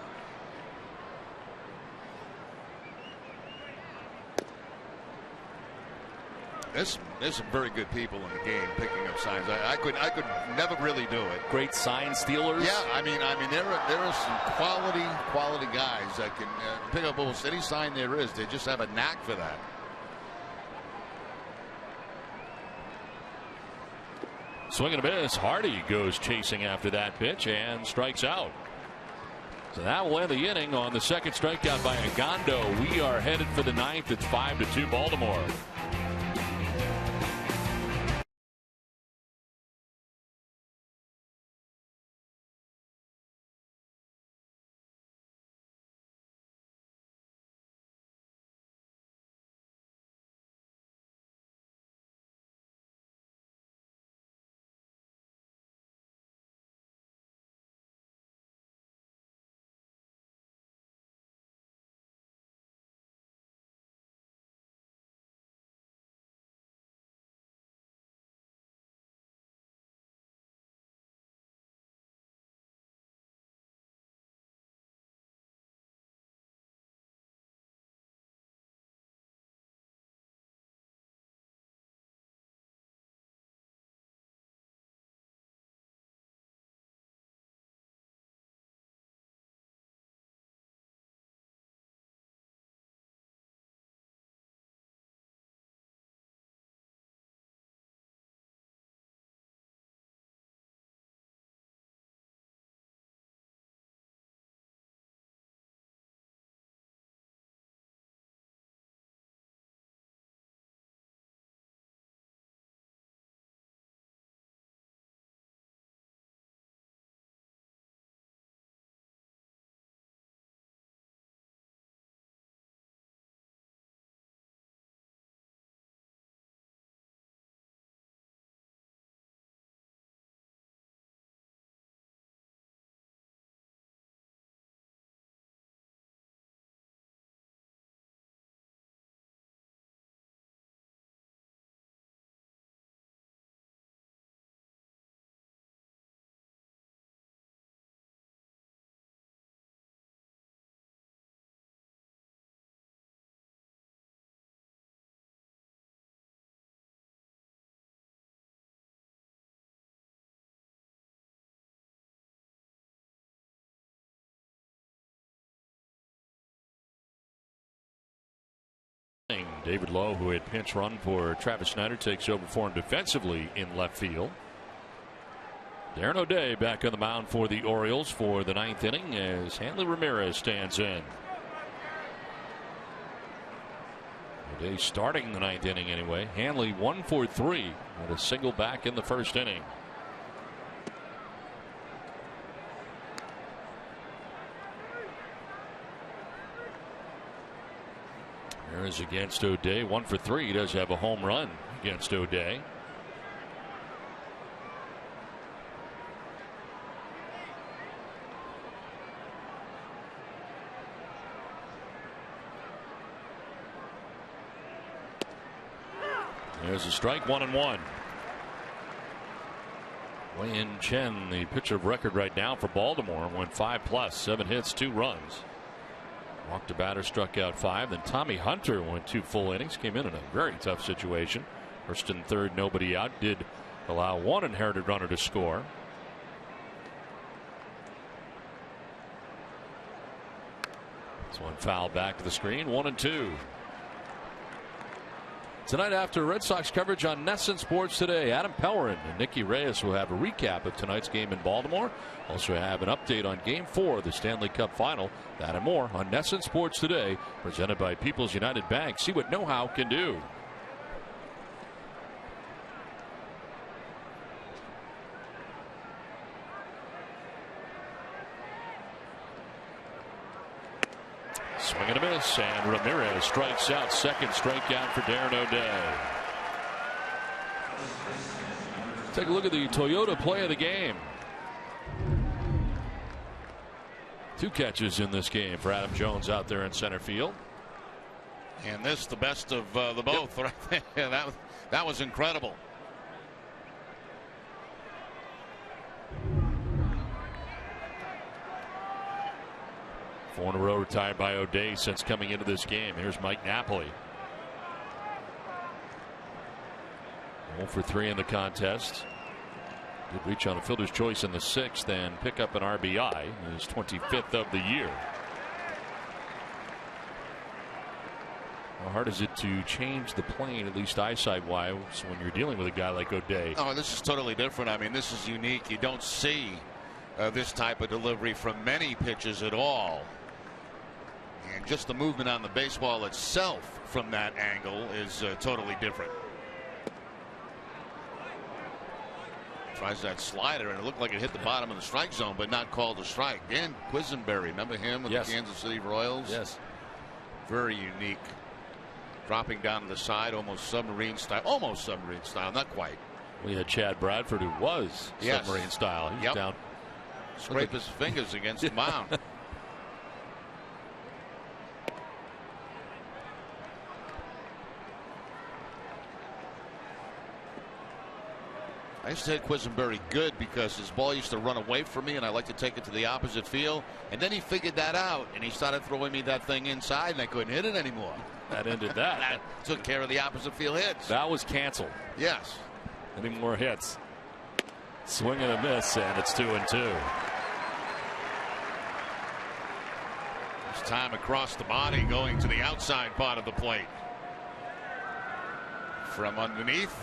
There's some very good people in the game picking up signs. I could never really do it. Great sign stealers. Yeah, I mean there are some quality guys that can pick up almost any sign there is. They just have a knack for that. Swing and a miss. Hardy goes chasing after that pitch and strikes out. So that will end the inning on the second strikeout by Agondo. We are headed for the 9th. It's 5-2 Baltimore. David Lowe, who had pinch run for Travis Snider, takes over for him defensively in left field. Darren O'Day back on the mound for the Orioles for the 9th inning as Hanley Ramirez stands in. O'Day starting the 9th inning anyway. Hanley 1 for 3 with a single back in the first inning. Ramirez against O'Day, 1 for 3. He does have a home run against O'Day. There's a strike, 1-1. Wei-Yin Chen, the pitcher of record right now for Baltimore, went 5+, 7 hits, 2 runs. Walked a batter, struck out 5. Then Tommy Hunter went 2 full innings, came in a very tough situation. First and third, nobody out, did allow 1 inherited runner to score. This one foul back to the screen, 1-2. Tonight after Red Sox coverage on NESN Sports Today, Adam Pellerin and Nicky Reyes will have a recap of tonight's game in Baltimore. Also have an update on Game 4 of the Stanley Cup Final. That and more on NESN Sports Today, presented by People's United Bank. See what know-how can do. Swing and a miss, and Ramirez strikes out. Second strikeout for Darren O'Day. Take a look at the Toyota play of the game. 2 catches in this game for Adam Jones out there in center field. And this the best of the both. Yep. Right there. That was incredible. 4 in a row retired by O'Day since coming into this game. Here's Mike Napoli. 0 for 3 in the contest. Did reach on a fielder's choice in the 6th and pick up an RBI, his 25th of the year. How hard is it to change the plane, at least eyesight wise, when you're dealing with a guy like O'Day? Oh, this is totally different. I mean, this is unique. You don't see this type of delivery from many pitches at all. And just the movement on the baseball itself from that angle is totally different. Tries that slider, and it looked like it hit the bottom of the strike zone, but not called a strike. Dan Quisenberry, remember him with the Kansas City Royals? Yes. Very unique. Dropping down to the side, almost submarine style. Almost submarine style, not quite. We had Chad Bradford, who was submarine style. He's down. Scrape his fingers against the mound. I used to hit Quisenberry good because his ball used to run away from me, and I like to take it to the opposite field. And then he figured that out, and he started throwing me that thing inside, and I couldn't hit it anymore. That ended that. That took care of the opposite field hits. That was canceled. Yes. Any more hits? Swing and a miss, and it's 2-2. This time across the body, going to the outside part of the plate. From underneath.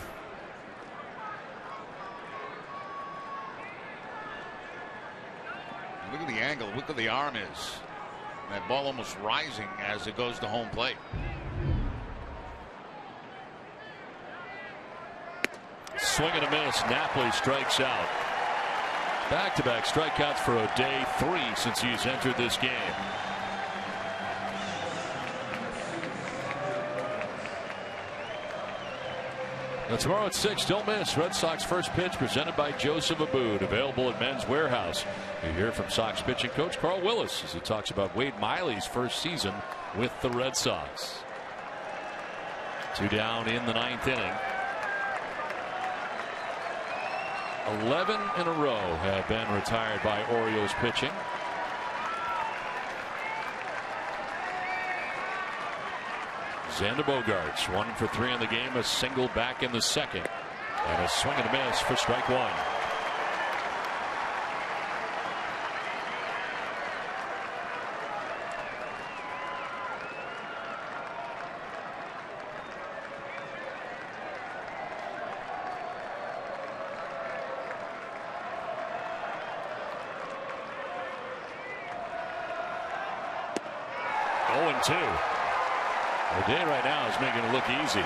Look at the angle. Look where the arm is. That ball almost rising as it goes to home plate. Swing and a miss. Napoli strikes out. Back-to-back strikeouts for O'Day, 3 since he's entered this game. Now tomorrow at 6, don't miss Red Sox first pitch presented by Joseph Abboud, available at Men's Warehouse. You hear from Sox pitching coach Carl Willis as he talks about Wade Miley's first season with the Red Sox. 2 down in the 9th inning. 11 in a row have been retired by Orioles pitching. Xander Bogaerts 1 for 3 in the game, a single back in the 2nd, and a swing and a miss for strike 1. O'Day right now is making it look easy.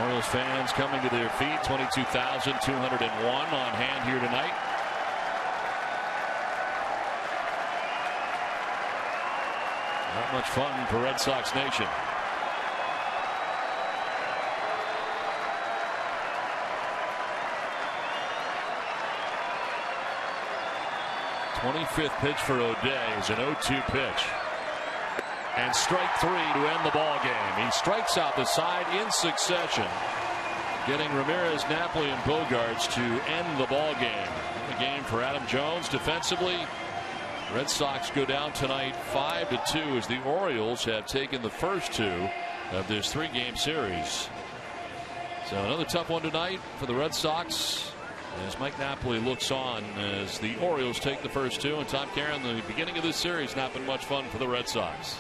Orioles fans coming to their feet, 22,201 on hand here tonight. Not much fun for Red Sox Nation. '25th pitch for O'Day is an 0-2 pitch. and strike 3 to end the ball game. He strikes out the side in succession, getting Ramirez, Napoli, and Bogaerts to end the ball game. The game for Adam Jones defensively. Red Sox go down tonight 5-2 as the Orioles have taken the first 2 of this 3-game series. So another tough one tonight for the Red Sox as Mike Napoli looks on as the Orioles take the first 2. And Tom Caron, the beginning of this series not been much fun for the Red Sox.